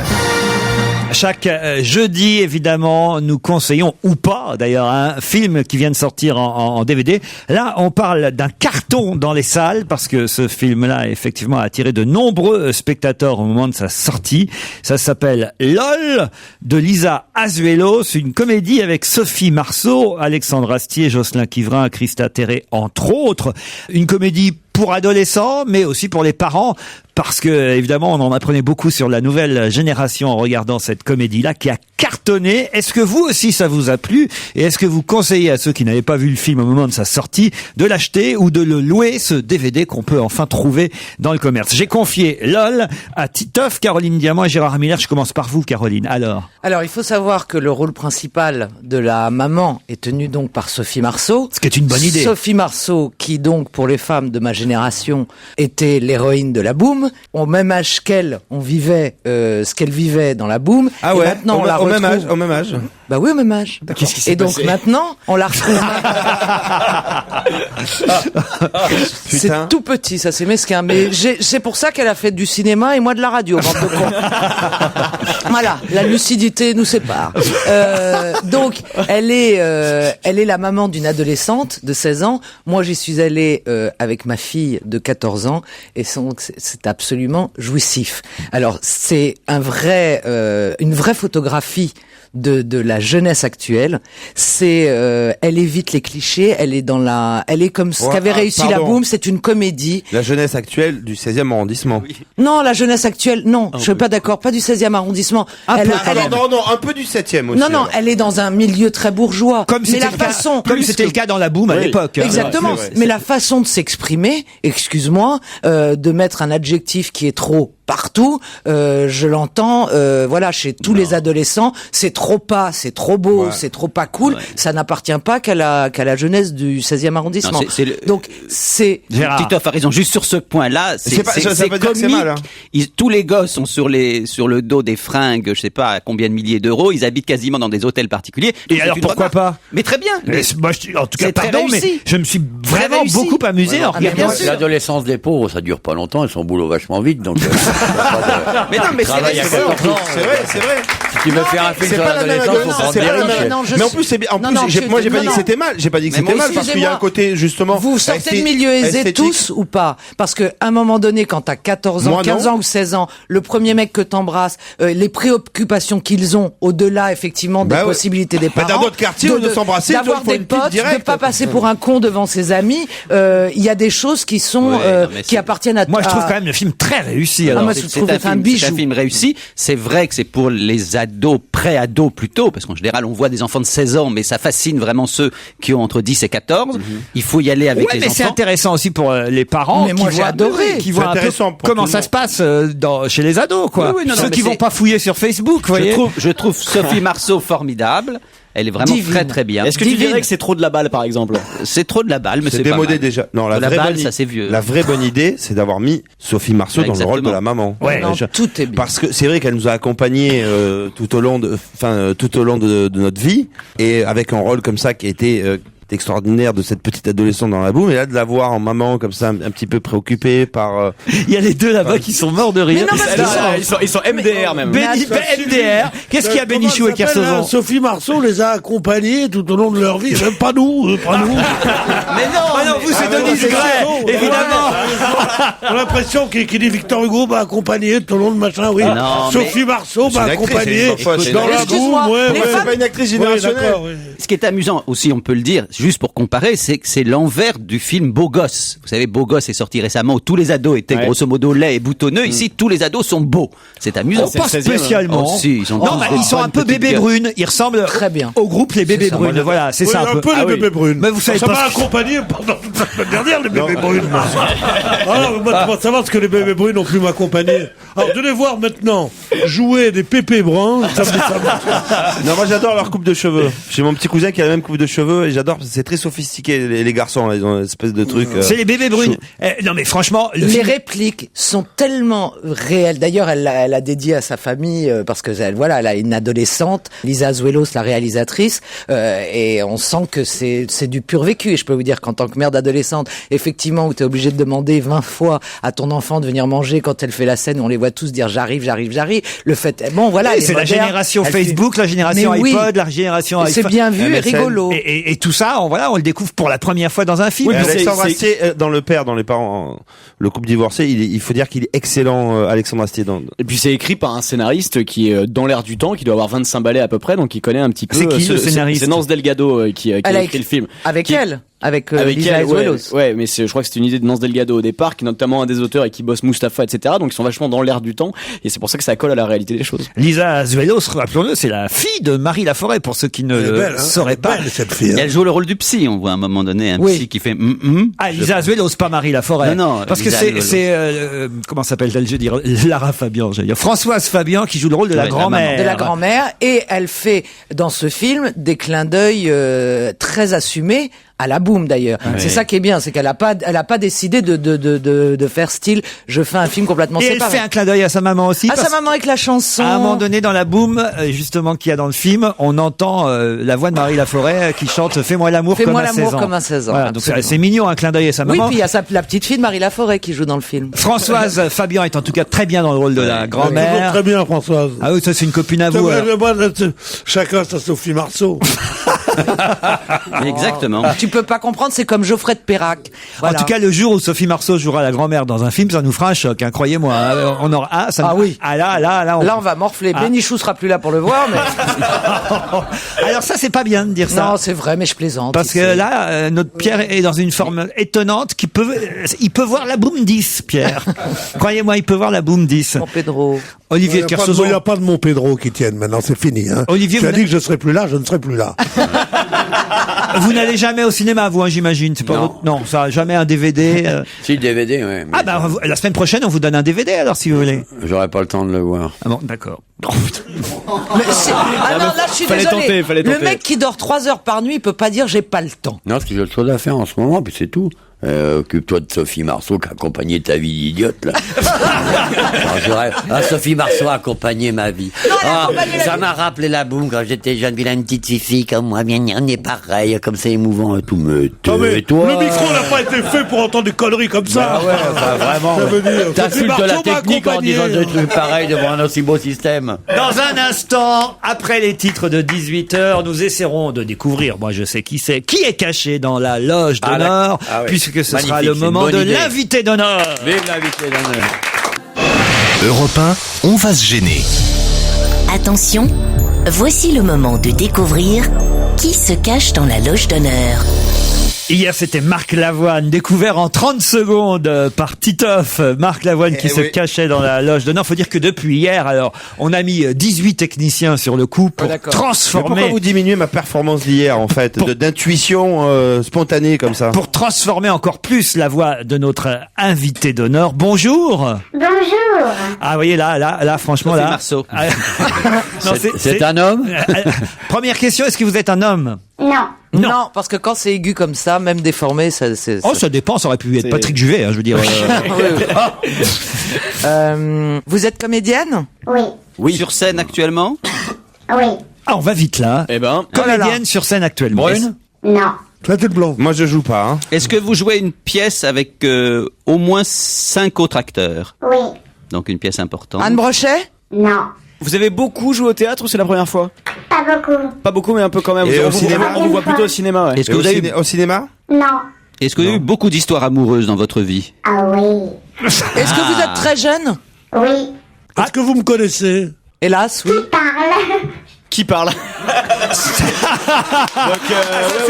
Chaque jeudi, évidemment, nous conseillons, ou pas d'ailleurs, un film qui vient de sortir en DVD. Là, on parle d'un carton dans les salles, parce que ce film-là, effectivement, a attiré de nombreux spectateurs au moment de sa sortie. Ça s'appelle LOL, de Lisa Azuelo. C'est une comédie avec Sophie Marceau, Alexandre Astier, Jocelyn Quivrin, Christa Terré, entre autres. Une comédie pour adolescents, mais aussi pour les parents, parce que, évidemment, on en apprenait beaucoup sur la nouvelle génération en regardant cette comédie-là qui a cartonné. Est-ce que vous aussi ça vous a plu? Et est-ce que vous conseillez à ceux qui n'avaient pas vu le film au moment de sa sortie de l'acheter ou de le louer, ce DVD qu'on peut enfin trouver dans le commerce? J'ai confié LOL à Titoff, Caroline Diamant et Gérard Miller. Je commence par vous, Caroline. Alors, il faut savoir que le rôle principal de la maman est tenu donc par Sophie Marceau. Ce qui est une bonne idée. Sophie Marceau, qui donc, pour les femmes de ma génération, était l'héroïne de la boum. Au même âge qu'elle, on vivait ce qu'elle vivait dans la boum. Ah ouais, maintenant, au même âge. Bah oui, au même âge. Qu'est-ce qui s'est Et donc passé maintenant, on la retrouve. C'est tout petit, ça c'est mesquin. Mais c'est pour ça qu'elle a fait du cinéma et moi de la radio. Bande de cons. Voilà, la lucidité nous sépare. Donc, elle est la maman d'une adolescente de 16 ans. Moi, j'y suis allée avec ma fille de 14 ans et c'est absolument jouissif. Alors, c'est une vraie photographie de la jeunesse actuelle. Elle évite les clichés, elle est comme ce qu'avait réussi la boum, c'est une comédie. La jeunesse actuelle du 16e arrondissement. Oui. Non, la jeunesse actuelle, non, je suis pas d'accord, pas du 16e arrondissement. Non, un peu du 7e aussi. Non, elle est dans un milieu très bourgeois. Comme c'était le cas dans la boom à l'époque. Exactement. Mais la façon de s'exprimer, excuse-moi, de mettre un adjectif qui est trop partout, je l'entends, chez tous les adolescents, c'est trop pas, c'est trop beau, c'est trop pas cool, ça n'appartient pas qu'à la jeunesse du 16e arrondissement. Donc, c'est... Titoff a raison, juste sur ce point-là, c'est comique. Mal, hein. Tous les gosses sont sur le dos des fringues, je sais pas à combien de milliers d'euros, ils habitent quasiment dans des hôtels particuliers. Et alors pourquoi pas? Mais très bien. En tout cas, pardon, mais je me suis vraiment beaucoup amusé en regardant. L'adolescence des pauvres, ça dure pas longtemps, ils sont boulot vachement vite, donc... Mais non, mais c'est vrai. Si tu veux faire un film sur l'adolescence, faut prendre des riches. Mais en plus, moi j'ai pas dit que c'était mal. J'ai pas dit que c'était mal parce qu'il y a un côté justement. Vous sortez de milieu aisé tous ou pas? Parce que à un moment donné, quand t'as 14 ans, 15 ans ou 16 ans, le premier mec que t'embrasses, les préoccupations qu'ils ont au-delà effectivement des possibilités des parents, dans d'autres quartiers de s'embrasser, d'avoir des potes, de pas passer pour un con devant ses amis, il y a des choses qui sont qui appartiennent à. Moi, je trouve quand même le film très réussi. C'est un film réussi. C'est vrai que c'est pour les ados, pré-ados plutôt, parce qu'en général, on voit des enfants de 16 ans, mais ça fascine vraiment ceux qui ont entre 10 et 14. Il faut y aller avec les enfants. Mais c'est intéressant aussi pour les parents. Mais moi, j'ai adoré. Qui voient un peu comment ça se passe chez les ados, quoi. Ceux qui vont pas fouiller sur Facebook, vous voyez. Je trouve Sophie Marceau formidable. Elle est vraiment Divine. très très bien. Est-ce que tu dirais que c'est trop de la balle, par exemple? C'est trop de la balle, mais c'est pas démodé mal. déjà. Non, De la balle, ça c'est vieux. La vraie bonne idée, c'est d'avoir mis Sophie Marceau dans le rôle de la maman. Ouais. Non, tout est bien. Parce que c'est vrai qu'elle nous a accompagnés tout au long de notre vie, et avec un rôle comme ça qui a été extraordinaire de cette petite adolescente dans la boum, et là de la voir en maman comme ça un petit peu préoccupée par Il y a les deux là-bas qui sont morts de rire. Mais non, parce Ils sont MDR même. MDR. Qu'est-ce qu'il y a Bénichou et Kersozon? Sophie Marceau les a accompagnés tout au long de leur vie. Même pas nous, pas nous. Mais non, vous c'est Denise Gray, évidemment. On a l'impression qu'il dit Victor Hugo m'a accompagné tout au long de machin, oui. Non, Sophie Marceau m'a accompagné dans la Excuse-moi, boum, les c'est femmes- pas une actrice Ouais, générationnelle. d'accord, oui. Ce qui est amusant aussi, on peut le dire, juste pour comparer, c'est que c'est l'envers du film Beau Gosse. Vous savez, Beau Gosse est sorti récemment où tous les ados étaient grosso modo laids et boutonneux. Ici, tous les ados sont beaux. C'est amusant. Pas spécialement. Oh, si, ils ont Non, tous mais des ils sont un bonnes peu petites bébés gueules. brunes. Ils ressemblent Très bien. au groupe Les Bébés ça, Brunes. moi, Voilà, c'est Oui, ça. un peu les bébés brunes. Mais vous savez ça pas. m'a accompagné pendant toute la semaine dernière, les bébés brunes. Alors, moi, tu vas savoir ce que les bébés brunes ont pu m'accompagner. Alors, de les voir maintenant jouer des pépés bruns, ça me Non, moi j'adore leur coupe de cheveux. J'ai mon petit cousin qui a la même coupe de cheveux et j'adore parce que c'est très sophistiqué les garçons, là, ils ont une espèce de truc. C'est les Bébés Brunes. Non, mais franchement, le Les film- répliques sont tellement réelles. D'ailleurs, elle a dédié à sa famille parce que elle a une adolescente, Lisa Azuelos, la réalisatrice, et on sent que c'est du pur vécu. Et je peux vous dire qu'en tant que mère d'adolescente, effectivement, où tu es obligé de demander 20 fois à ton enfant de venir manger quand elle fait la scène, où on les voit tous dire j'arrive. Le fait, bon voilà, c'est la génération Facebook, la génération Mais oui. iPod, la génération C'est iPhone. bien vu et MSN. rigolo. Et tout ça, on le découvre pour la première fois dans un film. Oui, C'est- Alexandre Astier, dans les parents, le couple divorcé, il faut dire qu'il est excellent, Alexandre Astier. Et puis c'est écrit par un scénariste qui est dans l'air du temps, qui doit avoir 25 balais à peu près, donc il connaît un petit peu. C'est qui, le scénariste? C'est Nance Delgado qui a Elle a écrit le film. Avec Qui- elle. Avec Avec Lisa elle, ouais, Azuelos. ouais, mais je crois que c'était une idée de Nance Delgado au départ, qui est notamment un des auteurs et qui bosse Mustapha, etc. Donc ils sont vachement dans l'air du temps, et c'est pour ça que ça colle à la réalité des choses. Lisa Azuelos, rappelons-le, c'est la fille de Marie Laforêt, pour ceux qui ne Elle est le belle, hein. sauraient pas. Belle, cette fille. Et elle joue le rôle du psy. On voit à un moment donné un Oui. psy qui fait Ah, Lisa Azuelos, pas Marie Laforêt. Non, Parce que Lisa Azuelos. c'est comment s'appelle-t-elle, je veux dire, Lara Fabian, j'allais dire. Françoise Fabian qui joue le rôle de la Ouais, la grand-mère. De la grand-mère, et elle fait dans ce film des clins d'œil très assumés à la boum d'ailleurs. C'est ça qui est bien, c'est qu'elle a pas décidé de faire style je fais un film complètement Et elle séparé. fait un clin d'œil à sa maman aussi. À sa parce maman avec la chanson. À un moment donné dans la boum, justement qu'il y a dans le film, on entend la voix de Marie Laforêt qui chante Fais-moi l'amour comme Fais-moi à 16 l'amour ans. comme à 16 ans. Voilà, donc Absolument. c'est mignon, un clin d'œil à sa Oui, maman. puis il y a la petite fille de Marie Laforêt qui joue dans le film. Françoise Fabian est en tout cas très bien dans le rôle de la Toujours grand-mère. très bien, Françoise. Ah oui, ça c'est une copine à vous. alors. Chacun sa Sophie Marceau. Exactement. Tu peux pas comprendre, c'est comme Geoffrey de Perrac. Voilà. En tout cas, le jour où Sophie Marceau jouera la grand-mère dans un film, ça nous fera un choc, hein, croyez-moi. Hein. On aura oui. Là, on va morfler. Bénichou sera plus là pour le voir, mais Alors ça, c'est pas bien de dire ça. non, c'est vrai, mais je plaisante. Parce que là, notre Pierre est dans une forme étonnante il peut voir la boum 10, Pierre. Croyez-moi, il peut voir la boum 10. Mon Pedro. Olivier Il Kersozon. n'y a pas de mon Pedro qui tienne maintenant, c'est fini. Hein. Olivier, tu as vous dit que je serai plus là, je ne serai plus là. Vous n'allez jamais au cinéma, vous, hein, j'imagine. C'est pas Non. votre... Non, ça, jamais un DVD. Si, le DVD, ouais. mais Ah bah, la semaine prochaine, on vous donne un DVD, alors, si vous voulez. J'aurais pas le temps de le voir. Ah bon, d'accord. Mais ah non, là, je suis désolé. fallait Le tenter. mec qui dort 3 heures par nuit, il peut pas dire j'ai pas le temps. Non, parce que j'ai autre chose à faire en ce moment, puis c'est tout. Occupe-toi de Sophie Marceau qui a accompagné ta vie d'idiote, là. Sophie Marceau a accompagné ma vie. Ça m'a rappelé la boum quand j'étais jeune, puis là, une petite fille comme moi, bien, on est pareil, comme c'est émouvant et tout. Mais Non, mais toi. le micro n'a pas été fait pour entendre des conneries comme ça. Bah ouais, enfin, vraiment. Ça veut dire, Sophie T'insultes Marceau la m'a technique en accompagné. disant des trucs pareils devant un aussi beau système. Dans un instant, après les titres de 18h, nous essaierons de découvrir, moi je sais qui c'est, qui est caché dans la loge d'honneur, Ah ouais. puisque ce Magnifique, sera le c'est moment une de bonne idée. l'invité d'honneur. Vive l'invité d'honneur. Europe 1, on va se gêner. Attention, voici le moment de découvrir qui se cache dans la loge d'honneur. Hier, c'était Marc Lavoine, découvert en 30 secondes par Titoff. Marc Lavoine qui se cachait dans la loge d'honneur. Faut dire que depuis hier, alors, on a mis 18 techniciens sur le coup pour transformer... Mais pourquoi vous diminuez ma performance d'hier, en fait, d'intuition spontanée comme ça? Pour transformer encore plus la voix de notre invité d'honneur. Bonjour. Bonjour. Ah, vous voyez, là, franchement, là... Marceau. Non, c'est un homme? Première question, est-ce que vous êtes un homme? Non, parce que quand c'est aigu comme ça, même déformé, ça dépend, ça aurait pu être Patrick Juvet, je veux dire. Vous êtes comédienne? Oui. Sur scène actuellement? Oui. Ah, on va vite là. Eh ben. Comédienne sur scène actuellement. Brune? Non. Toi, t'es blond. Moi, je joue pas. Est-ce que vous jouez une pièce avec au moins 5 autres acteurs? Oui. Donc une pièce importante. Anne Brochet? Non. Vous avez beaucoup joué au théâtre ou c'est la première fois? Pas beaucoup. Pas beaucoup, mais un peu quand même. Et au cinéma? On vous voit plutôt au cinéma, ouais. Est-ce que vous avez au cinéma? Non. Est-ce que vous avez eu beaucoup d'histoires amoureuses dans votre vie? Ah oui. Est-ce que vous êtes très jeune? Oui. Est-ce que vous me connaissez? Hélas, oui. Parle. Qui parle? C'est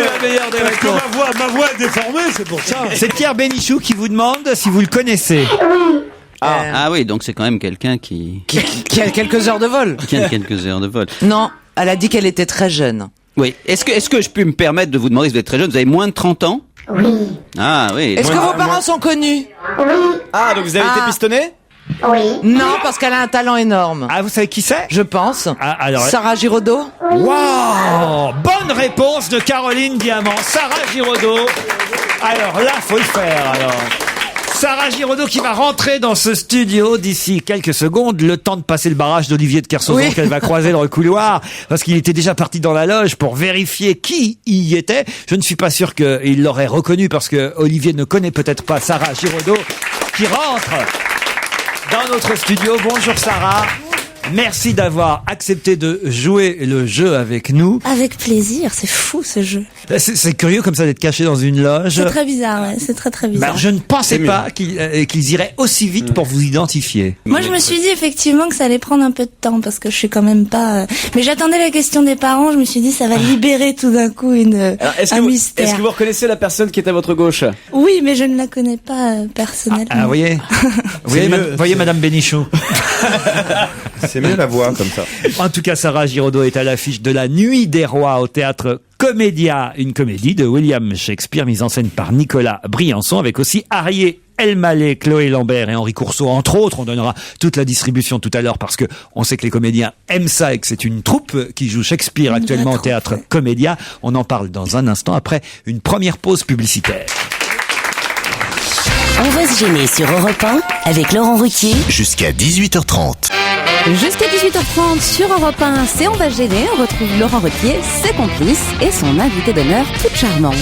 la meilleure des Parce que réponses. ma voix est déformée, c'est pour ça. C'est Pierre Bénichou qui vous demande si vous le connaissez. Oui. Ah oui, donc c'est quand même quelqu'un qui Qui a quelques heures de vol. a quelques heures de vol. Non, elle a dit qu'elle était très jeune. Oui. Est-ce que je peux me permettre de vous demander si vous êtes très jeune? Vous avez moins de 30 ans? Oui. Ah oui. Est-ce que vos parents sont connus? Oui. Ah, donc vous avez été pistonné? Oui. Non, parce qu'elle a un talent énorme. Ah, vous savez qui c'est? Je pense. Ah, alors... Sarah Giraudot? Wow! Bonne réponse de Caroline Diamant. Sarah Giraudot. Alors là, faut le faire, alors. Sarah Giraudot qui va rentrer dans ce studio d'ici quelques secondes, le temps de passer le barrage d'Olivier de Kersauzon qu'elle va croiser dans le couloir, parce qu'il était déjà parti dans la loge pour vérifier qui y était. Je ne suis pas sûr qu'il l'aurait reconnu, parce que Olivier ne connaît peut-être pas Sarah Giraudot, qui rentre dans notre studio. Bonjour Sarah. Merci d'avoir accepté de jouer le jeu avec nous. Avec plaisir, c'est fou ce jeu. C'est curieux comme ça d'être caché dans une loge. C'est très bizarre, ouais. C'est très bizarre. Ben, je ne pensais pas qu'ils iraient aussi vite pour vous identifier. Moi, je me suis dit effectivement que ça allait prendre un peu de temps parce que je suis quand même pas. Mais j'attendais la question des parents. Je me suis dit ça va libérer tout d'un coup un mystère. Est-ce que vous reconnaissez la personne qui est à votre gauche? Oui, mais je ne la connais pas personnellement. Ah, vous voyez Madame Bénichou. C'est mieux la voix comme ça. En tout cas, Sarah Giraudot est à l'affiche de La Nuit des Rois au théâtre Comédia, une comédie de William Shakespeare mise en scène par Nicolas Briançon, avec aussi Arié Elmaleh, Chloé Lambert et Henri Courceau, entre autres. On donnera toute la distribution tout à l'heure parce que on sait que les comédiens aiment ça et que c'est une troupe qui joue Shakespeare actuellement au théâtre Comédia. On en parle dans un instant après une première pause publicitaire. On va se gêner sur Europe 1 avec Laurent Ruquier. Jusqu'à 18h30. Jusqu'à 18h30 sur Europe 1, c'est On va se gêner. On retrouve Laurent Ruquier, ses complices et son invité d'honneur toute charmante.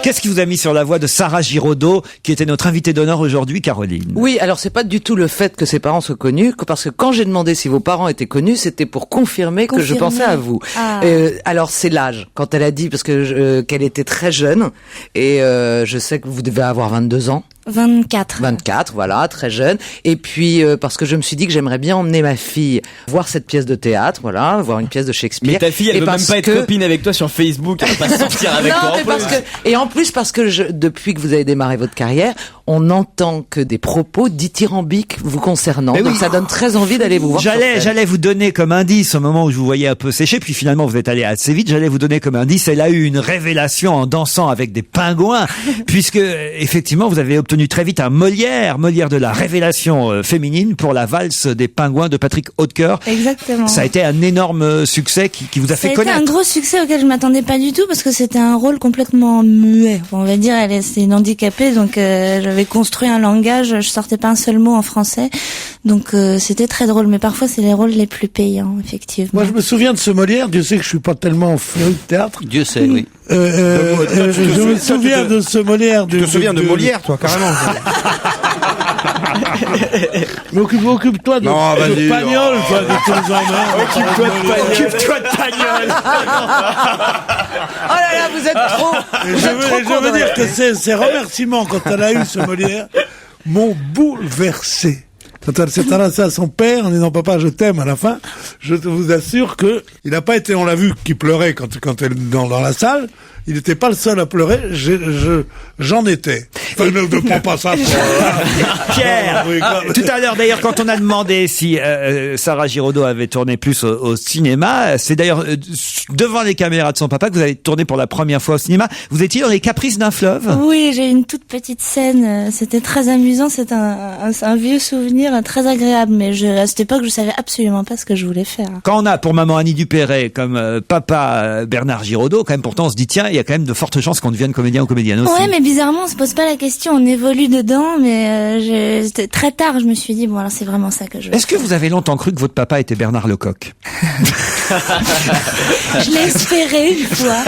Qu'est-ce qui vous a mis sur la voie de Sarah Giraudot, qui était notre invitée d'honneur aujourd'hui, Caroline? Oui, alors c'est pas du tout le fait que ses parents soient connus, parce que quand j'ai demandé si vos parents étaient connus, c'était pour confirmer que je pensais à vous. Ah. Alors c'est l'âge, quand elle a dit, parce que qu'elle était très jeune, et je sais que vous devez avoir 22 ans. 24. 24, voilà, très jeune. Et puis, parce que je me suis dit que j'aimerais bien emmener ma fille voir cette pièce de théâtre, voilà, voir une pièce de Shakespeare. Mais ta fille, elle veut même pas être copine avec toi sur Facebook, elle va pas sortir avec non, toi. Mais en plus, parce que depuis que vous avez démarré votre carrière, on n'entend que des propos dithyrambiques vous concernant. Mais donc oui. ça donne très envie d'aller vous voir. J'allais vous donner comme indice au moment où je vous voyais un peu séché, puis finalement vous êtes allé assez vite. J'allais vous donner comme indice, elle a eu une révélation en dansant avec des pingouins, puisque effectivement vous avez obtenu très vite un Molière de la révélation féminine pour la valse des pingouins de Patrick Hautecoeur. Exactement. Ça a été un énorme succès qui vous a fait connaître. Ça a été un gros succès auquel je m'attendais pas du tout parce que c'était un rôle complètement muet. On va dire, c'est une handicapée, donc j'avais construit un langage, je sortais pas un seul mot en français, donc c'était très drôle. Mais parfois c'est les rôles les plus payants, effectivement. Moi je me souviens de ce Molière, Dieu sait que je suis pas tellement féru de théâtre. Dieu sait, oui. Je me souviens de ce Molière. Tu te souviens de Molière, toi, carrément. Mais occupe-toi de Pagnol, toi, de temps en temps. Occupe-toi de Pagnol. Oh là là, vous êtes trop. Je veux dire que ces remerciements, quand elle a eu ce Molière, m'ont bouleversé. quand elle s'est adressée à son père en disant papa je t'aime à la fin, je vous assure que il n'a pas été, on l'a vu qu'il pleurait quand elle dans la salle. Il n'était pas le seul à pleurer, j'en étais. Enfin, ne prends pas ça pour... Pierre, tout à l'heure d'ailleurs quand on a demandé si Sarah Giraudot avait tourné plus au cinéma, c'est d'ailleurs devant les caméras de son papa que vous avez tourné pour la première fois au cinéma. Vous étiez dans Les Caprices d'un fleuve? Oui, j'ai une toute petite scène, c'était très amusant, c'est un vieux souvenir très agréable, mais à cette époque je savais absolument pas ce que je voulais faire. Quand on a pour maman Annie Dupéret comme papa Bernard Giraudot, quand même pourtant on se dit tiens, il y a quand même de fortes chances qu'on devienne comédien ou comédienne aussi. Ouais, mais bizarrement, on se pose pas la question, on évolue dedans, mais très tard, je me suis dit, bon, alors c'est vraiment ça que je veux. Est-ce que vous avez longtemps cru que votre papa était Bernard Lecoq? Je l'ai espéré une fois.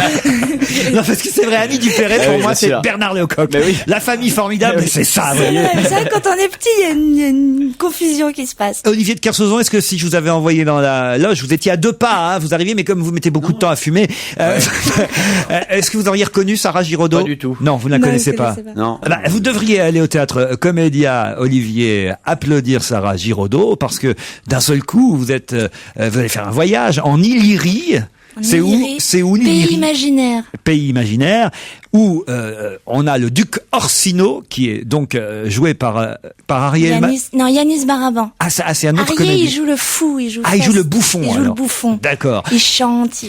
Non, parce que c'est vrai, Annie Dupéret, pour moi, c'est Bernard Lecoq. Oui. La famille formidable, c'est ça, vous voyez. C'est vrai, quand on est petit, il y a une confusion qui se passe. Olivier de Kersauzon, est-ce que si je vous avais envoyé dans la loge, vous étiez à 2 pas, hein, vous arriviez, mais comme vous mettez beaucoup de temps à fumer, est-ce que vous auriez reconnu Sarah Giraudot? Pas du tout. Non, vous ne la connaissez pas. Non. Bah, vous devriez aller au théâtre Comédia, Olivier, applaudir Sarah Giraudot, parce que d'un seul coup, vous allez faire un voyage en Illyrie. C'est où l'Illyrie? Pays imaginaire. Pays imaginaire, où on a le duc Orsino, qui est donc joué par Ariel... Yanis Baraban. Ah, c'est un autre Ariel, comédien. il joue le fou, il joue le bouffon. Il joue le bouffon. D'accord. Il chante,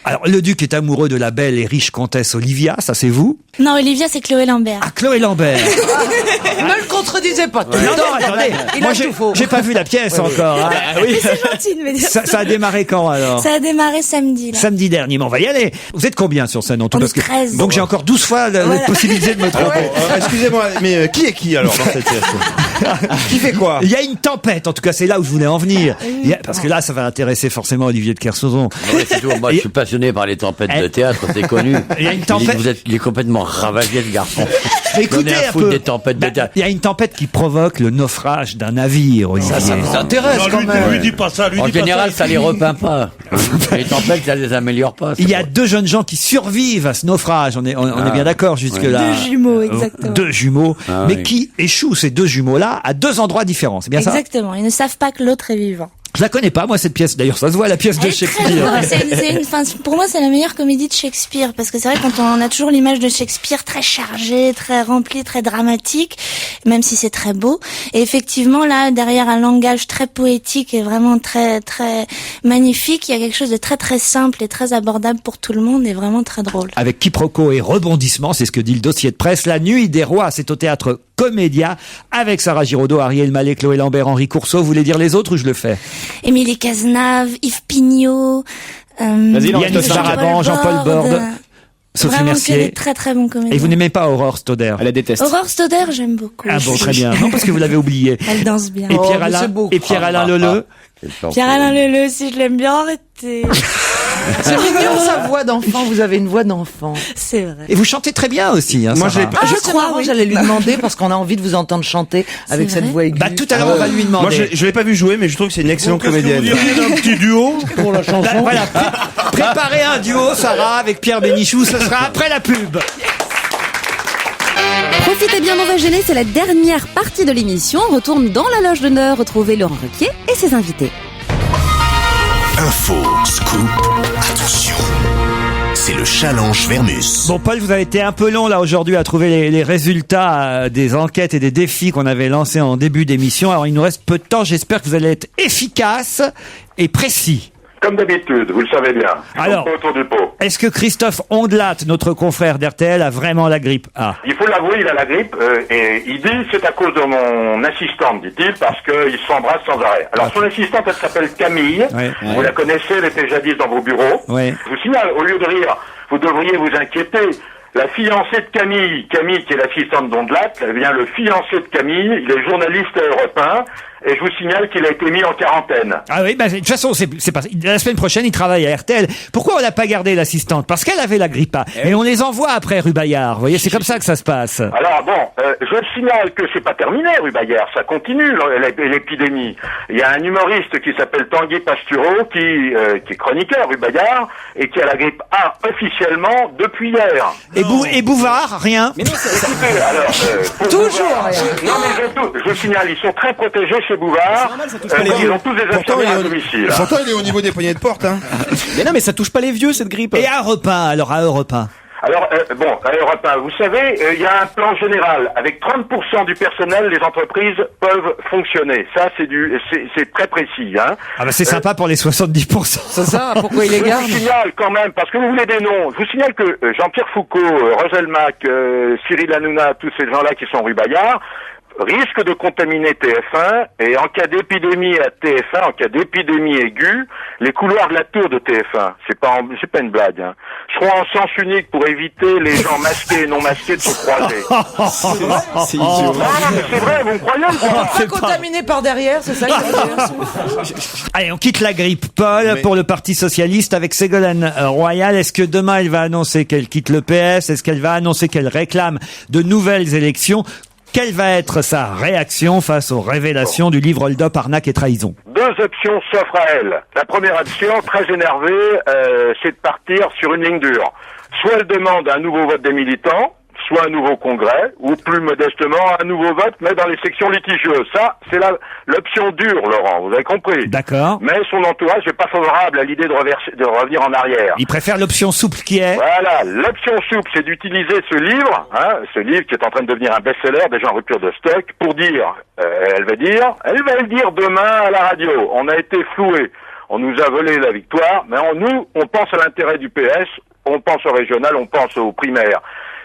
Alors, le duc est amoureux de la belle et riche comtesse Olivia, ça c'est vous? Non, Olivia, c'est Chloé Lambert. Ah, Chloé Lambert. Ne le contredisez pas. Non, attendez. Moi, j'ai pas vu la pièce encore. Hein. Oui. C'est gentil de me dire ça. Ça a démarré quand, alors? Ça a démarré samedi, là. Samedi dernier, mais on va y aller. Vous êtes combien sur scène en tout? On est 13. Donc j'ai encore 12 fois la possibilité de me tromper. Excusez-moi, mais qui est qui alors dans cette pièce? Qui fait quoi? Il y a une tempête, en tout cas c'est là où je voulais en venir. Parce que là ça va intéresser forcément Olivier de Kersauzon. Ouais, c'est tout. Moi je suis passionné par les tempêtes de théâtre, c'est connu. Il y a une tempête. Il est complètement ravagé, ce garçon. Écoutez un peu. Des tempêtes de théâtre. Il y a une tempête qui provoque le naufrage d'un navire, Olivier. Ça vous intéresse quand même. Lui dis pas ça, En général, ça les repeint pas. Les tempêtes, ça les améliore pas. Il y a 2 jeunes gens qui survivent à ce naufrage. On est bien d'accord jusque-là. 2 jumeaux, exactement. 2 jumeaux, mais oui. qui échouent ces 2 jumeaux-là à 2 endroits différents. C'est bien ça? Exactement. Ils ne savent pas que l'autre est vivant. Je la connais pas, moi, cette pièce. D'ailleurs, ça se voit, la pièce de Shakespeare. Pour moi, c'est la meilleure comédie de Shakespeare, parce que c'est vrai, quand on a toujours l'image de Shakespeare très chargée, très remplie, très dramatique, même si c'est très beau. Et effectivement, là, derrière un langage très poétique et vraiment très, très magnifique, il y a quelque chose de très, très simple et très abordable pour tout le monde et vraiment très drôle. Avec quiproquo et rebondissement, c'est ce que dit le dossier de presse. La Nuit des Rois, c'est au théâtre Comédia, avec Sarah Giraudot, Ariel Mallet, Chloé Lambert, Henri Courceau. Vous voulez dire les autres ou je le fais? Émilie Cazenave, Yves Pignot, Yannick Saraban, Jean-Paul Borde, Sophie vraiment Mercier. Que des très très bons comédiens. Et vous n'aimez pas Aurore Stoder? Elle la déteste. Aurore Stoder, j'aime beaucoup. Ah bon, très bien. Non, parce que vous l'avez oublié. Elle danse bien. Et Pierre-Alain Leleu. Pierre-Alain Leleu aussi, je l'aime bien, arrêtez. C'est mignon sa voix d'enfant, vous avez une voix d'enfant. C'est vrai. Et vous chantez très bien aussi, hein, Moi, Sarah. Je crois, oui. J'allais lui demander parce qu'on a envie de vous entendre chanter avec cette voix aiguë. Bah, tout à l'heure, on va lui demander. Moi, je l'ai pas vu jouer, mais je trouve que c'est une excellente comédienne. Vous diriez d'un petit duo pour la chanson? Voilà, préparez un duo, Sarah, avec Pierre Bénichou, ce sera après la pub. Profitez bien, on va gêner, c'est la dernière partie de l'émission. On retourne dans la loge d'honneur retrouver Laurent Ruquier et ses invités. Info, scoop, attention. C'est le challenge Vermus. Bon, Paul, vous avez été un peu long là aujourd'hui à trouver les résultats des enquêtes et des défis qu'on avait lancés en début d'émission. Alors il nous reste peu de temps, j'espère que vous allez être efficace et précis. Comme d'habitude, vous le savez bien. Alors, Pas autour du pot. est-ce que Christophe Ondelat, notre confrère d'RTL, a vraiment la grippe A? Il faut l'avouer, il a la grippe, et il dit c'est à cause de mon assistante, dit-il, parce qu'il s'embrasse sans arrêt. Alors son assistante, elle s'appelle Camille. Ouais. Vous la connaissez, elle était jadis dans vos bureaux. Ouais. Je vous signale, au lieu de rire, vous devriez vous inquiéter. La fiancée de Camille qui est l'assistante d'Ondelat, eh bien le fiancé de Camille, il est journaliste à Europe 1, et je vous signale qu'il a été mis en quarantaine. Ah oui, bah, de toute façon, c'est pas, la semaine prochaine, il travaille à RTL. Pourquoi on n'a pas gardé l'assistante? Parce qu'elle avait la grippe A. Et on les envoie après rue Bayard. Vous voyez, c'est comme ça que ça se passe. Alors bon, je signale que c'est pas terminé, rue Bayard, ça continue l'épidémie. Il y a un humoriste qui s'appelle Tanguy Pastureau, qui est chroniqueur rue Bayard, et qui a la grippe A officiellement depuis hier. Et Bouvard, rien. Mais non, écoutez, alors, pour toujours Bouvard, rien. Non mais je signale, ils sont très protégés chez chez Bouvard, ils ont tous des infirmières à domicile. Pourtant, il est au niveau des poignées de porte, hein. Mais non, mais ça touche pas les vieux, cette grippe. Et à Europe 1, alors à Europe 1. Alors, à Europe 1, vous savez, il y a un plan général. Avec 30% du personnel, les entreprises peuvent fonctionner. Ça, c'est très précis, hein. Ah bah c'est sympa pour les 70%. C'est ça, pourquoi il les garde? Je vous signale quand même, parce que vous voulez des noms, je vous signale que Jean-Pierre Foucault, Rosel Mac, Cyril Hanouna, tous ces gens-là qui sont rue Bayard, risque de contaminer TF1 et en cas d'épidémie à TF1, en cas d'épidémie aiguë, les couloirs de la tour de TF1, c'est pas une blague, hein, seront en sens unique pour éviter les gens masqués et non masqués de se croiser. C'est idiot. Non, mais c'est vrai, vous me croyez ou pas? Pas contaminé par derrière, c'est ça que ça veut dire. Allez, on quitte la grippe. Paul, pour le Parti Socialiste, avec Ségolène Royal, est-ce que demain elle va annoncer qu'elle quitte le PS? Est-ce qu'elle va annoncer qu'elle réclame de nouvelles élections? Quelle va être sa réaction face aux révélations du livre Hold Up, Arnaque et Trahison? Deux options s'offrent à elle. La première option, très énervée, c'est de partir sur une ligne dure. Soit elle demande un nouveau vote des militants, soit un nouveau congrès, ou plus modestement un nouveau vote, mais dans les sections litigieuses. Ça, c'est l'option dure, Laurent, vous avez compris. D'accord. Mais son entourage n'est pas favorable à l'idée de revenir en arrière. Il préfère l'option souple qui est... Voilà, l'option souple, c'est d'utiliser ce livre qui est en train de devenir un best-seller, déjà en rupture de stock, pour dire, elle va le dire demain à la radio. On a été floués, on nous a volé la victoire, mais on pense à l'intérêt du PS, on pense au régional, on pense aux primaires.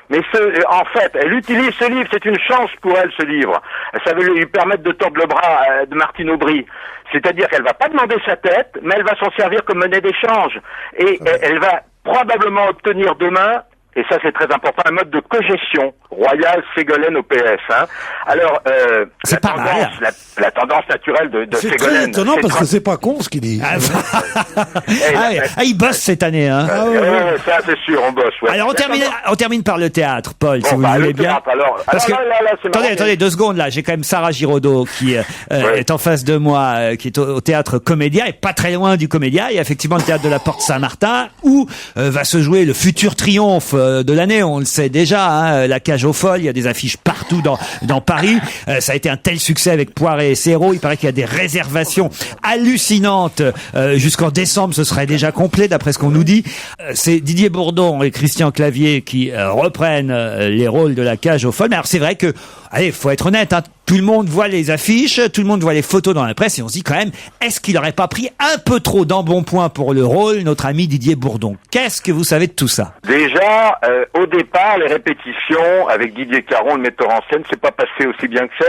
Mais en fait, elle utilise ce livre, c'est une chance pour elle, ce livre. Ça va lui permettre de tordre le bras de Martine Aubry. C'est-à-dire qu'elle va pas demander sa tête, mais elle va s'en servir comme monnaie d'échange. Et elle va probablement obtenir demain, et ça c'est très important, un mode de cogestion royale Ségolène au PS. Hein. Alors, la tendance naturelle de c'est Ségolène... C'est très étonnant parce que c'est pas con ce qu'il dit. Il bosse cette année, hein. Ça c'est sûr, on bosse. Ouais. Alors on termine par le théâtre, Paul, si vous le voulez bien. Parce que attendez 2 secondes là, j'ai quand même Sarah Giraudot qui est en face de moi, qui est au théâtre Comédia et pas très loin du Comédia. Il y a effectivement le théâtre de la Porte Saint-Martin où va se jouer le futur triomphe de l'année. On le sait déjà, hein, la cage aux folles. Il y a des affiches partout dans Paris. Ça a été un tel succès avec Poiré et Serrault. Il paraît qu'il y a des réservations hallucinantes. Jusqu'en décembre, ce serait déjà complet d'après ce qu'on nous dit. C'est Didier Bourdon et Christian Clavier qui reprennent les rôles de la cage aux folles. Mais alors c'est vrai que, allez, faut être honnête, hein, tout le monde voit les affiches, tout le monde voit les photos dans la presse et on se dit quand même, est-ce qu'il aurait pas pris un peu trop d'embonpoint pour le rôle, notre ami Didier Bourdon? Qu'est-ce que vous savez de tout ça? Déjà, au départ, les répétitions avec Didier Caron, le metteur en scène, c'est pas passé aussi bien que ça.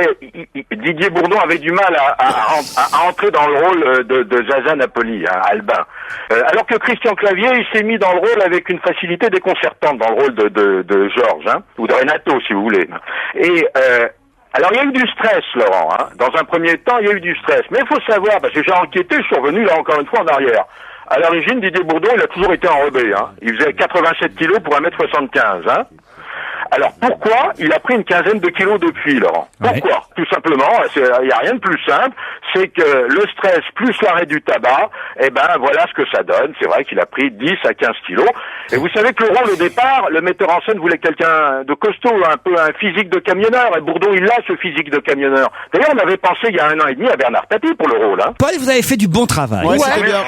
Didier Bourdon avait du mal à entrer dans le rôle de Zaza Napoli, hein, Albin. Alors que Christian Clavier, il s'est mis dans le rôle avec une facilité déconcertante dans le rôle de Georges, hein, ou de Renato, si vous voulez. Et alors il y a eu du stress, Laurent. Hein. Dans un premier temps, il y a eu du stress. Mais il faut savoir, parce que j'ai enquêté, je suis revenu là encore une fois en arrière. À l'origine, Didier Bourdon, il a toujours été enrobé. Hein. Il faisait 87 kilos pour 1m75. Hein. Alors pourquoi il a pris une quinzaine de kilos depuis, Laurent? Pourquoi? Tout simplement, il n'y a rien de plus simple, c'est que le stress plus l'arrêt du tabac, voilà ce que ça donne. C'est vrai qu'il a pris 10 à 15 kilos. Et vous savez que le rôle au départ, le metteur en scène voulait quelqu'un de costaud, un peu un physique de camionneur. Et Bourdon, il a ce physique de camionneur. D'ailleurs, on avait pensé il y a 1 an et demi à Bernard Tapie pour le rôle. Hein. Paul, vous avez fait du bon travail. Ouais, c'est bien.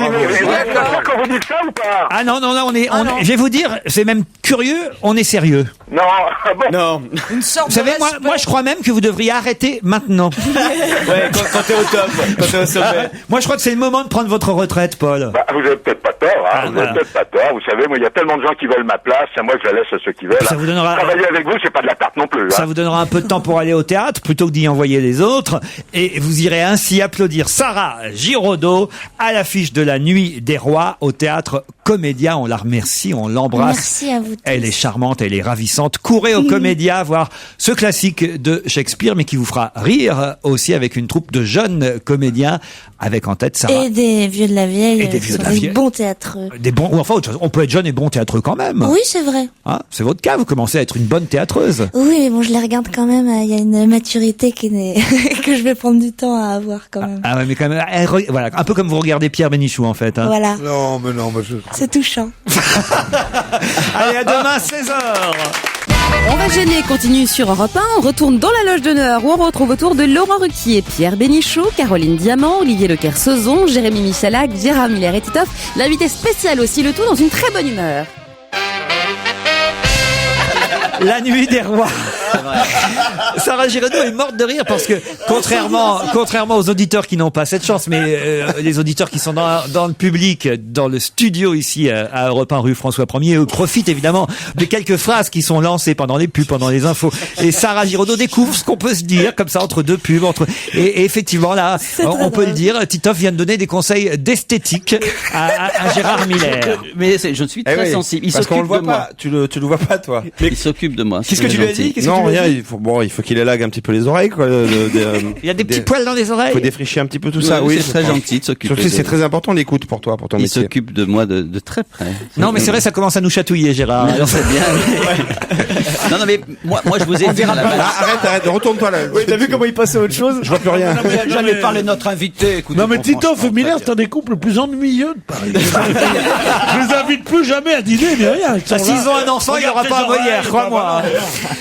D'accord quand vous dites ça ou pas? Ah non, je vais vous dire, c'est même curieux, on est sérieux. Non, bon. Non. Une sorte vous savez, moi, je crois même que vous devriez arrêter maintenant. Ouais, quand t'es au top, quand t'es au sommet. Moi, je crois que c'est le moment de prendre votre retraite, Paul. Vous avez peut-être pas tort, hein. Vous avez peut-être pas tort. Vous savez, moi, il y a tellement de gens qui veulent ma place. Moi, je la laisse à ceux qui veulent. Ça vous donnera... Travailler avec vous, c'est pas de la tarte non plus. Ça hein. vous donnera un peu de temps pour aller au théâtre plutôt que d'y envoyer les autres. Et vous irez ainsi applaudir Sarah Giraudot à l'affiche de la Nuit des Rois au théâtre Comédia. On la remercie, on l'embrasse. Merci à vous tous. Elle est charmante, elle est ravissante. Courez au Comédia voir ce classique de Shakespeare, mais qui vous fera rire aussi avec une troupe de jeunes comédiens avec en tête Sarah. Et des vieux de la vieille. Et des vieux de la vieille. Bons théâtreux. Des bons, ou enfin autre chose. On peut être jeune et bon théâtreux quand même. Oui, c'est vrai. Hein, c'est votre cas, vous commencez à être une bonne théâtreuse. Oui, mais bon, je les regarde quand même. Il y a une maturité qui n'est que je vais prendre du temps à avoir quand même. Ah ouais, mais quand même, voilà, un peu comme vous regardez Pierre Bénichou en fait. Hein. Voilà. Non, mais c'est touchant. Allez, à demain, 16h. On va gêner, continue sur Europe 1, on retourne dans la loge d'honneur où on retrouve autour de Laurent Ruquier, Pierre Bénichou, Caroline Diamant, Olivier Lequer-Sauzon, Jérémy Michalak, Gérard Miller et Titoff. L'invité spécial aussi, le tout dans une très bonne humeur. La nuit des rois. Sarah Giraudeau est morte de rire parce que contrairement aux auditeurs qui n'ont pas cette chance, mais les auditeurs qui sont dans le public, dans le studio ici à Europe 1 rue François 1er, eux profitent évidemment de quelques phrases qui sont lancées pendant les pubs, pendant les infos. Et Sarah Giraudeau découvre ce qu'on peut se dire comme ça entre deux pubs, et effectivement là, on peut le dire, Titoff vient de donner des conseils d'esthétique à Gérard Miller. Mais je suis très sensible. Il parce qu'on le voit moi. pas. Tu le vois pas, toi. Il s'occupe de moi. Qu'est-ce que tu lui as dit? Non, rien. Il faut qu'il élague un petit peu les oreilles, quoi. Il y a des petits poils dans les oreilles. Il faut défricher un petit peu tout ça. Oui, c'est très gentil de s'occuper. Surtout, c'est très important l'écoute pour toi, pour ton métier. Il s'occupe de moi de très près. Non, mais c'est vrai, ça commence à nous chatouiller, Gérard. Alors c'est bien. Non, mais moi, je vous ai dit. Arrête, retourne-toi là. Oui, t'as vu comment il passait à autre chose? Je vois plus rien. J'allais parler de notre invité. Non, mais Titoff et Miller, c'est un des couples les plus ennuyeux de Paris. Je les invite plus jamais à dîner, mais rien. S'ils ont un enfant, il n'y aura pas à Molière, crois-moi.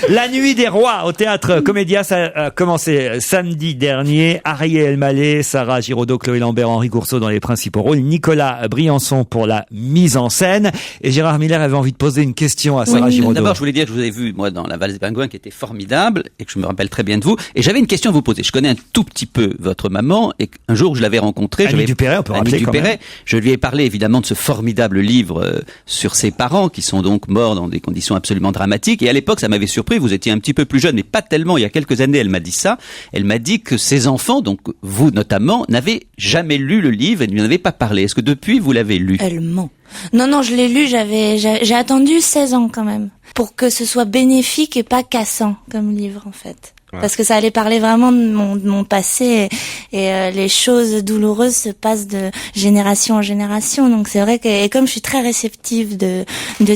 La nuit des rois au théâtre Comédia, ça a commencé samedi dernier. Ariel Mallet, Sarah Giraudeau, Chloé Lambert, Henri Gourceau dans les principaux rôles, Nicolas Briançon pour la mise en scène. Et Gérard Miller avait envie de poser une question à Sarah Giraudeau. D'abord, je voulais dire que je vous ai vu, moi, dans La Valse des Pingouins, qui était formidable, et que je me rappelle très bien de vous. Et j'avais une question à vous poser. Je connais un tout petit peu votre maman, et un jour, je l'avais rencontrée. Annie Dupéret, on peut rappeler quand même. Je lui ai parlé, évidemment, de ce formidable livre sur ses parents, qui sont donc morts dans des conditions absolument dramatiques. Et à l'époque, ça m'avait surpris. Vous étiez un petit peu plus jeune, mais pas tellement. Il y a quelques années, elle m'a dit ça. Elle m'a dit que ses enfants, donc vous notamment, n'avaient jamais lu le livre et ne lui en avaient pas parlé. Est-ce que depuis, vous l'avez lu? Elle ment. Non, je l'ai lu, j'ai attendu 16 ans quand même, pour que ce soit bénéfique et pas cassant comme livre, en fait. Ouais. Parce que ça allait parler vraiment de mon passé, et les choses douloureuses se passent de génération en génération. Donc c'est vrai que, et comme je suis très réceptive de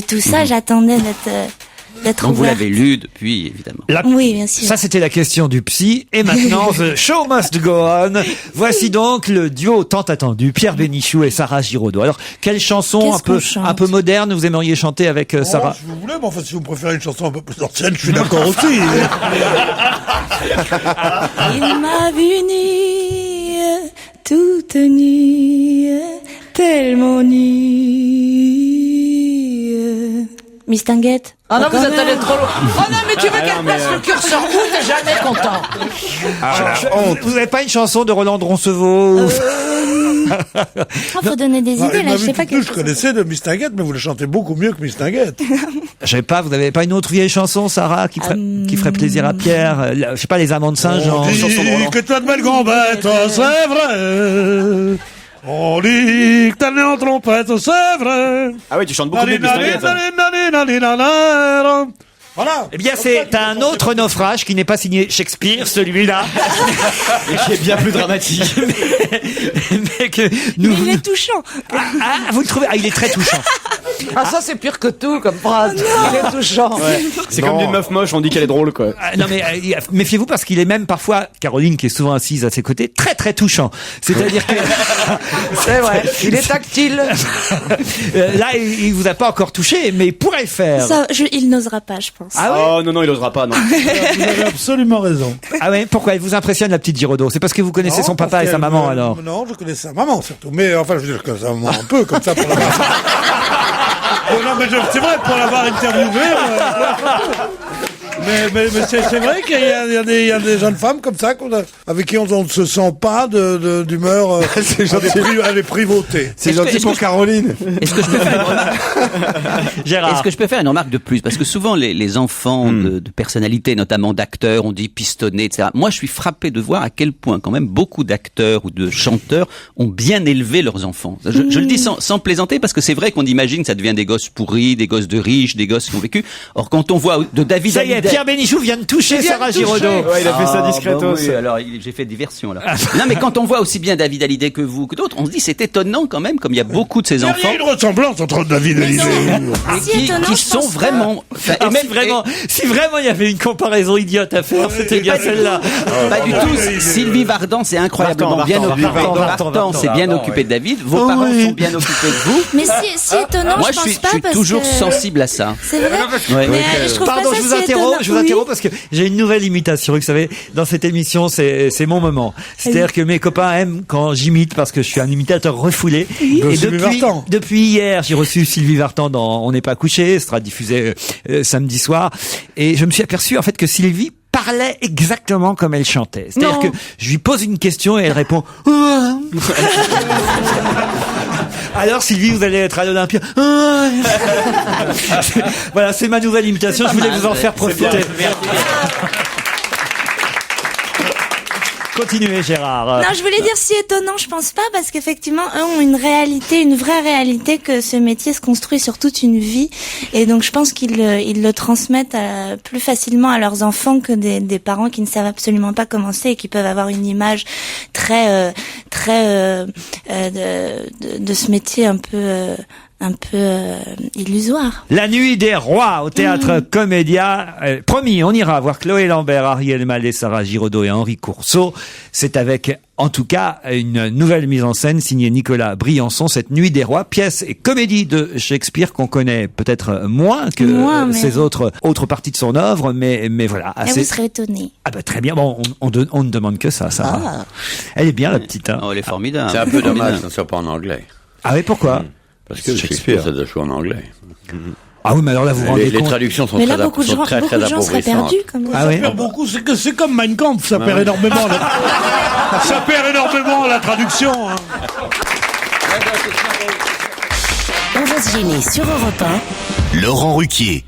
tout ça, j'attendais d'être Donc ouverte. vous l'avez lu depuis, évidemment. Oui, bien sûr. Ça, c'était la question du psy. Et maintenant, the show must go on. Voici donc le duo tant attendu, Pierre Bénichou et Sarah Giraudeau. Alors, quelle chanson un peu moderne vous aimeriez chanter avec Sarah? Si vous voulez, mais enfin, si vous préférez une chanson un peu plus ancienne, je suis d'accord aussi. Il m'a vu nue, toute nue, tellement nue. Miss Tinguette. Ah non, vous êtes allé trop loin. Oh non, mais tu veux qu'elle place le curseur où? T'es jamais content. Vous n'avez pas une chanson de Roland de Roncevaux? Faut donner des idées, là, je sais pas je connaissais de Miss Tinguette, mais vous le chantez beaucoup mieux que Miss Tinguette. Je sais pas, vous n'avez pas une autre vieille chanson, Sarah, qui ferait plaisir à Pierre? Je sais pas, Les Amants de Saint-Jean. On dit que tu as de belles gambettes, c'est vrai. On dit que t'as né en trompette, c'est vrai. Ah oui, tu chantes beaucoup mieux que Miss Tinguette. Voilà. Eh bien, c'est un autre naufrage qui n'est pas signé Shakespeare, celui-là. Et qui est bien plus dramatique. mais que nous... Mais il est touchant. Vous le trouvez? Il est très touchant. Ah, ça, c'est pire que tout, comme phrase. Il est touchant. Ouais. C'est comme d'une meuf moche, on dit qu'elle est drôle, quoi. Non, mais méfiez-vous parce qu'il est même parfois, Caroline, qui est souvent assise à ses côtés, très très touchant. C'est-à-dire que... C'est vrai, il est tactile. Là, il vous a pas encore touché, mais il pourrait le faire. Ça, il n'osera pas, je pense. Ah ouais? Oh non, il osera pas, non. Vous avez absolument raison. Ah ouais, pourquoi elle vous impressionne, la petite Giraudeau? C'est parce que vous connaissez son papa et sa maman, alors? Non, je connais sa maman, surtout. Mais enfin, je veux dire que sa maman un peu, comme ça, pour l'avoir... non, mais c'est vrai, pour l'avoir interviewé... Mais c'est vrai qu'il y a des jeunes femmes comme ça avec qui on ne se sent pas d'humeur à les privauter. C'est gentil pour Caroline. Est-ce que je peux faire une remarque? Gérard. Est-ce que je peux faire une remarque de plus? Parce que souvent les enfants de personnalités, notamment d'acteurs, on dit pistonné, etc. Moi, je suis frappé de voir à quel point quand même beaucoup d'acteurs ou de chanteurs ont bien élevé leurs enfants. Je le dis sans plaisanter parce que c'est vrai qu'on imagine que ça devient des gosses pourris, des gosses de riches, des gosses qui ont vécu. Or, quand on voit de David Hallyday... Pierre Bénichou vient de toucher Sarah Giraudot. Ouais, il a fait ça discretos. Bah oui, alors j'ai fait diversion là. Non mais quand on voit aussi bien David Hallyday que vous que d'autres, on se dit c'est étonnant quand même, comme il y a beaucoup de ces enfants. Il y a une ressemblance entre David Hallyday qui sont vraiment. Et même vraiment, si vraiment il y avait une comparaison idiote à faire, c'était bien celle-là. Pas du tout. Sylvie Vartan, c'est incroyablement bien occupé. Vartan, c'est bien occupé de David. Vos parents sont bien occupés de vous. Mais si étonnant, Moi, je pense pas je suis parce toujours que... sensible à ça. C'est vrai. Ouais. Mais je trouve Pardon, pas je ça vous si interromps, étonnant. parce que j'ai une nouvelle imitation. Vous savez, dans cette émission, c'est mon moment. C'est-à-dire que mes copains aiment quand j'imite parce que je suis un imitateur refoulé. Et depuis hier, j'ai reçu Sylvie Vartan dans On n'est pas couché, ce sera diffusé samedi soir. Et je me suis aperçu en fait que Sylvie parlait exactement comme elle chantait. C'est-à-dire que je lui pose une question et elle répond. Alors Sylvie, vous allez être à l'Olympia. Voilà, c'est ma nouvelle imitation. Je voulais vous en faire profiter. Continuez, Gérard. Non, je voulais dire si étonnant, je pense pas, parce qu'effectivement, eux ont une réalité, une vraie réalité, que ce métier se construit sur toute une vie, et donc je pense qu'ils le transmettent plus facilement à leurs enfants que des parents qui ne savent absolument pas comment c'est et qui peuvent avoir une image très de ce métier un peu illusoire. La Nuit des Rois au Théâtre Comédia. Promis, on ira voir Chloé Lambert, Ariel Mallet, Sarah Giraudot et Henri Courceau. C'est avec, en tout cas, une nouvelle mise en scène signée Nicolas Briançon, cette Nuit des Rois, pièce et comédie de Shakespeare qu'on connaît peut-être moins que ses autres parties de son œuvre, mais voilà. Assez... Et vous serez étonnés. Ah bah très bien, bon, on ne demande que ça, Sarah. Ah. Elle est bien, la petite. Hein. Oh, elle est formidable. C'est un peu dommage, ça ne soit pas en anglais. Ah oui, pourquoi Parce que Shakespeare, ça doit jouer en anglais. Ah oui, mais alors là, vous vous rendez compte. Les traductions sont très approfondies. Beaucoup de gens seraient perdus. Comme ça perd beaucoup, c'est comme Mein Kampf, ça perd énormément. Ça perd énormément la traduction. Hein. On va se gêner sur Europe 1. Laurent Ruquier.